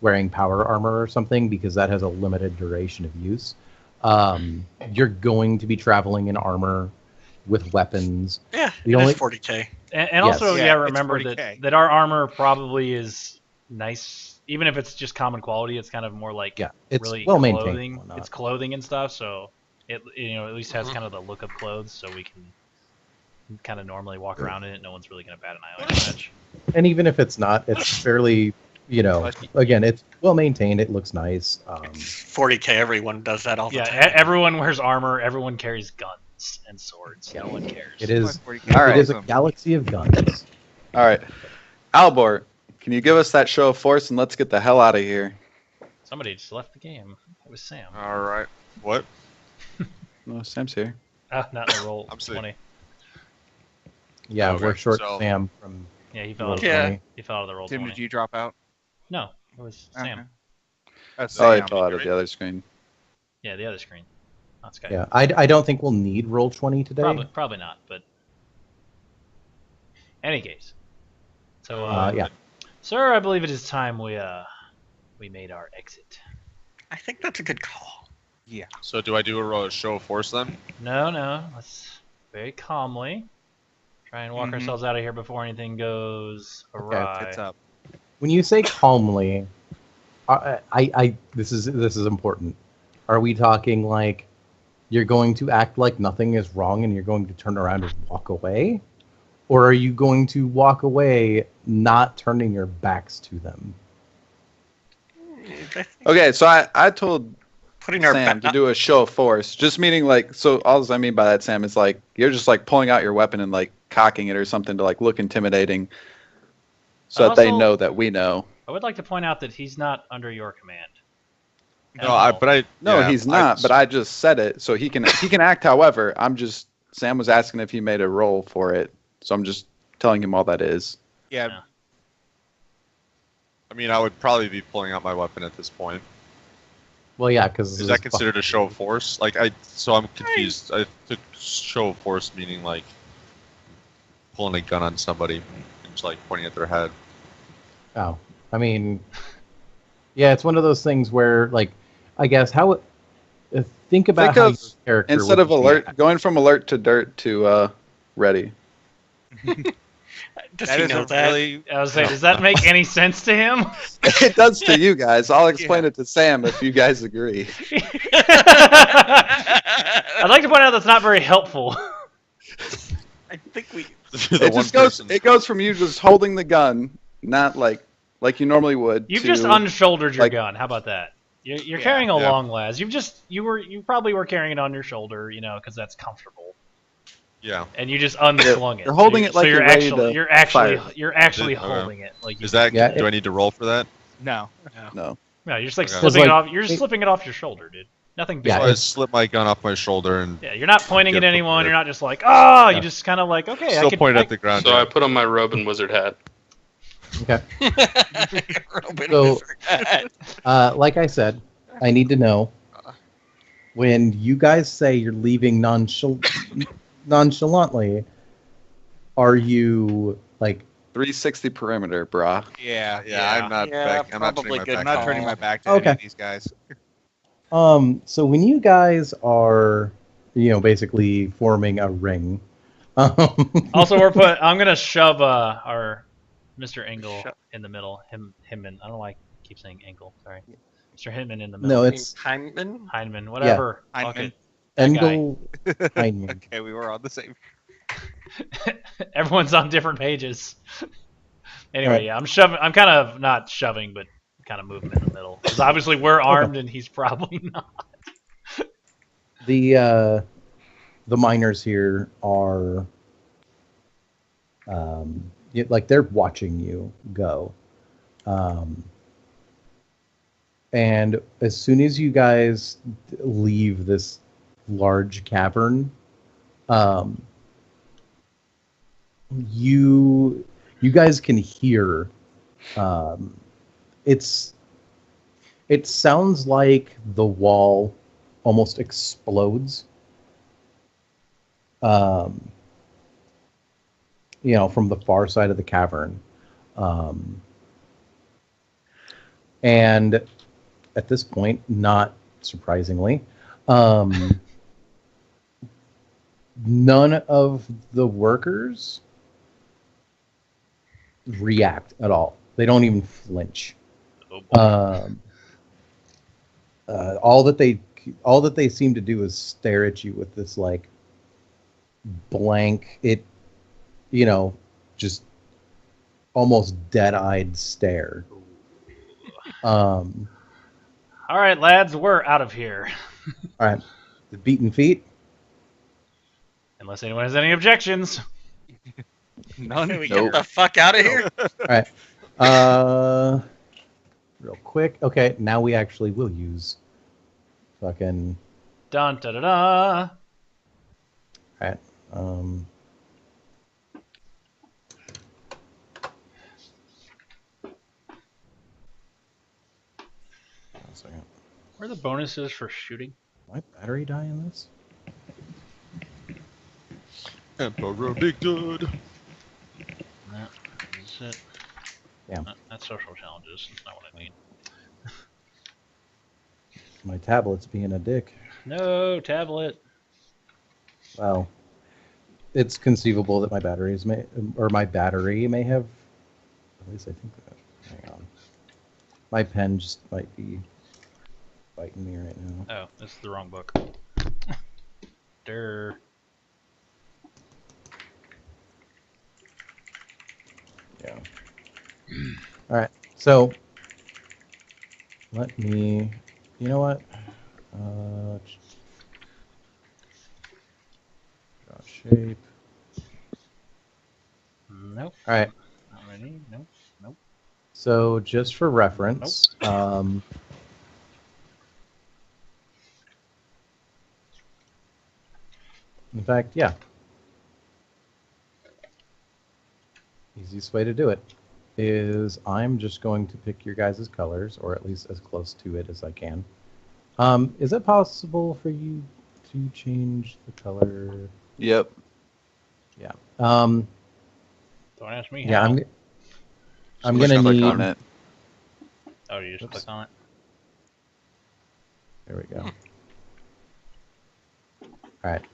wearing power armor or something, because that has a limited duration of use, you're going to be traveling in armor with weapons. Yeah, The it only- is 40k. And Yes. also, Yeah, yeah, it's remember 40K. that our armor probably is nice, even if it's just common quality. It's kind of more like Yeah, it's really well maintained. clothing. and whatnot. It's clothing and stuff, so it at least has Mhm. kind of the look of clothes, so we can kind of normally walk around in it. No one's really gonna bat an eye on it much. And even if it's not, it's fairly, again, it's well maintained. It looks nice. 40k. Everyone does that all the Yeah, time. everyone wears armor. Everyone carries guns and swords. Yeah. No one cares. It is. All It right. is a galaxy of guns. all right. Albor, can you give us that show of force and let's get the hell out of here? Somebody just left the game. It was Sam. All right. What? No, Sam's here. Not in the roll. I'm 20. Yeah, Okay, we're short so- Sam from. Yeah, he fell roll out. Of, Yeah. 20. he fell out of the roll. Tim, 20. did you drop out? No, it was Sam. Okay. That's Oh, I Sam. fell out of the other screen. Yeah, the other screen. Not Skype. Yeah, I don't think we'll need roll 20 today. Probably not, but any case. So, Yeah. sir, I believe it is time we made our exit. I think that's a good call. Yeah. So do I do a show of force then? No, let's very calmly try and walk Mhm. ourselves out of here before anything goes awry. It's up. When you say calmly, this is important. Are we talking like you're going to act like nothing is wrong and you're going to turn around and walk away? Or are you going to walk away not turning your backs to them? I think Okay, so I told putting our Sam to do a show of force, just meaning like, so all I mean by that, Sam, is like you're just like pulling out your weapon and like cocking it or something to like look intimidating, so that they Also- know that we know. I would like to point out that he's not under your command. No, yeah, He's not. But I just said it, so he can act. However, Sam was asking if he made a roll for it, so I'm just telling him all that is. Yeah. Yeah. I mean, I would probably be pulling out my weapon at this point. Well, yeah, because Is that considered a show of force? Like so I'm confused. I took show of force meaning like pulling a gun on somebody and just like pointing at their head. Oh, I mean, yeah, it's one of those things where, like, I guess think about Think how of- your character Instead would of alert, react. going from alert to dirt to ready. Does That he is know a that? really. I was saying, does that make any sense to him? It does to you guys. I'll explain it to Sam if you guys agree. I'd like to point out that's not very helpful. I think we. It just goes. It goes from you just holding the gun, not like you normally would. You've to, just unshouldered your like- gun. How about that? You're Yeah, carrying a yeah. long las. You probably were carrying it on your shoulder, because that's comfortable, Yeah. and you just unslung it. you're holding So it like you're you're ready actually to you're actually fire. you're actually Is it- okay. holding it like you. Is that? Yeah, do I need to roll for that? No. No. No, you're just like Okay. slipping It's it like- off. You're just slipping it off your shoulder, dude. Nothing big. Yeah, So I it's- slip my gun off my shoulder and Yeah, you're not pointing Get at anyone. prepared. You're not just like, oh, Yeah. you just kind of like, okay, still I could. point I- at the ground. So I yeah. put on my robe and wizard hat. Okay. Robin So- Wizard. Like I said, I need to know when you guys say you're leaving nonchalantly, are you like? 360 perimeter, brah. Yeah. Yeah, I'm not. Yeah, I'm not turning probably my good back. I'm not call. turning my back to Okay. any of these guys. So when you guys are, basically forming a ring. Also, I'm gonna shove our Mr. Engel in the middle. Hinman. I don't know why I keep saying Engel. Sorry, Mr. Hinman in the middle. No, I mean, it's Heineman? Heineman, whatever. Heineman. Okay. That guy. Engel Heineman. Okay, we were on the same. Everyone's on different pages. Anyway, Alright. yeah, I'm shoving. I'm kind of not shoving, but kind of moving in the middle because obviously we're armed and he's probably not. The miners here are like they're watching you go. And as soon as you guys leave this large cavern, you guys can hear it sounds like the wall almost explodes. From the far side of the cavern. And at this point, not surprisingly, none of the workers react at all. They don't even flinch. Oh boy. All that they seem to do is stare at you with this like blank, just almost dead-eyed stare. All right, lads, we're out of here. All right, the beaten feet. Unless anyone has any objections. None. Can we Nope. get the fuck out of here? All right. Real quick. Okay, now we actually will use fucking. Dun da da da. All right. One second. Where are the bonuses for shooting? My battery die in this? Emperor Big Good. That is it. Yeah. That's social challenges. That's not what I need. My tablet's being a dick. No tablet. Well, it's conceivable that my battery may have. At least I think that. Hang on. My pen just might be biting me right now. Oh, this is the wrong book. Durr. Yeah. All right. So let me. You know what? Draw shape. Nope. All right. Not ready. Nope. Nope. So just for reference, in fact, yeah. Easiest way to do it is I'm just going to pick your guys' colors, or at least as close to it as I can. Is it possible for you to change the color? Yep. Yeah. Don't ask me. Yeah, how. I'm Just gonna click need. on it. Oh, you just Oops. click on it. There we go. All right.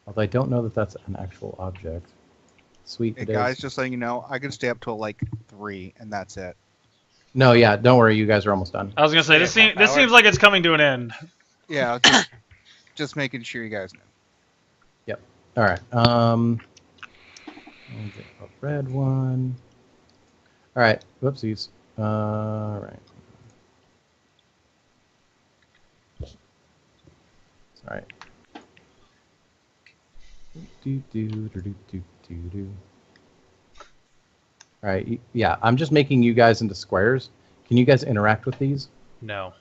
Although I don't know that that's an actual object. Sweet. Hey it guys, is. just letting you know, I can stay up till like 3, and that's it. No, yeah. Don't worry. You guys are almost done. I was gonna say this seems like it's coming to an end. Yeah, just making sure you guys know. All right. I'll get a red one. All right. Whoopsies. All right. Sorry. Do. All right. Yeah, I'm just making you guys into squares. Can you guys interact with these? No.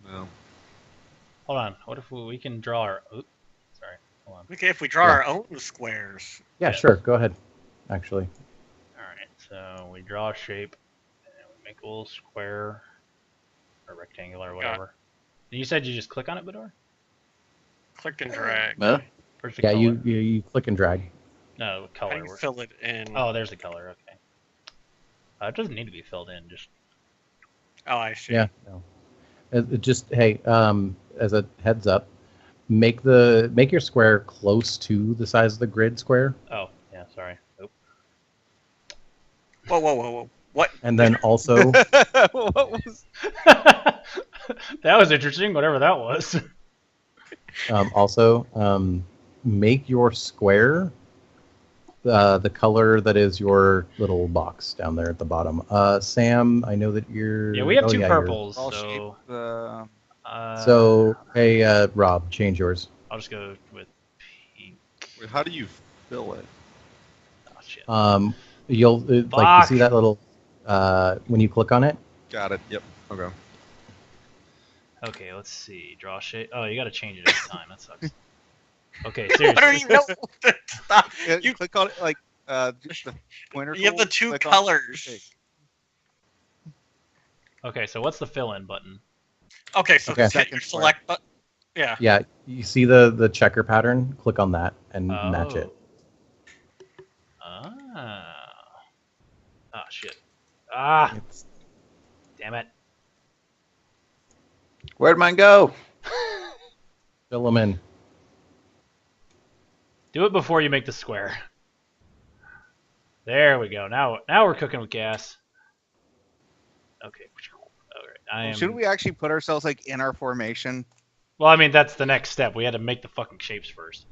No. Hold on. What if we can draw our? Oops. Sorry. Hold on. Okay, if we draw Yeah. our own squares. Yeah, Yeah. sure. Go ahead. Actually. All right. So we draw a shape, and we make a little square, or rectangular, or whatever. And you said you just click on it, Bador? Click and drag. Huh? Where's the Yeah, color? you click and drag. No, How do color. you fill it in? Oh, there's the color. Okay. It doesn't need to be filled in. Just Oh, I see. Yeah. No. Just hey, as a heads up, make your square close to the size of the grid square, oh yeah, sorry. Nope. Whoa. What? and then also What was? That was interesting. Whatever that was. make your square the color that is your little box down there at the bottom. Sam, I know that you're. Yeah, we have two you're- purples, All so. shape, So hey, Rob, change yours. I'll just go with pink. Wait, how do you fill it? Oh shit. You'll like you Fuck. see that little when you click on it. Got it. Yep. Okay. Okay, let's see. Draw shape. Oh, you got to change it every time. That sucks. Okay, I don't seriously. even know. Stop. Yeah, You, click on it like just the pointer. you have the tool, two click on- colors. Okay, so what's the fill-in button? Okay, so Okay. hit Second your select button. Yeah. Yeah, you see the checker pattern. Click on that and match it. Ah. Ah, shit. Ah, It's- damn it. Where'd mine go? Fill them in. Do it before you make the square. There we go. Now we're cooking with gas. Okay. All right. I am. Should we actually put ourselves like in our formation? Well, I mean that's the next step. We had to make the fucking shapes first.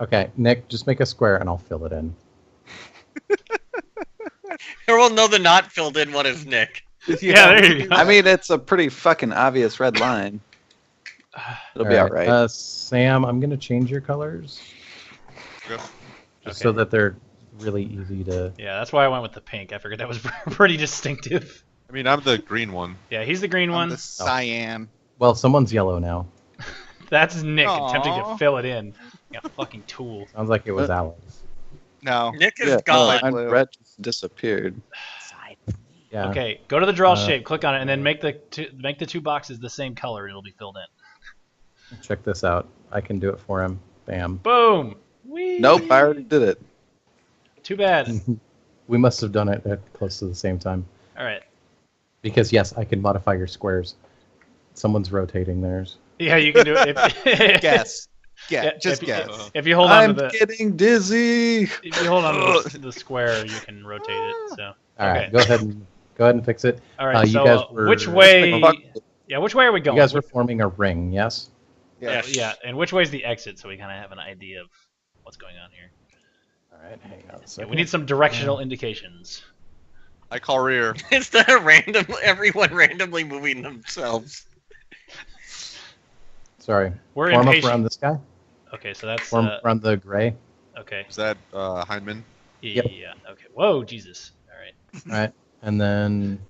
Okay, Nick, just make a square and I'll fill it in. Everyone know the not filled in one is Nick. Yeah, there you go. I mean, it's a pretty fucking obvious red line. It'll be all right. Sam, I'm gonna change your colors Okay. just so that they're really easy to. Yeah, that's why I went with the pink. I figured that was pretty distinctive. I mean, I'm the green one. Yeah, he's the green I'm one. the cyan. Well, someone's yellow now. That's Nick attempting to Aw. fill it in. Yeah, fucking tool. Sounds like it was Alex. No. Nick is Yeah, no, gone. mine Blue. red just disappeared. Yeah. Okay, go to the draw Uh, shape, click on it, and then make the two boxes the same color. It'll be filled in. Check this out. I can do it for him. Bam. Boom. Whee! Nope, I already did it. Too bad. We must have done it at close to the same time. All right. Because yes, I can modify your squares. Someone's rotating theirs. Yeah, you can do it. If, Guess. Yeah, Yeah, just if, guess. If you hold on I'm to the getting dizzy. if you hold on to the square, you can rotate it. So. All right, Okay. go ahead and fix it. All right. you So guys were- which way? Fuck. Yeah, which way are we You going? guys were forming a ring, yes? Yeah. Yeah, and which way is the exit, so we kind of have an idea of what's going on here. All right, hang on a Yeah, second. we need some directional indications. I call rear. Instead of everyone randomly moving themselves. Sorry. We're Form up impatient. around this guy. Okay, so that's Form around the gray. okay. Is that Heinemann? Yeah. Yep. Okay. Whoa, Jesus. All right. All right, and then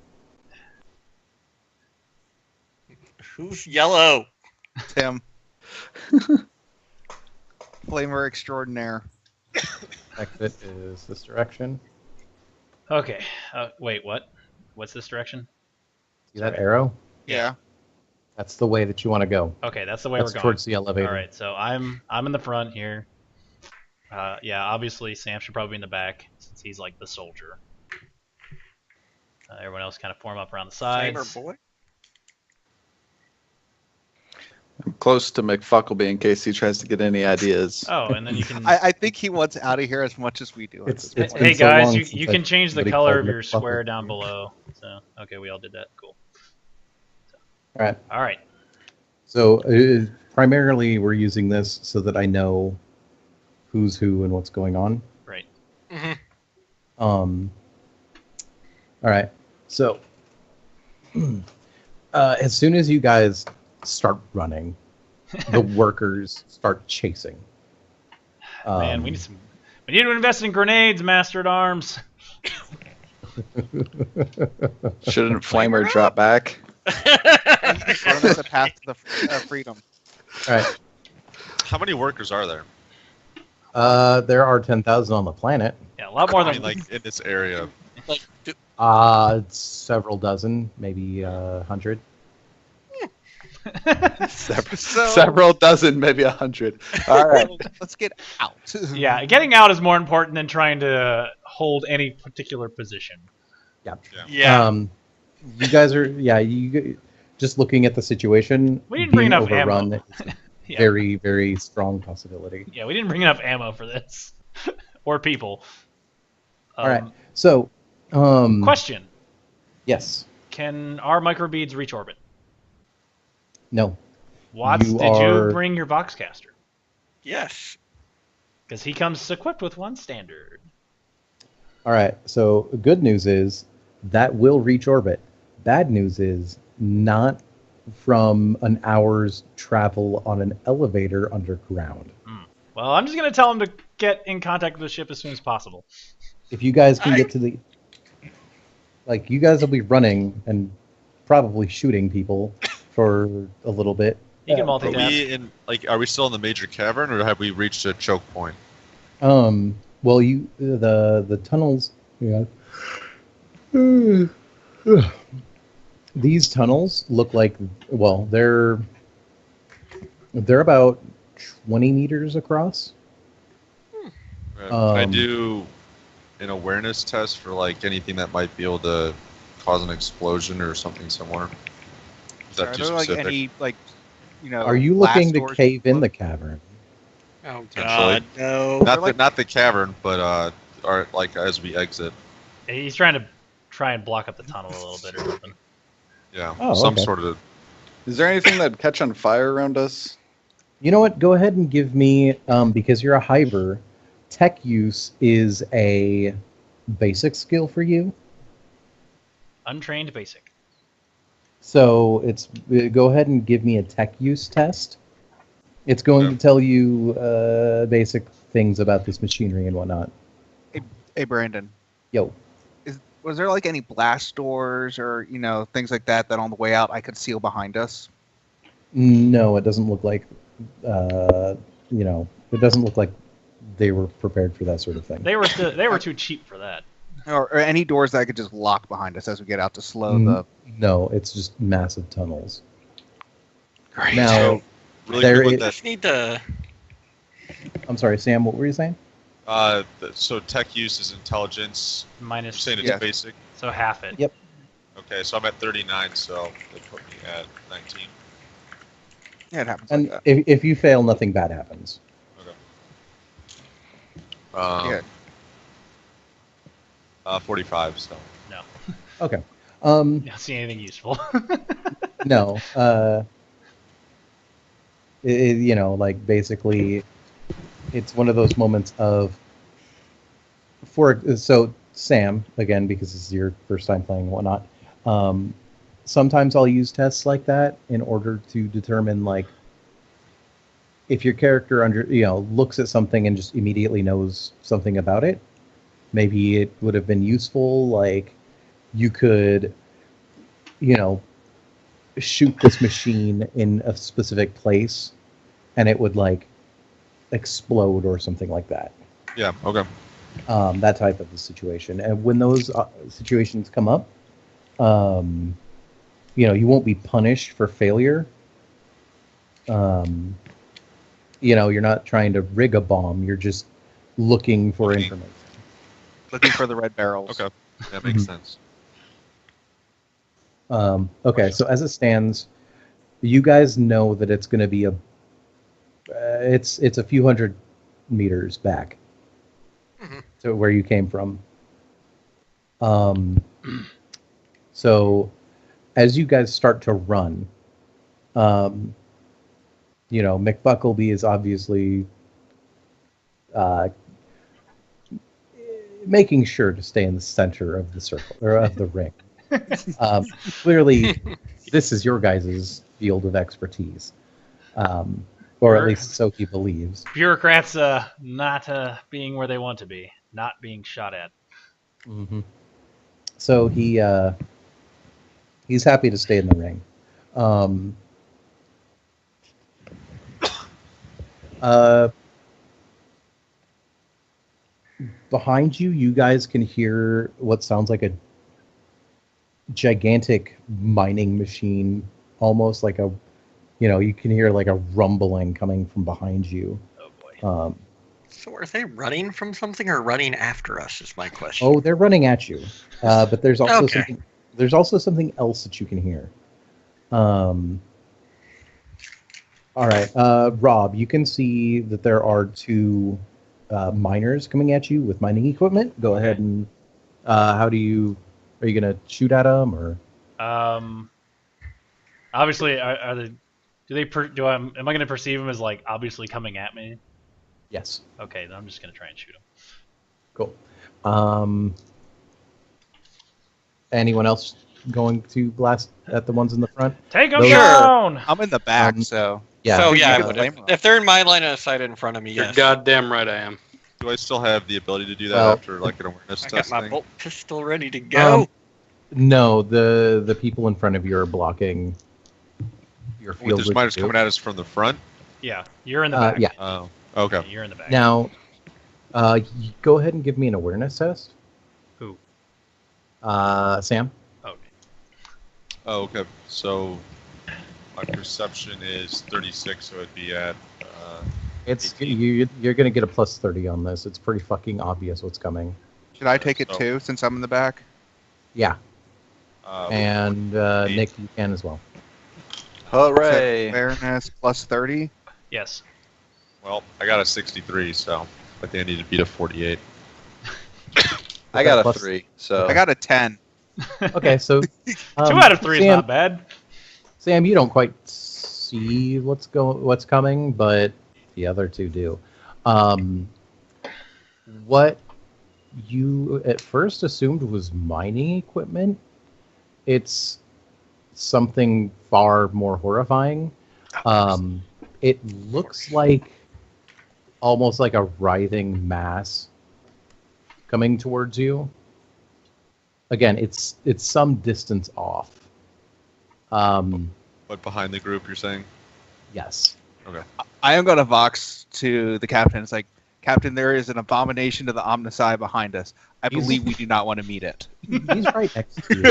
Who's yellow? Tim. Flamer extraordinaire. exit is this direction. Okay. Wait. What? What's this direction? See that arrow? Yeah. That's the way that you want to go. Okay, that's the way That's we're going. towards the elevator. All right. So I'm in the front here. Yeah. Obviously, Sam should probably be in the back since he's like the soldier. Everyone else kind of form up around the sides. Flamer boy? I'm close to McFuckleby in case he tries to get any ideas. Oh, and then you can. I think he wants out of here as much as we do. at It's- this it's point. Hey been so guys, long you since can change the somebody color called of your McFuckleby. square down below. So okay, we all did that. Cool. All right. All right. So primarily, we're using this so that I know who's who and what's going on. Right. Mhm. All right. So as soon as you guys start running, the workers start chasing. Man, we need some. We need to invest in grenades, Master at Arms. Shouldn't Flamer drop back? Showing us a path to the freedom. All right. How many workers are there? There are 10,000 on the planet. Yeah, a lot more I than mean, like in this area. Like, Several dozen, maybe 100. Several dozen, maybe 100. All right. Let's get out. Yeah, getting out is more important than trying to hold any particular position. Yeah. You guys are just looking at the situation. We didn't bring being enough ammo. overrun is Yeah. very, very strong possibility. Yeah, we didn't bring enough ammo for this. Or people. All right. So, Question. yes. Can our microbeads reach orbit? No. Watts, You did are- you bring your Voxcaster? Yes. Because he comes equipped with one standard. All right. So, good news is that will reach orbit. Bad news is not from an hour's travel on an elevator underground. Well, I'm just going to tell him to get in contact with the ship as soon as possible. If you guys can get to the... Like, you guys will be running and probably shooting people for a little bit. You can Are multitask. are we still in the major cavern, or have we reached a choke point? Well, the tunnels. Yeah. These tunnels look like, well, they're about 20 meters across. I do an awareness test for like anything that might be able to cause an explosion or something similar. Is that Are too there like specific? any Are you blast looking to doors cave in closed? the cavern? Oh Potentially. God, no. Not the cavern, but like as we exit. He's trying to block up the tunnel a little bit or something. Yeah, Oh, some okay. sort of. Is there anything that'd catch on fire around us? You know what? Go ahead and give me, because you're a hiver, tech use is a basic skill for you. Untrained basic. So go ahead and give me a tech use test. It's going to tell you basic things about this machinery and whatnot. Hey, Brandon. Yo. Was there like any blast doors or things like that on the way out I could seal behind us? No, it doesn't look like, it doesn't look like they were prepared for that sort of thing. They were too cheap for that. Or any doors that I could just lock behind us as we get out to slow Mm. the. No, it's just massive tunnels. Great. Now, So, really there quick with is- that. Just need to. I'm sorry, Sam, what were you saying? So tech use is intelligence. You're Minus, saying it's Yeah. basic. so half it. Yep. Okay, so I'm at 39, so they put me at 19. Yeah, it happens. And like that. if you fail, nothing bad happens. Okay. Yeah. 45. So. Okay. Don't see anything useful. No. Like basically, it's one of those moments of. So Sam, again, because this is your first time playing and whatnot. Sometimes I'll use tests like that in order to determine like if your character looks at something and just immediately knows something about it. Maybe it would have been useful. Like you could, shoot this machine in a specific place, and it would like explode or something like that. Yeah. Okay. That type of a situation. And when those situations come up, you won't be punished for failure. You're not trying to rig a bomb. You're just looking for Looking. information. Looking for the red barrels. Okay. That makes Mhm. sense. Okay, so as it stands, you guys know that it's going to be it's a few hundred meters back Mhm. to where you came from. So as you guys start to run, McBuckleby is obviously making sure to stay in the center of the circle or of the ring. Clearly, this is your guys' field of expertise, or at least so he believes. Bureaucrats not being where they want to be, not being shot at. Mm-hmm. So he's happy to stay in the ring. Behind you, you guys can hear what sounds like a gigantic mining machine, almost like a you can hear like a rumbling coming from behind you. Oh boy. So are they running from something or running after us? Is my question. Oh, they're running at you, but there's also Okay. something. There's also something else that you can hear. All right, Rob, you can see that there are two miners coming at you with mining equipment. Go ahead and are you gonna shoot at them or? Obviously, are they? Am I going to perceive them as like obviously coming at me? Yes. Okay, then I'm just going to try and shoot them. Cool. Anyone else going to blast at the ones in the front? Take them Those- down! I'm in the back, Um, so Yeah. So yeah, I you would. can blame If they're in my line of sight in front of me, You're yes. goddamn right I am. Do I still have the ability to do that Well- after like an awareness I test got my thing? bolt pistol ready to go. No, the people in front of you are blocking your With field. this with miners you. coming at us from the front? Yeah, you're in the back. Yeah. Oh, okay. Yeah, you're in the back. Now, go ahead and give me an awareness test. Who? Sam. Okay. Oh, okay. So my perception is 36, so it'd be at. It's 18. you're gonna get a plus 30 on this. It's pretty fucking obvious what's coming. should I take it So- too since I'm in the back? Yeah, Uh, and eight. Nick, you can as well. Hooray! Awareness plus 30. Yes. Well, I got a 63, so I think I need to beat a 48. I got a Plus- 3, so I got a 10. Okay, so 2 out of 3 is Sam, not bad. Sam, you don't quite see what's coming, but the other two do. What you at first assumed was mining equipment, it's something far more horrifying. It looks like almost like a writhing mass coming towards you. Again, it's some distance off. But behind the group, you're saying? Yes. I am going to vox to the captain. It's like, Captain, there is an abomination to the Omnisci behind us. I He's- believe we do not want to meet it. He's right next to you.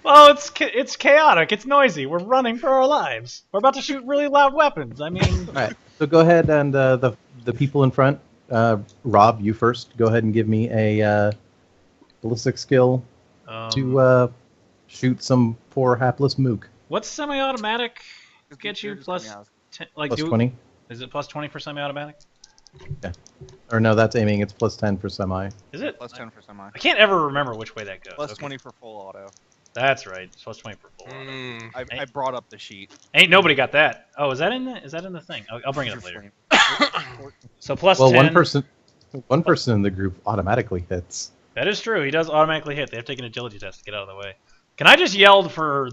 Well, it's chaotic. It's noisy. We're running for our lives. We're about to shoot really loud weapons. I mean, All right. So go ahead and the people in front. Rob, you first. Go ahead and give me a ballistic skill to shoot some poor hapless mook. what's semi-automatic get you? Plus 10, like Plus 20. Is it plus 20 for semi-automatic? Or no, that's aiming. It's plus 10 for semi. Is it? Plus 10 for semi. I can't ever remember which way that goes. Plus Okay. 20 for full auto. That's right. It's plus 20 for full. auto. Mm, I brought up the sheet. Ain't nobody got that. Oh, is that in the thing? I'll bring it up later. So plus Well, 10. one person in the group automatically hits. That is true. He does automatically hit. They have to take an agility test to get out of the way. Can I just yell for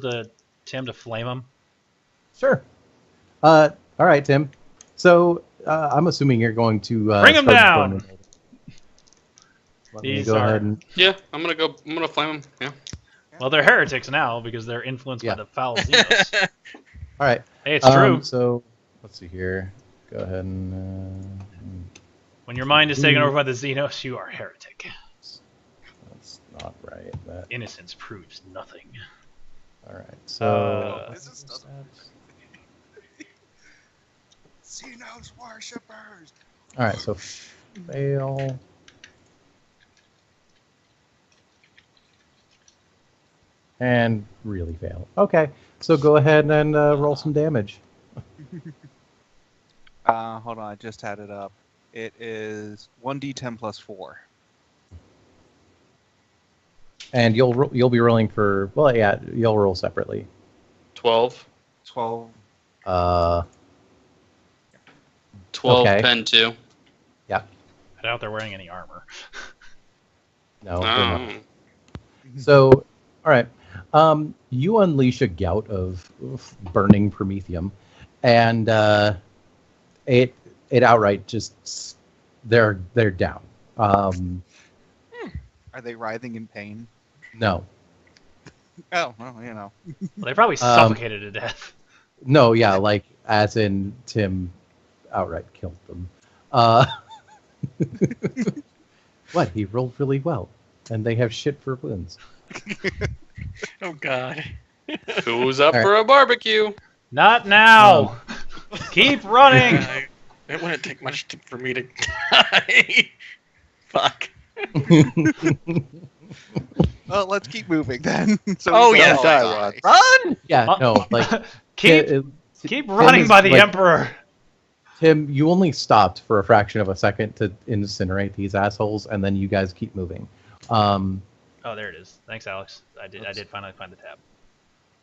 Tim to flame him? Sure. All right, Tim. So I'm assuming you're going to Bring him start down! burning. Let me These go are- ahead and Yeah, I'm gonna flame him. Yeah. Well, they're heretics now because they're influenced Yeah. by the foul Xenos. all right. Hey, it's true. So let's see here. Go ahead and When your mind is taken over by the Xenos, you are a heretic. that's not right. That Innocence proves nothing. all right. So Xenos worshippers. all right. So fail. And really fail. Okay. So go ahead and roll some damage. Hold on, I just had it up. It is 1d10 plus 4. And you'll be rolling for you'll roll separately. 12. 12. 12 Okay. pen 2. I doubt they're wearing any armor. No. they're not. Oh. So, all right. You unleash a gout of burning promethium, and it outright just they're down. Are they writhing in pain? No, Oh, well, you know. Well, they probably suffocated to death. no, yeah, like as in Tim outright killed them. What? He rolled really well, and they have shit for wounds. oh God. Who's up All for a barbecue? Not now. Keep running. It wouldn't take much for me to die. Fuck. Well, let's keep moving then. So Oh, we yeah. don't Die, die. Run! Yeah, no, like keep Tim running is, by the like, Emperor. Tim, you only stopped for a fraction of a second to incinerate these assholes, and then you guys keep moving. Oh, there it is. Thanks, Alex. I did finally find the tab.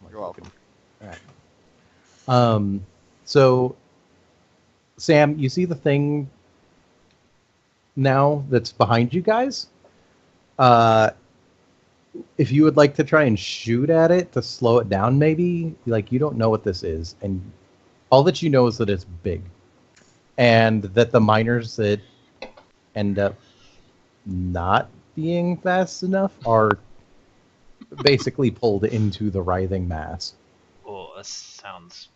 You're welcome. So, Sam, you see the thing now that's behind you guys? If you would like to try and shoot at it to slow it down, maybe, like, you don't know what this is, and all that you know is that it's big, and that the miners that end up not being fast enough are basically pulled into the writhing mass. Oh, that sounds.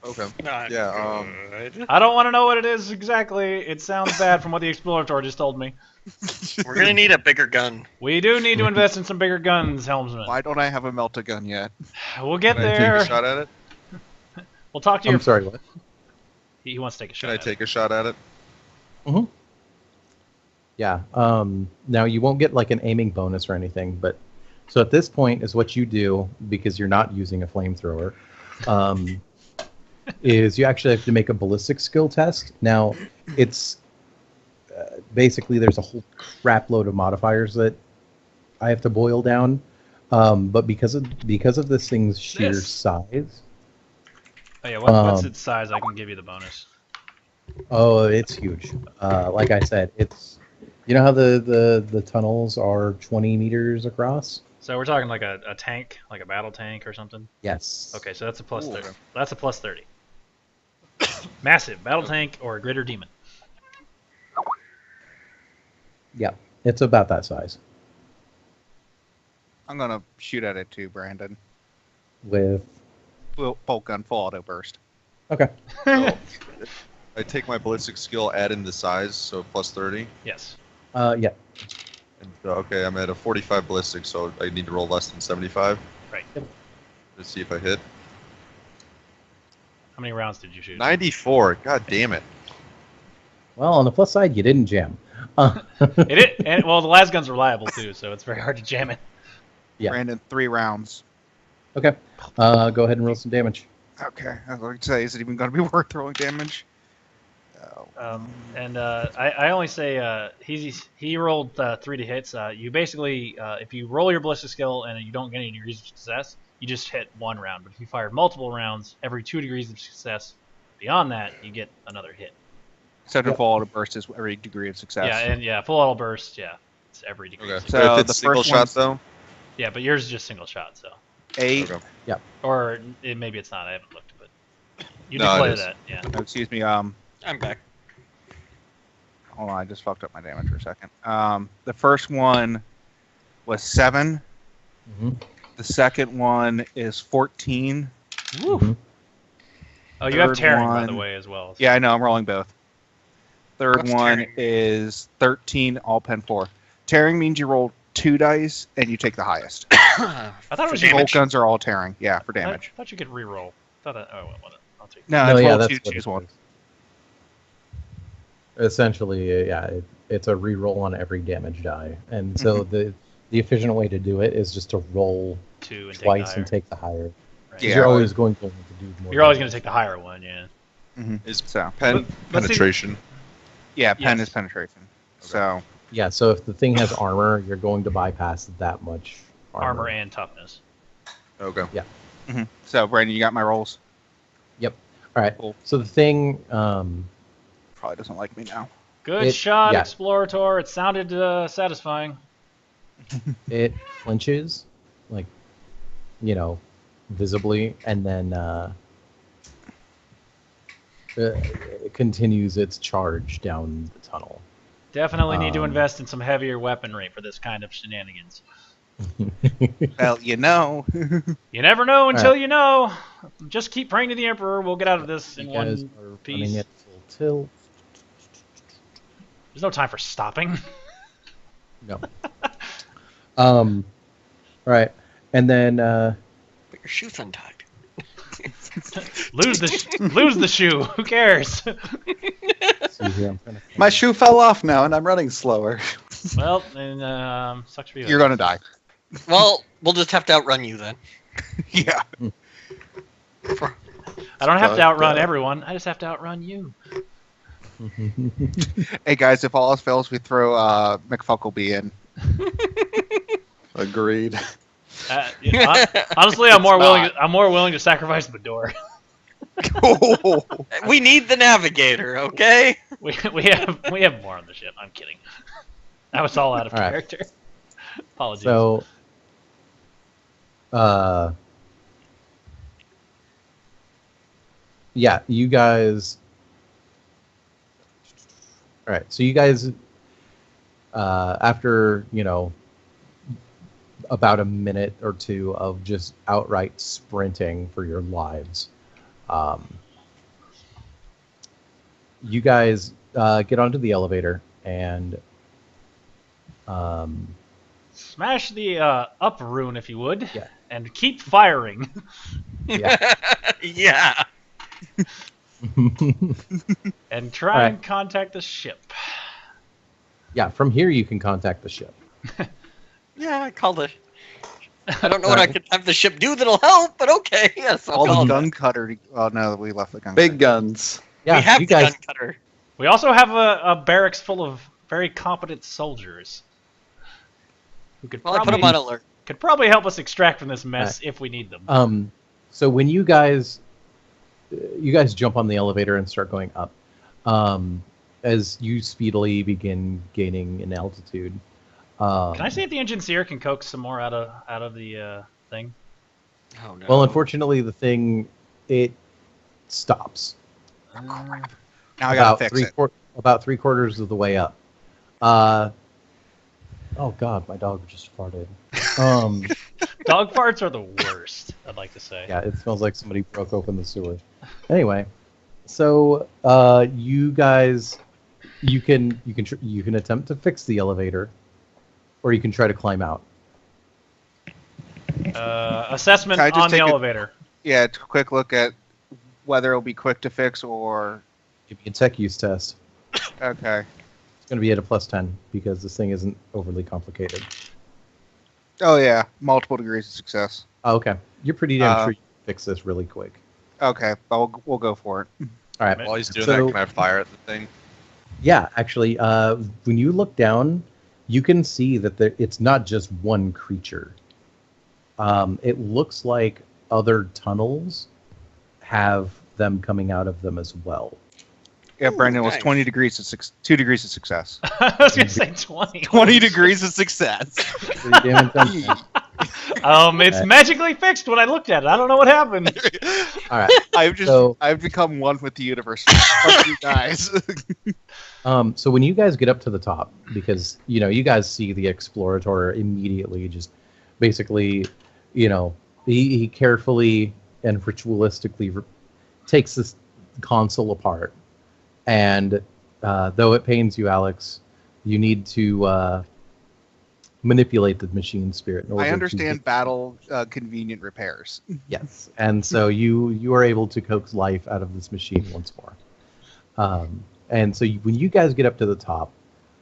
Okay. Not Yeah, good. I don't want to know what it is exactly. It sounds bad from what the Explorator just told me. We're gonna need a bigger gun. We do need to invest in some bigger guns, Helmsman. Why don't I have a melt-a-gun yet? We'll get Can I there. take a shot at it? We'll talk to your. I'm sorry, what? He wants to take a shot. Can I at take a shot at it? Yeah. Now you won't get like an aiming bonus or anything, but so at this point is what you do because you're not using a flamethrower. Is you actually have to make a ballistic skill test. Now, it's basically there's a whole crap load of modifiers that I have to boil down, but because of this thing's sheer This. size. Oh yeah, what's its size? I can give you the bonus. Oh, it's huge. Like I said, it's you know how the tunnels are 20 meters across. So we're talking like a tank, like a battle tank or something. Yes. Okay, so that's a plus Ooh. 30. That's a plus 30. Massive battle tank or a greater demon. Yeah, it's about that size. I'm gonna shoot at it too, Brandon. With Bolt gun, full auto burst. okay. So, I take my ballistic skill, add in the size, so plus 30. Yes. Yeah. And, okay, I'm at a 45 ballistic, so I need to roll less than 75. Right. To see if I hit. How many rounds did you shoot? 94. God damn it. Well, on the plus side, you didn't jam. And well, the las gun's reliable too, so it's very hard to jam it. Yeah. Brandon, 3 rounds. Okay. Go ahead and roll some damage. Okay, I was going to say, is it even going to be worth rolling damage? I only say he rolled 3 to hits. You basically, if you roll your ballistic skill and you don't get any degrees of success, you just hit 1 round. But if you fire multiple rounds, every 2 degrees of success beyond that, you get another hit. Except Yep. for full auto burst is every degree of success. Yeah, full auto burst. Yeah, it's every degree. Okay. So But if the it's single first shot, one's- though? Yeah, but yours is just single shot, so 8. Okay. or maybe it's not. I haven't looked, but you No, it declare is. that. Yeah. Oh, excuse me. I'm back. Hold on, I just fucked up my damage for a second. The first one was 7. Mm-hmm. The second one is 14. Woo. Oh, you have Third tearing by the one- way as well. so- Yeah, I know. I'm rolling both. Third What's one tearing? is 13, all pen 4. Tearing means you roll 2 dice and you take the highest. I thought it was For Bolt damage. guns are all tearing. Yeah, for I damage. thought you could re-roll. Thought that. Oh, well, I'll take. No, No, it's yeah, roll that's 2, what choose it 1. is. Essentially, yeah, it's a reroll on every damage die, and so the efficient way to do it is just to roll 2 and twice take and the higher. take the higher. Right. 'Cause Yeah. you're always going to do more. You're always going damage. to take the higher one, yeah. Is So, pen But see- penetration? yeah, pen Yes. is penetration. So, Yeah, so if the thing has armor, you're going to bypass that much Armor and toughness. Okay. so Brandon, you got my rolls? All right. Cool. So the thing, Probably doesn't like me now. Good It- shot, yeah. Explorator. It sounded satisfying. it flinches, like, visibly, and then it continues its charge down the tunnel. Definitely need to Um, invest in some heavier weaponry for this kind of shenanigans. Well, you know. You never know until Alright. you know. Just keep praying to the Emperor. We'll get out of this in You guys one are piece. running at full tilt. There's no time for stopping. No. All right, and then Your shoe's untied. lose the shoe. Who cares? See here, I'm trying to- My shoe fell off now, and I'm running slower. Well, then sucks for you. You're gonna die. Well, we'll just have to outrun you then. Yeah. I don't have to Fuck outrun that. everyone. I just have to outrun you. Hey guys, if all else fails, we throw McFuckleby in. Agreed. Honestly, I'm more willing. not. I'm more willing to sacrifice the door. We need the navigator, okay? We have more on the ship. I'm kidding. That was all out of All right. character. Apologies. So, yeah, you guys. All right, so you guys, after about a minute or two of just outright sprinting for your lives, you guys get onto the elevator and. Smash the up rune if you would, Yeah. and keep firing. Yeah. Yeah. And try Alright. and contact the ship. Yeah, from here you can contact the ship. Yeah, I called it. I don't know what I could have the ship do that'll help, but okay. Yes, I'll All call the it. gun cutter. Oh no, we left the gun. Big guns. Yeah, We have you the guys. gun cutter. We also have a barracks full of very competent soldiers who could Well, I put probably them on alert. could probably help us extract from this mess if we need them. So when you guys jump on the elevator and start going up, as you speedily begin gaining in altitude. Can I see if the engineer can coax some more out of the thing? Oh no. Well, unfortunately, the thing it stops Now I gotta fix it. about 3/4 of the way up. Oh God, my dog just farted. Dog farts are the worst. I'd like to say. Yeah, it smells like somebody broke open the sewer. Anyway, so you guys, you can attempt to fix the elevator, or you can try to climb out. Assessment Can I just on the take a- elevator. Yeah, a quick look at whether it'll be quick to fix or Give me a tech use test. okay. It's going to be at a +10 because this thing isn't overly complicated. Oh yeah, multiple degrees of success. Oh, okay, you're pretty damn Uh, sure you can fix this really quick. Okay, we'll go for it. All right. While he's doing So- that, can I fire at the thing? Yeah, actually, when you look down, you can see that it's not just one creature. It looks like other tunnels have them coming out of them as well. Yeah, Ooh, Brandon was nice. 20 degrees of 2 degrees of success. I was gonna say 20. 20 degrees of success. Pretty damn intense. It's magically fixed when I looked at it. I don't know what happened. All right. I've become one with the universe. Fuck you guys. So when you guys get up to the top, because you guys see the Explorator immediately, just basically, he carefully and ritualistically takes this console apart, and though it pains you, Alex, you need to manipulate the machine spirit. In order I to understand battle convenient repairs. Yes, and so you are able to coax life out of this machine once more. And so when you guys get up to the top,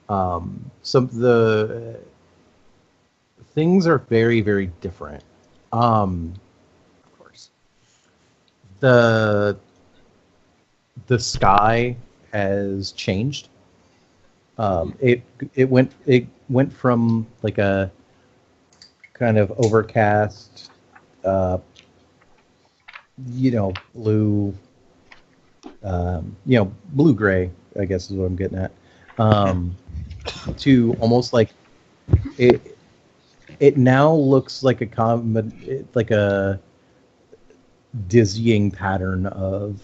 some of the things are very, very different. Of course. The sky has changed. It went from like a kind of overcast, blue, blue gray, I guess is what I'm getting at, to almost like it. It now looks like a dizzying pattern of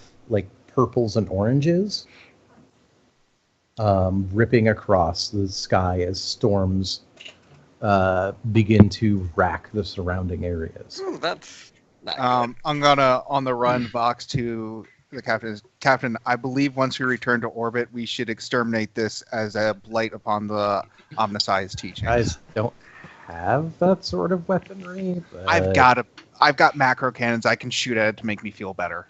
purples and oranges ripping across the sky as storms begin to rack the surrounding areas. Ooh, that's not good. I'm gonna on the run Vox to the captain. Captain, I believe once we return to orbit, we should exterminate this as a blight upon the Omnisci's teachings. Guys don't have that sort of weaponry. But... I've got I've got macro cannons I can shoot at it to make me feel better.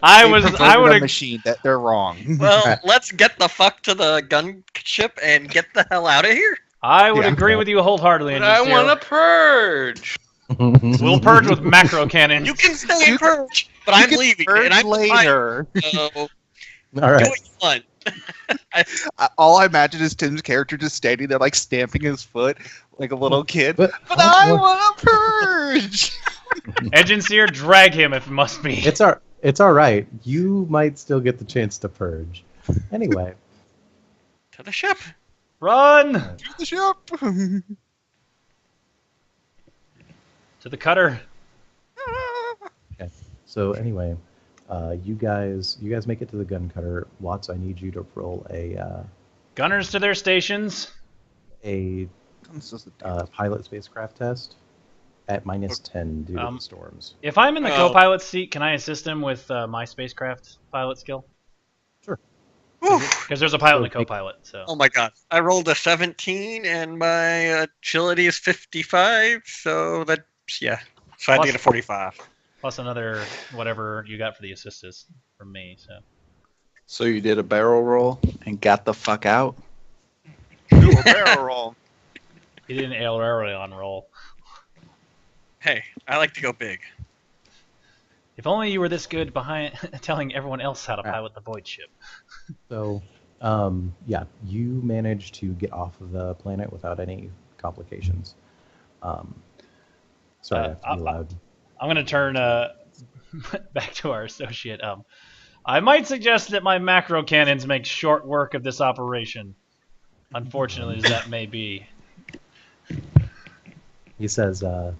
I They would perverted a machine that they're wrong. Well, let's get the fuck to the gunship and get the hell out of here. I would Yeah. agree with you wholeheartedly. But I Injustice. want to purge. We'll purge with macro cannons. You can stay and purge, but I'm leaving, and I'm later. So All do right. what you want. All I imagine is Tim's character just standing there, like stamping his foot like a little kid. But But I want to purge. Engine Seer, drag him if it must be. It's all right. You might still get the chance to purge. Anyway, To the ship. Run To the ship. to the cutter. so anyway, you guys make it to the gun cutter. Watts, I need you to roll a Gunners to their stations. pilot spacecraft test at -10 due to the storms. If I'm in the Oh. co-pilot seat, can I assist him with my spacecraft pilot skill? Whew. Because there's a pilot and a co-pilot. So Oh my god. I rolled a 17 and my agility is 55, so that's, yeah. So I Plus- need a 45. plus another whatever you got for the assist is from me. So So you did a barrel roll and got the fuck out? Do a barrel roll. he did an Aileron roll. Hey, I like to go big. If only you were this good behind telling everyone else how to pilot the Void ship. So, yeah, you managed to get off of the planet without any complications. Sorry, I have to be loud. I'm gonna turn back to our associate. I might suggest that my macro cannons make short work of this operation. Unfortunately, as that may be. He says, I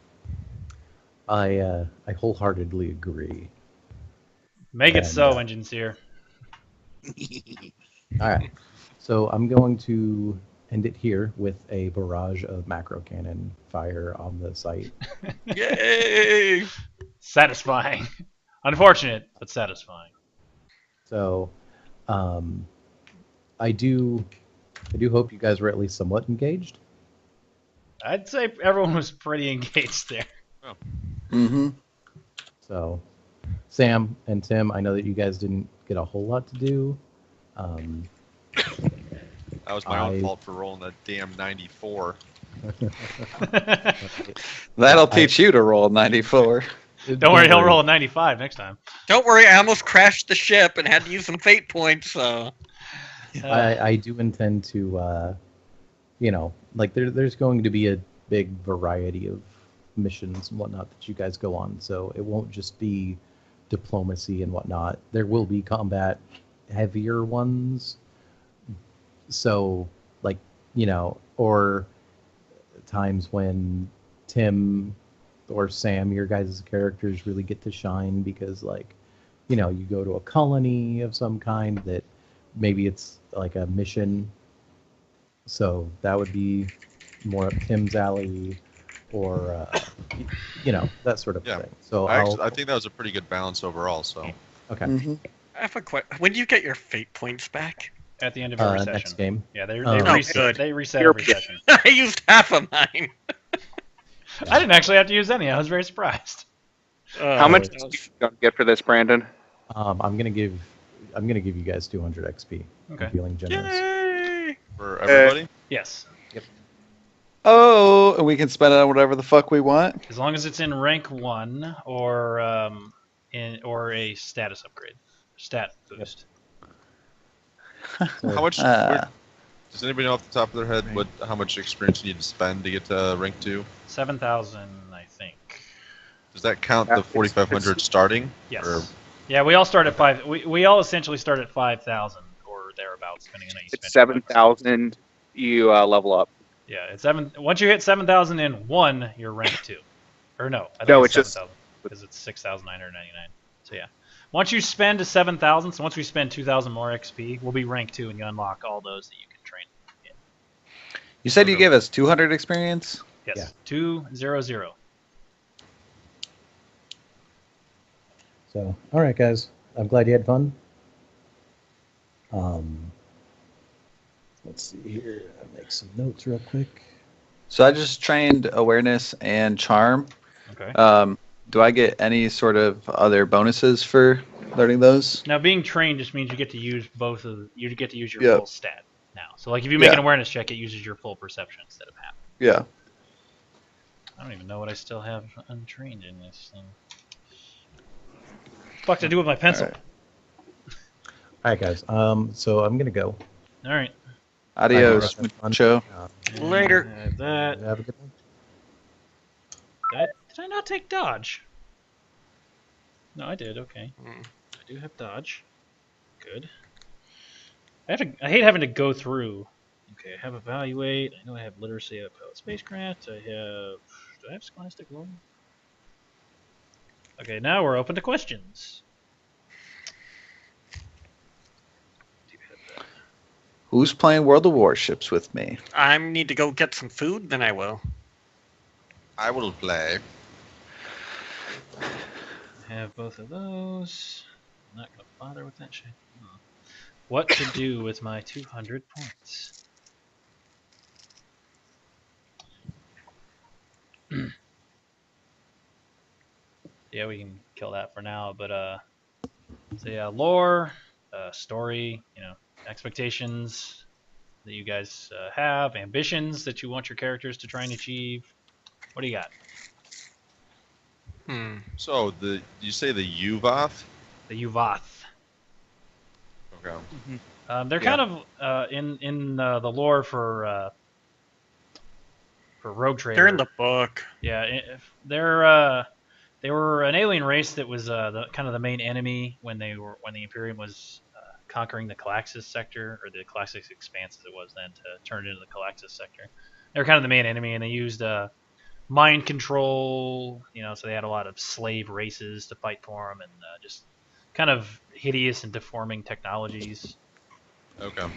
wholeheartedly agree. Make it And, so, Engine Seer. All right. So I'm going to end it here with a barrage of macro cannon fire on the site. Yay! Satisfying. Unfortunate, but satisfying. So, I do hope you guys were at least somewhat engaged. I'd say everyone was pretty engaged there. Mm-hmm. So, Sam and Tim, I know that you guys didn't get a whole lot to do. That was my own I- fault for rolling that damn 94. That'll teach you to roll 94. Don't worry, he'll roll a 95 next time. Don't worry, I almost crashed the ship and had to use some fate points, so. I do intend to, like there's going to be a big variety of missions and whatnot that you guys go on. So it won't just be diplomacy and whatnot. There will be combat heavier ones. So, like, or times when Tim or Sam, your guys' characters really get to shine because, like, you go to a colony of some kind that maybe it's like a mission. So that would be more up Tim's alley or, that sort of Yeah. thing. So I think that was a pretty good balance overall. So okay. Mm-hmm. I have a question. When do you get your fate points back? At the end of every Next session. game. Yeah, they Oh, reset. good. They reset You're every session. I used half of mine. I didn't actually have to use any. I was very surprised. How much that was- do you gonna get for this, Brandon? I'm gonna give you guys 200 XP. Okay. I'm feeling generous. Yay! for everybody, Yes, Oh, and we can spend it on whatever the fuck we want. as long as it's in rank 1 or or a status upgrade, stat boost. how much? Uh, Does anybody know off the top of their head how much experience you need to spend to get to rank 2? 7,000, I think. Does that count the 4,500 starting? Yes. Or- Yeah, we all start at 5. We all essentially start at 5,000 or thereabouts, depending on how you spend. It's 7,000. You level up. Yeah, it's 7. Once you hit 7,000 in 1, you're rank 2. Or no, I think No, it's it's just- 7,000 because it's 6,999. So yeah, once you spend 7,000, so once we spend 2,000 more XP, we'll be rank 2, and you unlock all those that you can train. you said you gave us 200 experience? Yes, Yeah. 200. So, all right, guys. I'm glad you had fun. Let's see here. I'll make some notes real quick. So I just trained awareness and charm. Okay. Do I get any sort of other bonuses for learning those? Now, being trained just means you get to use you get to use your Yep. full stat now. So, like, if you make an Yeah. awareness check, it uses your full perception instead of half. Yeah. I don't even know what I still have untrained in this thing. Fuck to do with my pencil. Alright. All right, guys. So I'm gonna go. All right. Adios, Have fun. muchacho. Later. Have that. Have a good one. Did I not take dodge? No, I did. Okay. Mm. I do have dodge. Good. I hate having to go through. Okay, I have evaluate. I know I have literacy. I have pilot spacecraft. I have. Do I have scholastic roll? Okay, now we're open to questions. Do you have that? Who's playing World of Warships with me? I need to go get some food, then I will. I will play. I have both of those. I'm not gonna bother with that shit. What to do with my 200 points? Yeah, we can kill that for now, but so yeah, lore, story, expectations that you guys have, ambitions that you want your characters to try and achieve. What do you got? So you say the Uvoth? The Uvoth. Okay. They're kind of in the lore for Rogue Trader. They're in the book. Yeah, they were an alien race that was kind of the main enemy when the Imperium was conquering the Calaxis sector, or the Calaxis Expanse as it was then, to turn it into the Calaxis sector. They were kind of the main enemy, and they used mind control. So they had a lot of slave races to fight for them, and just kind of hideous and deforming technologies. Okay.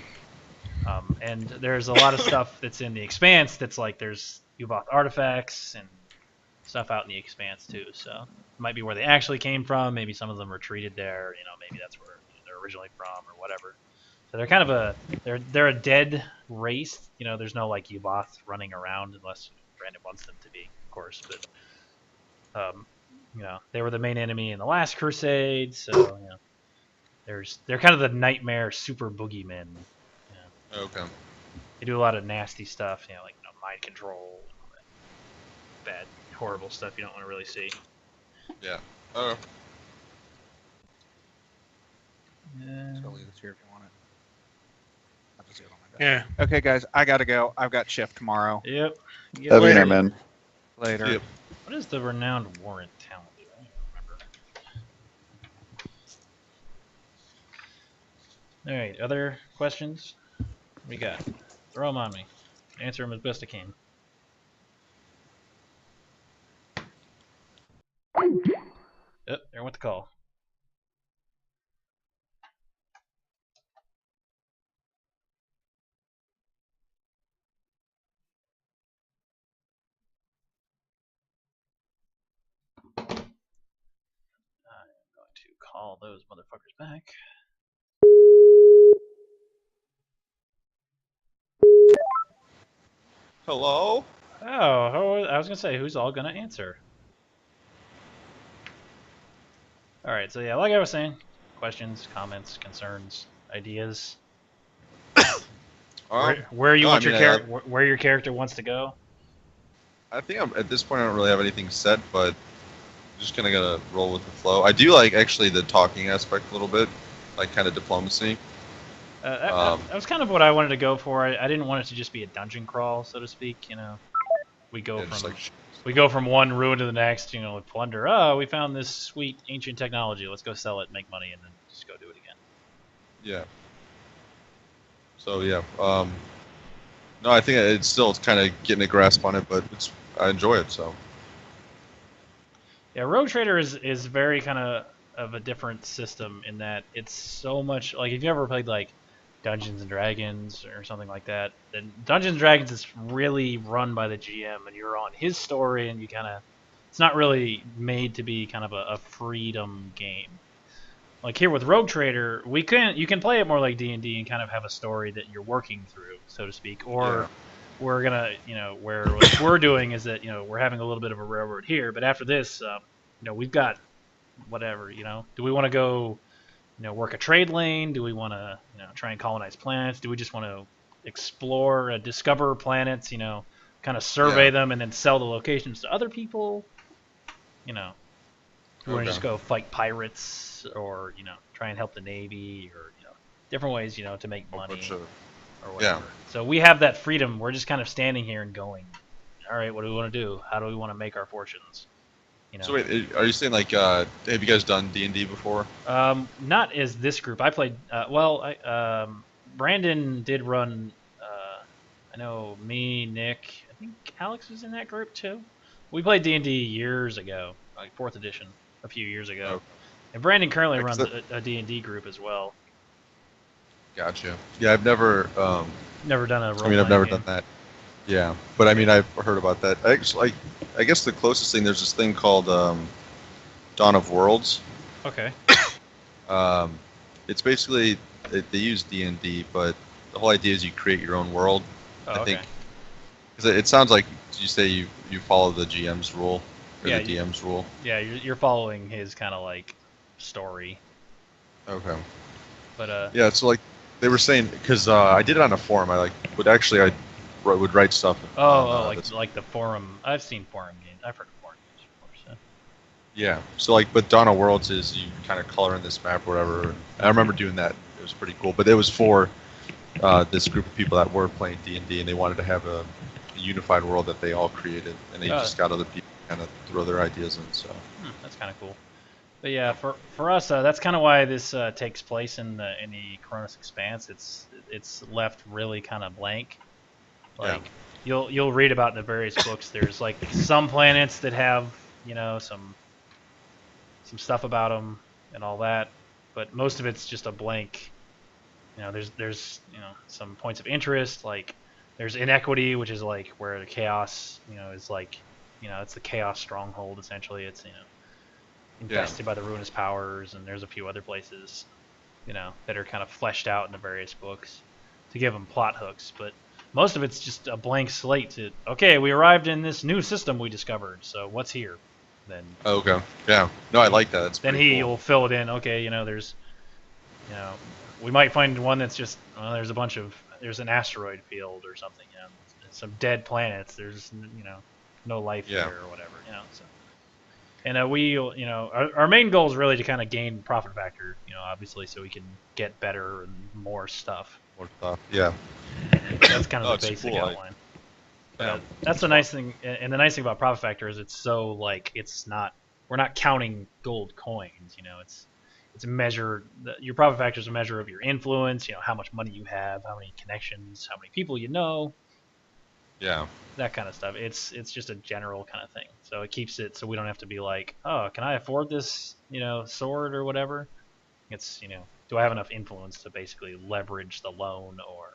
And there's a lot of stuff that's in the Expanse that's like there's Uvoth artifacts and stuff out in the Expanse too. So it might be where they actually came from. Maybe some of them retreated there. Maybe that's where they're originally from or whatever. So they're kind of they're a dead race. There's no like Uvoth running around unless Brandon wants them to be, of course. But they were the main enemy in the last Crusade. So they're kind of the nightmare super boogeymen. Okay. They do a lot of nasty stuff, like mind control, and all that bad, horrible stuff you don't want to really see. Yeah. So leave this here if you want it. I'll just do it on my desk. Yeah. Okay, guys, I gotta go. I've got shift tomorrow. Yep. Love you, man. Later. Yep. What is the renowned warrant talent? I don't remember. All right. Other questions? What we got? Throw them on me. Answer them as best I can. Yep. There went the call. To call those motherfuckers back. Hello? Oh, I was gonna say, who's all gonna answer? All right, so yeah, like I was saying, questions, comments, concerns, ideas. Where you want your character, where your character wants to go. I think at this point I don't really have anything set, but I'm just gonna roll with the flow. I do like actually the talking aspect a little bit, like kind of diplomacy. That was kind of what I wanted to go for. I didn't want it to just be a dungeon crawl, so to speak. We go from one ruin to the next. With plunder. Oh, we found this sweet ancient technology. Let's go sell it, make money, and then just go do it again. Yeah. So yeah. No, I think it's still kind of getting a grasp on it, but I enjoy it. So. Yeah, Rogue Trader is very kind of a different system in that it's so much like if you ever played like Dungeons and Dragons or something like that, then Dungeons and Dragons is really run by the GM and you're on his story and it's not really made to be kind of a freedom game. Like here with Rogue Trader, you can play it more like D&D and kind of have a story that you're working through, so to speak, or we're gonna, where what we're doing is that, we're having a little bit of a railroad here, but after this, we've got whatever. Do we want to go, work a trade lane? Do we want to, try and colonize planets? Do we just want to explore, discover planets? Kind of survey them and then sell the locations to other people? Do we want to just go fight pirates, or try and help the Navy, or different ways to make money or whatever. So we have that freedom. We're just kind of standing here and going, all right, what do we want to do? How do we want to make our fortunes? So wait, are you saying like, have you guys done D&D before? Not as this group. I played. Brandon did run. I know me, Nick. I think Alex was in that group too. We played D&D years ago, like 4th edition, a few years ago. Okay. And Brandon currently runs a D&D group as well. Gotcha. Yeah, I've never. Never done a role. I've never done that. Yeah, but I mean, I've heard about that. I guess the closest thing, there's this thing called Dawn of Worlds. Okay. It's basically they use D&D, but the whole idea is you create your own world. Oh, I think okay. because it sounds like you say you follow the GM's rule or the DM's rule. Yeah, you're following his kind of like story. Okay. But yeah, so like they were saying, because I did it on a forum. I would write stuff. Like the forum. I've seen forum games. I've heard of forum games before. So. Yeah. So but Dawn of Worlds is you kind of color in this map or whatever. And I remember doing that. It was pretty cool. But it was for this group of people that were playing D&D, and they wanted to have a unified world that they all created, and they just got other people to kind of throw their ideas in. So. That's kind of cool. But yeah, for us, that's kind of why this takes place in the Cronus Expanse. It's left really kind of blank. Like you'll read about in the various books. There's like some planets that have some stuff about them and all that, but most of it's just a blank. There's some points of interest. Like there's Inequity, which is like where the chaos is like it's the chaos stronghold essentially. It's infested by the ruinous powers, and there's a few other places that are kind of fleshed out in the various books to give them plot hooks, but most of it's just a blank slate to, okay, we arrived in this new system we discovered, so what's here? Then okay, yeah, no, I like that. Then he'll fill it in. Okay, there's we might find one that's just there's an asteroid field or something, some dead planets, there's no life here or whatever, so. And our main goal is really to kind of gain profit factor, obviously, so we can get better and more stuff. More stuff, yeah. That's kind of the basic outline. That's the nice thing, and the nice thing about profit factor is it's so like we're not counting gold coins. It's a measure. Your profit factor is a measure of your influence. How much money you have, how many connections, how many people you know. Yeah. That kind of stuff. It's just a general kind of thing. So it keeps it so we don't have to be like, oh, can I afford this, sword or whatever? It's, do I have enough influence to basically leverage the loan or,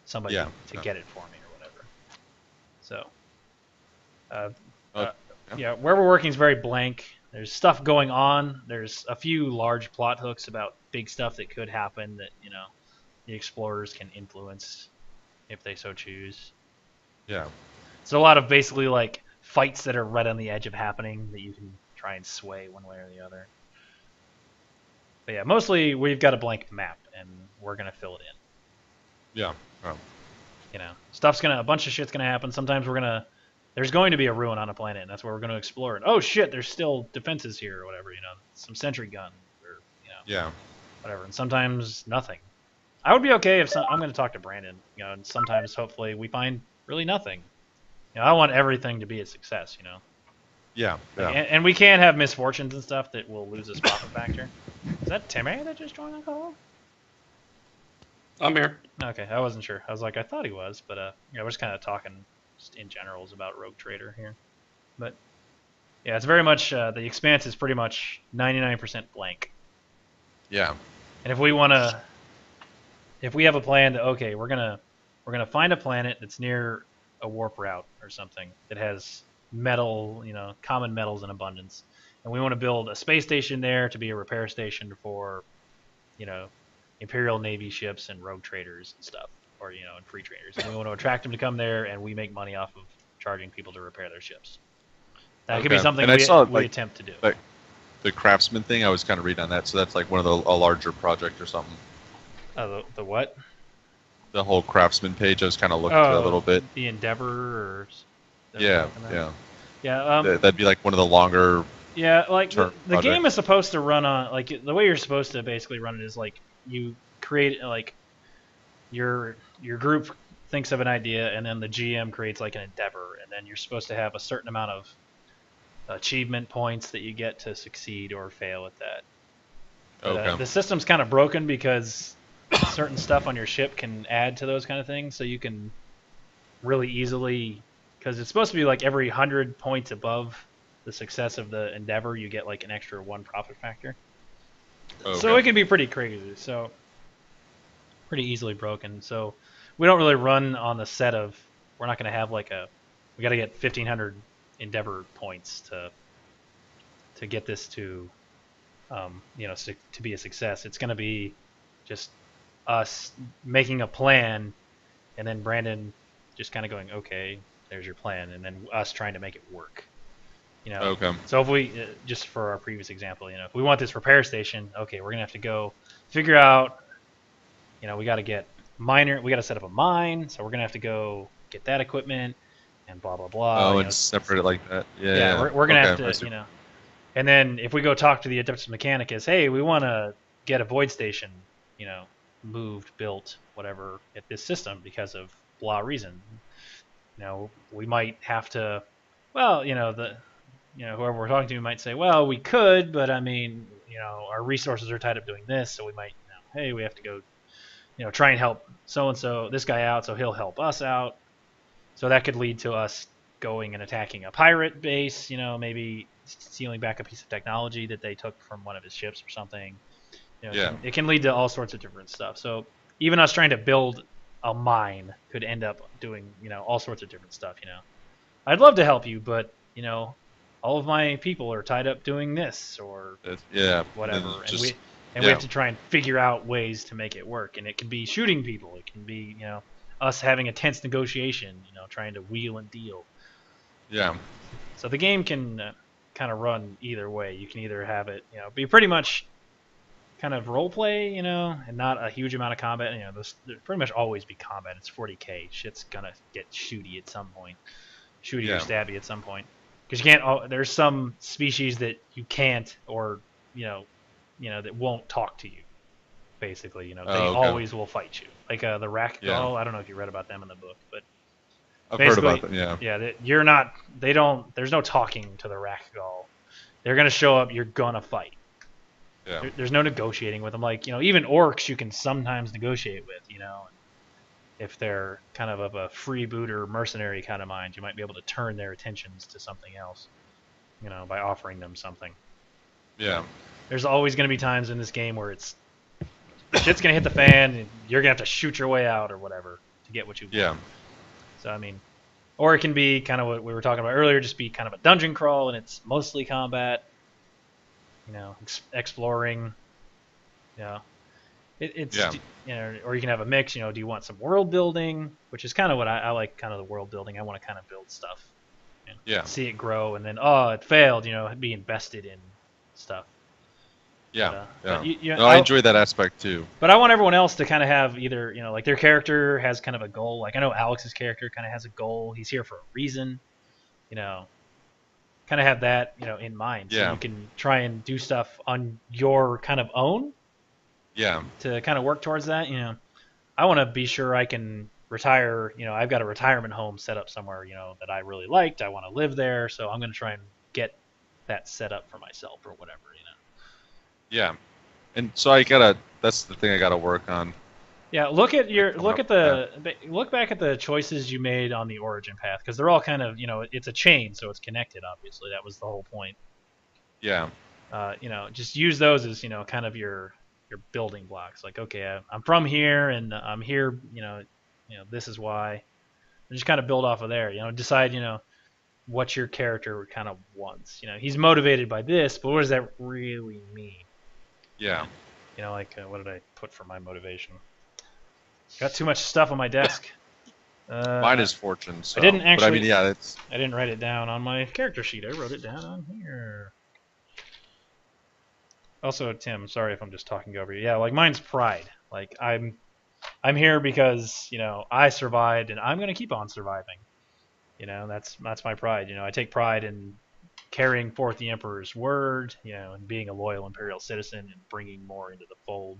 somebody to get it for me or whatever. So, where we're working is very blank. There's stuff going on. There's a few large plot hooks about big stuff that could happen that, the explorers can influence if they so choose. Yeah. So a lot of basically like fights that are right on the edge of happening that you can try and sway one way or the other. But yeah, mostly we've got a blank map and we're gonna fill it in. Yeah. Oh. A bunch of shit's gonna happen. Sometimes there's going to be a ruin on a planet, and that's where we're gonna explore it. Oh shit, there's still defenses here or whatever, some sentry gun or whatever. And sometimes nothing. I would be okay if I'm going to talk to Brandon, and sometimes hopefully we find really nothing. I want everything to be a success, Yeah. And we can have misfortunes and stuff that will lose us profit factor. Is that Timmy that just joined the call? I'm here. Okay, I wasn't sure. I was like, I thought he was, but we're just kind of talking just in generals about Rogue Trader here. But yeah, it's very much the Expanse is pretty much 99% blank. Yeah. And if we have a plan to, okay, we're gonna find a planet that's near a warp route or something that has metal, common metals in abundance, and we want to build a space station there to be a repair station for, Imperial Navy ships and rogue traders and stuff, or and free traders, and we want to attract them to come there, and we make money off of charging people to repair their ships. That could be Okay. something And I we, saw, we like, attempt to do. like, the craftsman thing, I was kind of reading on that, so that's like one of a larger project or something. The what? The whole craftsman page, I was kind of looking through a little bit. The Endeavor or. that we're Yeah, talking about? yeah. Yeah. That'd be like one of the longer. Yeah, like the Term game project. is supposed to run on like the way you're supposed to basically run it is like you create like your group thinks of an idea and then the GM creates like an endeavor and then you're supposed to have a certain amount of achievement points that you get to succeed or fail at that. But, Okay. the system's kind of broken because certain stuff on your ship can add to those kind of things, so you can really easily because it's supposed to be like every 100 points above the success of the endeavor, you get like an extra 1 profit factor. Okay. So it can be pretty crazy. So pretty easily broken. So we don't really run on the set of. We're not going to have like a. We got to get 1,500 endeavor points to get this to, to be a success. It's going to be just us making a plan, and then Brandon just kind of going, okay, there's your plan, and then us trying to make it work. Okay. So if we, just for our previous example, if we want this repair station, okay, we're gonna have to go figure out, we got to get we got to set up a mine, so we're gonna have to go get that equipment, and blah blah blah. Oh, and separate it like that. Yeah. We're gonna Okay, I have see. to, and then if we go talk to the Adeptus Mechanicus, hey, we want to get a void station, moved, built, whatever, at this system because of blah reason. We might have to, well, whoever we're talking to might say, well, we could, but I mean, our resources are tied up doing this, so we might, hey, we have to go, try and help so-and-so, this guy out, so he'll help us out. So that could lead to us going and attacking a pirate base, maybe stealing back a piece of technology that they took from one of his ships or something. Yeah. It can lead to all sorts of different stuff. So even us trying to build a mine could end up doing, all sorts of different stuff, I'd love to help you, but, all of my people are tied up doing this or Yeah. whatever. And And just- we have to try and figure out ways to make it work. And it can be shooting people. It can be, us having a tense negotiation, trying to wheel and deal. Yeah. So the game can kind of run either way. You can either have it, be pretty much kind of role play, and not a huge amount of combat. There'll pretty much always be combat. It's 40k. Shit's gonna get shooty at some point, shooty or stabby at some point. Because you can't. There's some species that you can't, or that won't talk to you. Basically, they always will fight you. Like the Rakghoul. Yeah. I don't know if you read about them in the book, but I've heard about basically, them. Yeah. yeah, you're not. They don't. There's no talking to the Rakghoul. They're gonna show up. You're gonna fight. Yeah. There's no negotiating with them. Like even orcs, you can sometimes negotiate with. If they're kind of a freebooter mercenary kind of mind, you might be able to turn their attentions to something else. By offering them something. Yeah. There's always gonna be times in this game where shit's gonna hit the fan, and you're gonna have to shoot your way out or whatever to get what you want. Yeah. So I mean, or it can be kind of what we were talking about earlier, just be kind of a dungeon crawl, and it's mostly combat. Exploring. It's Yeah. or you can have a mix. Do you want some world building, which is kind of what I like, kind of the world building. I want to kind of build stuff. And Yeah. see it grow, and then it failed. Be invested in stuff. Yeah. But Yeah. No, I enjoy that aspect too. But I want everyone else to kind of have either, like their character has kind of a goal. Like I know Alex's character kind of has a goal. He's here for a reason, kind of have that, in mind. So Yeah. you can try and do stuff on your kind of own Yeah. to kind of work towards that. I want to be sure I can retire. I've got a retirement home set up somewhere, that I really liked. I want to live there. So I'm going to try and get that set up for myself or whatever, Yeah. And so that's the thing I gotta work on. Yeah, look back at the choices you made on the origin path, because they're all kind of, it's a chain, so it's connected. Obviously, that was the whole point. Yeah. Just use those as kind of your building blocks. Like, okay, I'm from here, and I'm here. This is why. And just kind of build off of there. Decide what your character kind of wants. He's motivated by this, but what does that really mean? Yeah. What did I put for my motivation? Got too much stuff on my desk. Mine is fortune. So. didn't But I actually- mean, yeah, it's I didn't write it down on my character sheet. I wrote it down on here. Also, Tim, sorry if I'm just talking over you. Yeah, like mine's pride. Like I'm here because I survived, and I'm gonna keep on surviving. That's my pride. I take pride in carrying forth the Emperor's word. And being a loyal Imperial citizen and bringing more into the fold.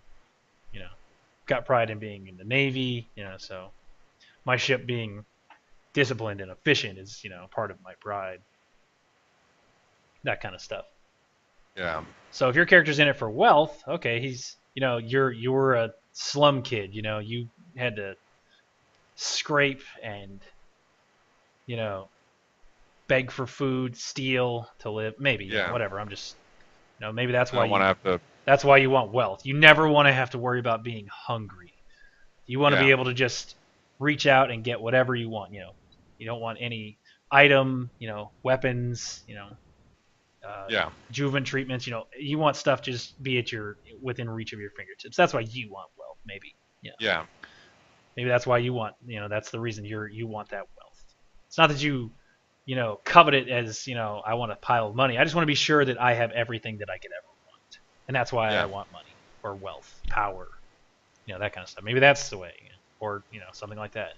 Got pride in being in the Navy. So my ship being disciplined and efficient is part of my pride. That kind of stuff. yeah, So if your character's in it for wealth, okay, he's you're a slum kid. You had to scrape and beg for food, steal to live. Maybe Yeah. whatever. I'm just maybe that's I why don't want to have to. that's why you want wealth. You never want to have to worry about being hungry. You want to be Yeah. able to just reach out and get whatever you want. You don't want any item, weapons, Yeah, Juven treatments. You want stuff to just be at within reach of your fingertips. That's why you want wealth, maybe. yeah, Maybe that's why you want. That's the reason you want that wealth. It's not that you covet it as I want a pile of money. I just want to be sure that I have everything that I could ever want, and that's why Yeah. I want money or wealth, power, that kind of stuff. Maybe that's the way, or something like that.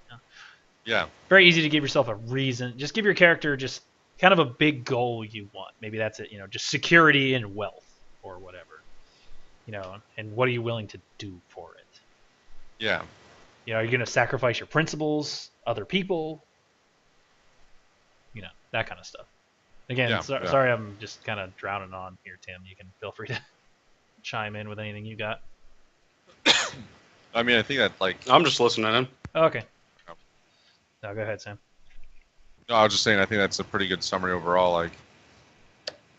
yeah, Very easy to give yourself a reason. Just give your character just kind of a big goal you want. Maybe that's it. Just security and wealth or whatever. And what are you willing to do for it? yeah. Are you going to sacrifice your principles, other people? That kind of stuff. Again, Yeah, sorry, yeah. I'm just kind of drowning on here, Tim. You can feel free to chime in with anything you got. I mean, I think that I'm just listening in. Oh, okay. No, go ahead, Sam. No, I was just saying. I think that's a pretty good summary overall.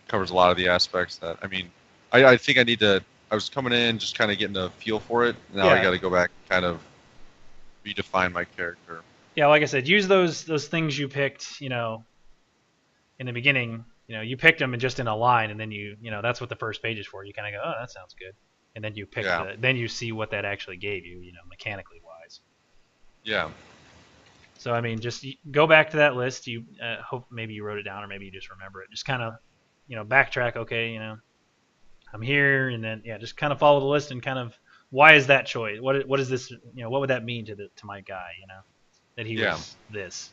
Covers a lot of the aspects that. I mean, I think I need to. I was coming in just kind of getting a feel for it. Now I Yeah. got to go back and kind of redefine my character. Yeah, like I said, use those things you picked, in the beginning. You picked them just in a line, and then that's what the first page is for. You kind of go, oh, that sounds good, and then you pick Yeah. then you see what that actually gave you, mechanically wise. Yeah, So I mean, just go back to that list. You hope maybe you wrote it down, or maybe you just remember it. Just kind of, backtrack. Okay, I'm here, and then just kind of follow the list and kind of why is that choice? What is this? What would that mean to my guy? That he Yeah. was this.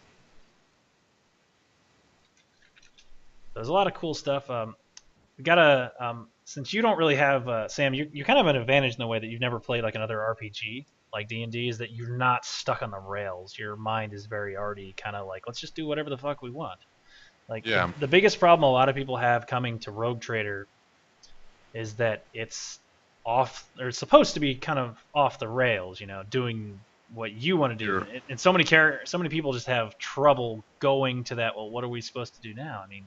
There's a lot of cool stuff. We gotta since you don't really have Sam, you kind of have an advantage in the way that you've never played like another RPG like D&D, is that you're not stuck on the rails. Your mind is very already kind of like, let's just do whatever the fuck we want. Like Yeah. the biggest problem a lot of people have coming to Rogue Trader is that it's off, or it's supposed to be kind of off the rails, doing what you want to do. Sure. And so many people just have trouble going to that. Well, what are we supposed to do now? I mean,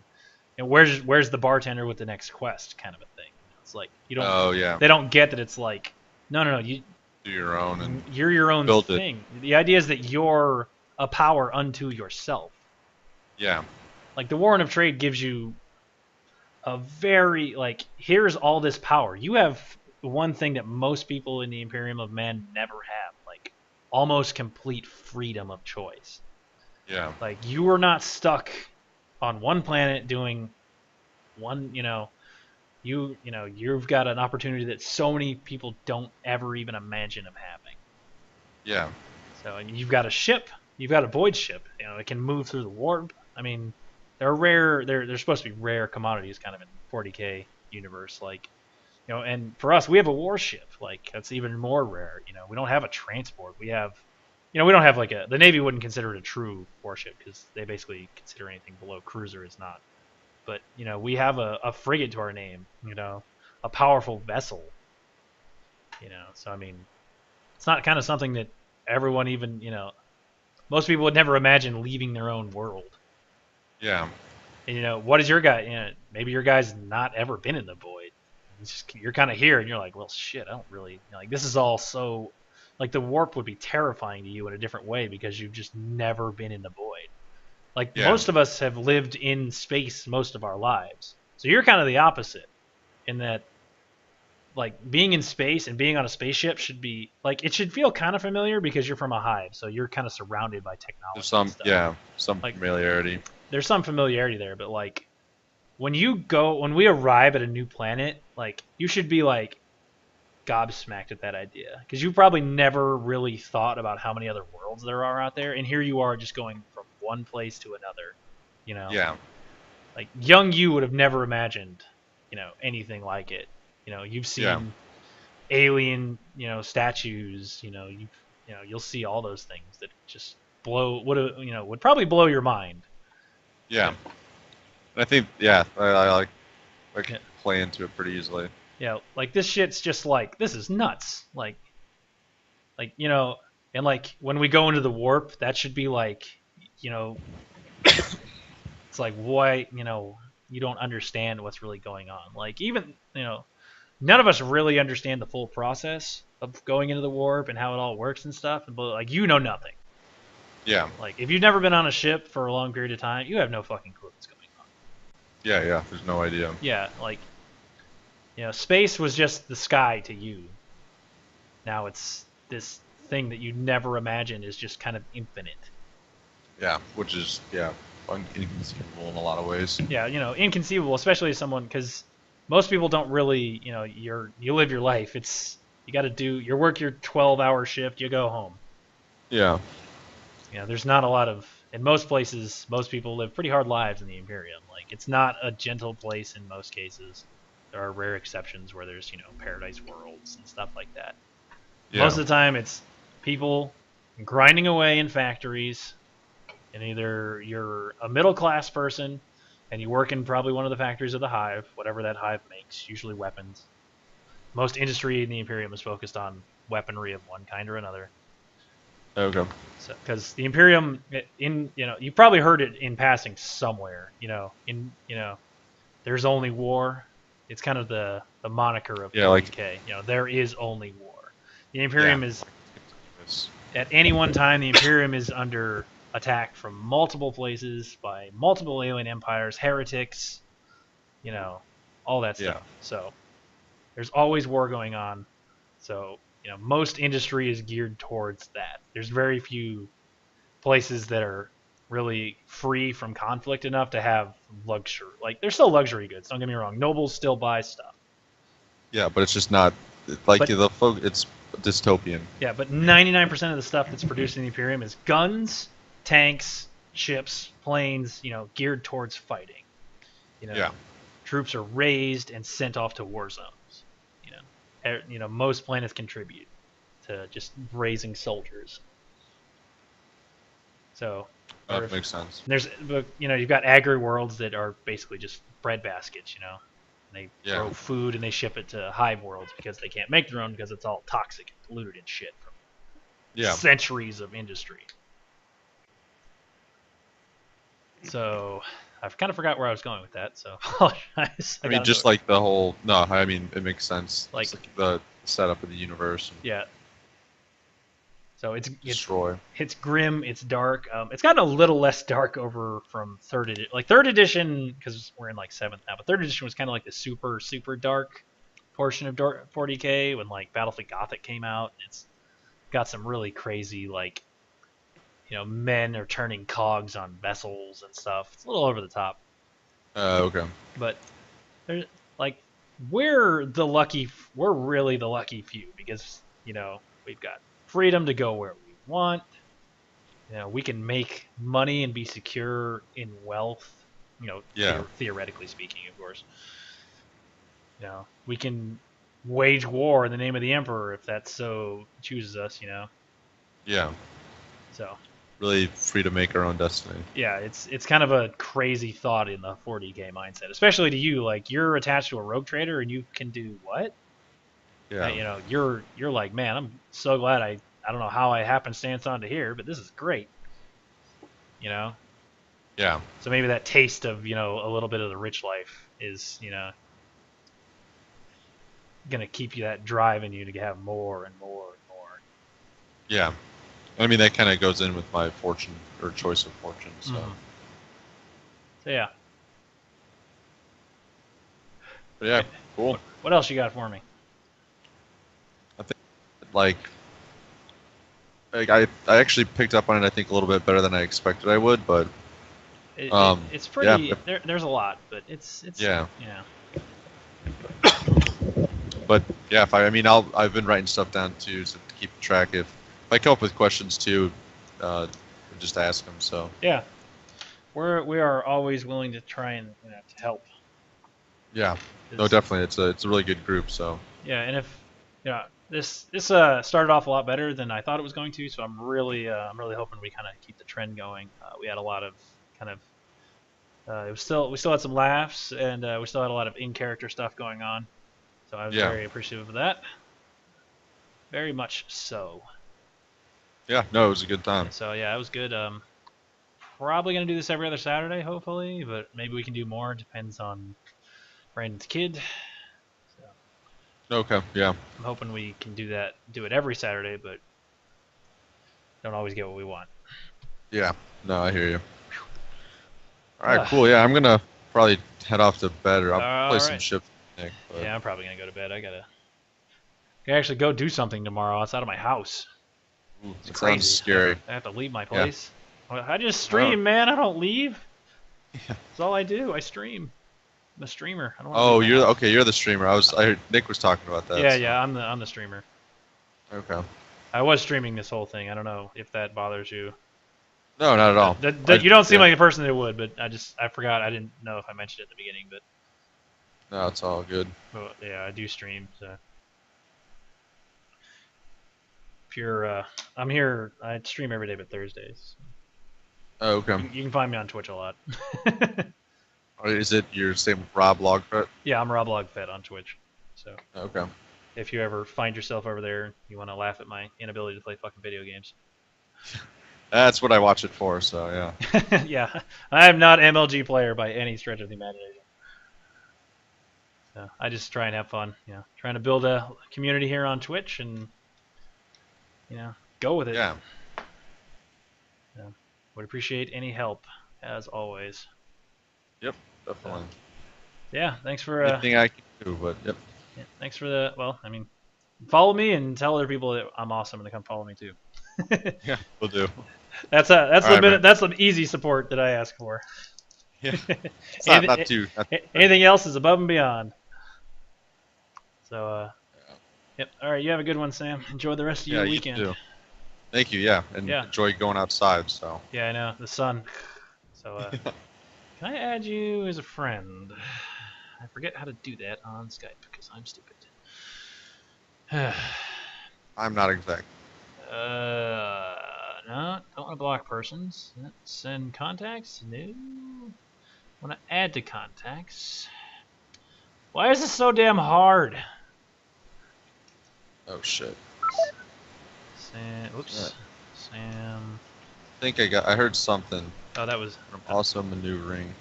where's the bartender with the next quest kind of a thing? It's like you don't. Oh yeah. They don't get that it's like no. You Do your own and you're your own build it. thing. The idea is that you're a power unto yourself. yeah, Like the Warren of Trade gives you a very here's all this power. You have one thing that most people in the Imperium of Man never have, like almost complete freedom of choice. yeah, Like you are not stuck on one planet doing one, you've got an opportunity that so many people don't ever even imagine of having. yeah, So and you've got a ship, you've got a void ship, it can move through the warp. I mean, they're rare, they're supposed to be rare commodities kind of in 40K universe, and for us we have a warship, that's even more rare. We don't have a transport. We have we don't have the Navy wouldn't consider it a true warship because they basically consider anything below cruiser is not. But we have a frigate to our name, a powerful vessel. So I mean, it's not kind of something that everyone even most people would never imagine leaving their own world. yeah, And what is your guy? Maybe your guy's not ever been in the void. It's just, you're kind of here, and you're like, well, shit, I don't really this is all so the warp would be terrifying to you in a different way because you've just never been in the void. Yeah. Most of us have lived in space most of our lives, so you're kind of the opposite in that like being in space and being on a spaceship should be like it should feel kind of familiar because you're from a hive, so you're kind of surrounded by technology. There's some, and stuff. yeah, some Like- familiarity. There's some familiarity there, but like when we arrive at a new planet, like you should be like gobsmacked at that idea because you probably never really thought about how many other worlds there are out there, and here you are just going from one place to another. You know, Yeah, like young you would have never imagined, anything like it. You've seen Yeah. alien, statues. You'll see all those things that just would probably blow your mind. yeah. And I think, yeah, I Yeah. play into it pretty easily. Like this shit's just like this is nuts. Like and like when we go into the warp, that should be like, it's like why you don't understand what's really going on. Like even none of us really understand the full process of going into the warp and how it all works and stuff. But like nothing. Yeah, Like if you've never been on a ship for a long period of time, you have no fucking clue what's going on. yeah. There's no idea. Yeah, like space was just the sky to you. Now it's this thing that you never imagined is just kind of infinite. Yeah, which is inconceivable in a lot of ways. Yeah, inconceivable, especially as someone because most people don't really, you live your life. It's you got to do your work, your 12-hour shift, you go home. Yeah, There's not a lot of in most places. Most people live pretty hard lives in the Imperium. Like it's not a gentle place in most cases. There are rare exceptions where there's paradise worlds and stuff like that. yeah, Most of the time, it's people grinding away in factories, and either you're a middle-class person, and you work in probably one of the factories of the hive, whatever that hive makes, usually weapons. Most industry in the Imperium is focused on weaponry of one kind or another. okay. So, because the Imperium, you probably heard it in passing somewhere. There's only war. It's kind of the moniker of Yeah, like- DK. There is only war. The Imperium is It's- at any one time, the Imperium is under attack from multiple places by multiple alien empires, heretics, all that stuff. Yeah. So there's always war going on. So, most industry is geared towards that. There's very few places that are really free from conflict enough to have luxury. Like, there's still luxury goods, don't get me wrong. Nobles still buy stuff. Yeah, but it's just not like But- it's dystopian. Yeah, but 99% of the stuff that's produced in the Imperium is guns, tanks, ships, planes, geared towards fighting. Yeah. Troops are raised and sent off to war zones. Most planets contribute to just raising soldiers. So That makes sense. you've got agri worlds that are basically just bread baskets, and they Yeah. grow food and they ship it to hive worlds because they can't make their own because it's all toxic and polluted and shit from Yeah, centuries of industry. So I've kind of forgot where I was going with that, so apologize. I mean, just like the whole. No, I mean it makes sense. Like- Just like the setup of the universe. And yeah. So it's destroy. it's grim, it's dark. It's gotten a little less dark over from third edition. Like third edition, because we're in like 7th now, but third edition was kind of like the super dark portion of 40k when like Battlefield Gothic came out. It's got some really crazy like, men are turning cogs on vessels and stuff. It's a little over the top, Okay. but there's like we're really the lucky few because we've got freedom to go where we want. We can make money and be secure in wealth. Yeah. Theoretically speaking, of course. We can wage war in the name of the Emperor if that so chooses us. Yeah. So Really free to make our own destiny. yeah, it's kind of a crazy thought in the 40k mindset, especially to you. Like you're attached to a rogue trader and you can do what? Yeah. You're like, man, I'm so glad I don't know how I happenstance onto here, but this is great. Yeah. So maybe that taste of, a little bit of the rich life is, gonna keep you that drive in you to have more and more and more. Yeah. I mean, that kind of goes in with my fortune or choice of fortune. So Mhm. So yeah. But yeah, cool. What else you got for me? like I actually picked up on it. I think a little bit better than I expected I would, but It's pretty. yeah. There's a lot, but it's Yeah. yeah. But yeah, I've been writing stuff down too to keep track. If I come up with questions too, just ask them. So Yeah, we are always willing to try and to help. yeah, no, 'Cause- definitely, it's a really good group. So Yeah, and if this started off a lot better than I thought it was going to, so I'm really hoping we kind of keep the trend going. We had a lot of kind of we still had some laughs, and we still had a lot of in-character stuff going on. So I was Yeah. very appreciative of that. Very much so. yeah, no, it was a good time. So yeah, it was good. Probably gonna do this every other Saturday, hopefully, but maybe we can do more. Depends on Brandon's kid. So Okay, yeah, I'm hoping we can do it every Saturday, but don't always get what we want. yeah, no, I hear you. All right, Ah. cool. Yeah, I'm gonna probably head off to bed, or I'll play some Alright. ship. Nick, but Yeah, I'm probably gonna go to bed. I gotta actually go do something tomorrow outside of my house. ooh, It's it crazy. sounds scary. I have to leave my place. Well, I just stream, man. I don't leave. That's all I do. I stream. I'm a streamer. I don't wanna Oh, leave my house. okay. You're the streamer. I heard Nick was talking about that. Yeah, so- yeah. I'm the streamer. Okay. I was streaming this whole thing. I don't know if that bothers you. No, not at all. You don't seem yeah. like a person that would, but I forgot. I didn't know if I mentioned it at the beginning, but No, it's all good. well, yeah, I do stream. So pure. I'm here. I stream every day, but Thursdays. Oh, okay. You can find me on Twitch a lot. Is it your same Rob Logfet? Yeah, I'm Rob Logfed on Twitch. So Okay. if you ever find yourself over there, you want to laugh at my inability to play fucking video games. That's what I watch it for. So yeah. Yeah, I am not MLG player by any stretch of the imagination. So I just try and have fun. Trying to build a community here on Twitch and go with it. Yeah. Would appreciate any help as always. Definitely. Yeah, thanks for Anything I can do, but yep. thanks for the follow me and tell other people that I'm awesome and to come follow me too. Yeah, we'll do. That's All right, man. that's the easy support that I ask for. Yeah. It's not too. Anything else is above and beyond. So yep. All right, you have a good one, Sam. Enjoy the rest of your Yeah, you weekend. too. Thank you. Yeah, and Yeah. enjoy going outside. So. Yeah, I know the sun. So can I add you as a friend? I forget how to do that on Skype because I'm stupid. I'm not exact. No, don't want to block persons. Send contacts? No. Want to add to contacts? Why is this so damn hard? Oh shit. Sam, oops. Sam. I think I heard something Oh, that was. from also maneuvering.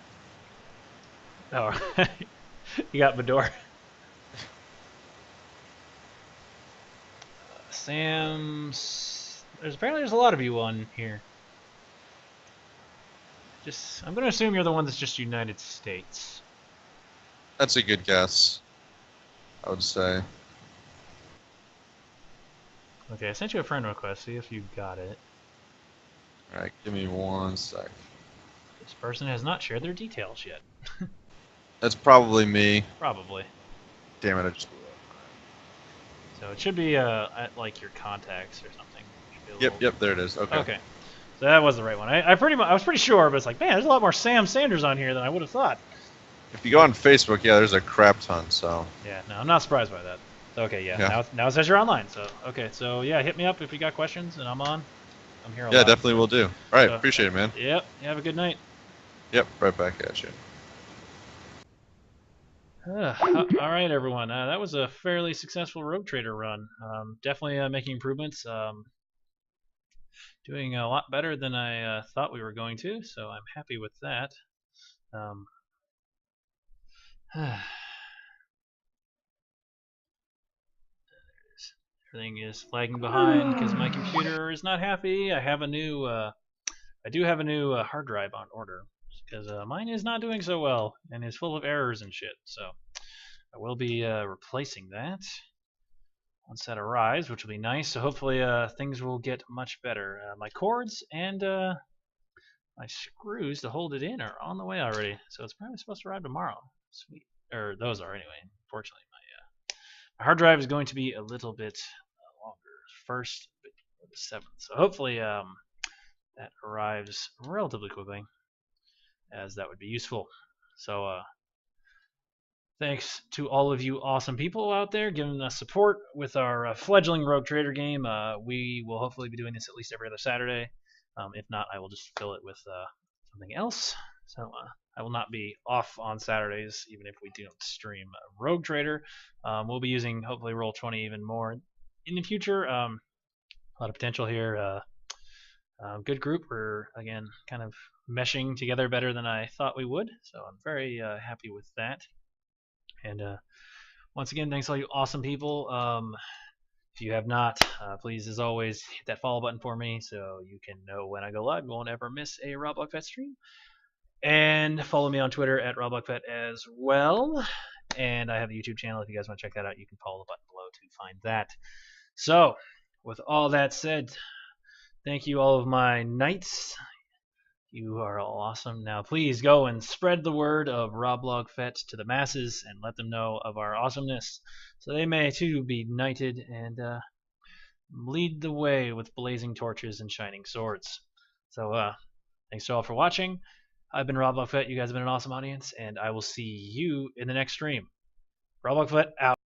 Oh, you got Medor. Sam's. There's a lot of you on here. I'm gonna assume you're the one that's just United States. That's a good guess. I would say. Okay, I sent you a friend request. See if you got it. All right, give me 1 sec. This person has not shared their details yet. That's probably me. Probably. Damn it! I just. So it should be at like your contacts or something. Should be a little- Yep. There it is. Okay. Okay. So that was the right one. I was pretty sure, but it's like, man, there's a lot more Sam Sanders on here than I would have thought. If you go on Facebook, yeah, there's a crap ton. So. Yeah, no, I'm not surprised by that. Okay, yeah. Yeah. Now it says you're online. So okay, so yeah, hit me up if you got questions, and I'm on. I'm here a Yeah, lot. definitely will do. All right, So- appreciate it, man. Yep. You have a good night. Yep, right back at you. All right, everyone. That was a fairly successful Rogue Trader run. Definitely making improvements. Doing a lot better than I thought we were going to, so I'm happy with that. Everything is lagging behind because my computer is not happy. I do have a new hard drive on order because mine is not doing so well and is full of errors and shit. So I will be replacing that. once that arrives, which will be nice. So hopefully things will get much better. My cords and my screws to hold it in are on the way already, so it's probably supposed to arrive tomorrow. Sweet, or those are anyway. Unfortunately, my hard drive is going to be a little bit longer. First, the 7th. So hopefully that arrives relatively quickly, as that would be useful. So thanks to all of you awesome people out there giving us support with our fledgling Rogue Trader game. We will hopefully be doing this at least every other Saturday. If not, I will just fill it with something else. So I will not be off on Saturdays, even if we don't stream Rogue Trader. We'll be using, hopefully, Roll20 even more in the future. A lot of potential here. Good group. We're, again, kind of meshing together better than I thought we would. So I'm very happy with that. And once again, thanks all you awesome people. If you have not, please, as always, hit that follow button for me so you can know when I go live. You won't ever miss a RobloxFett stream. And follow me on Twitter at RobloxFett as well. And I have a YouTube channel. If you guys want to check that out, you can follow the button below to find that. So, with all that said, thank you all of my knights. You are all awesome. Now, please go and spread the word of RobloxFett to the masses and let them know of our awesomeness, so they may too be knighted and lead the way with blazing torches and shining swords. So, thanks to all for watching. I've been RobloxFett. You guys have been an awesome audience, and I will see you in the next stream. RobloxFett out.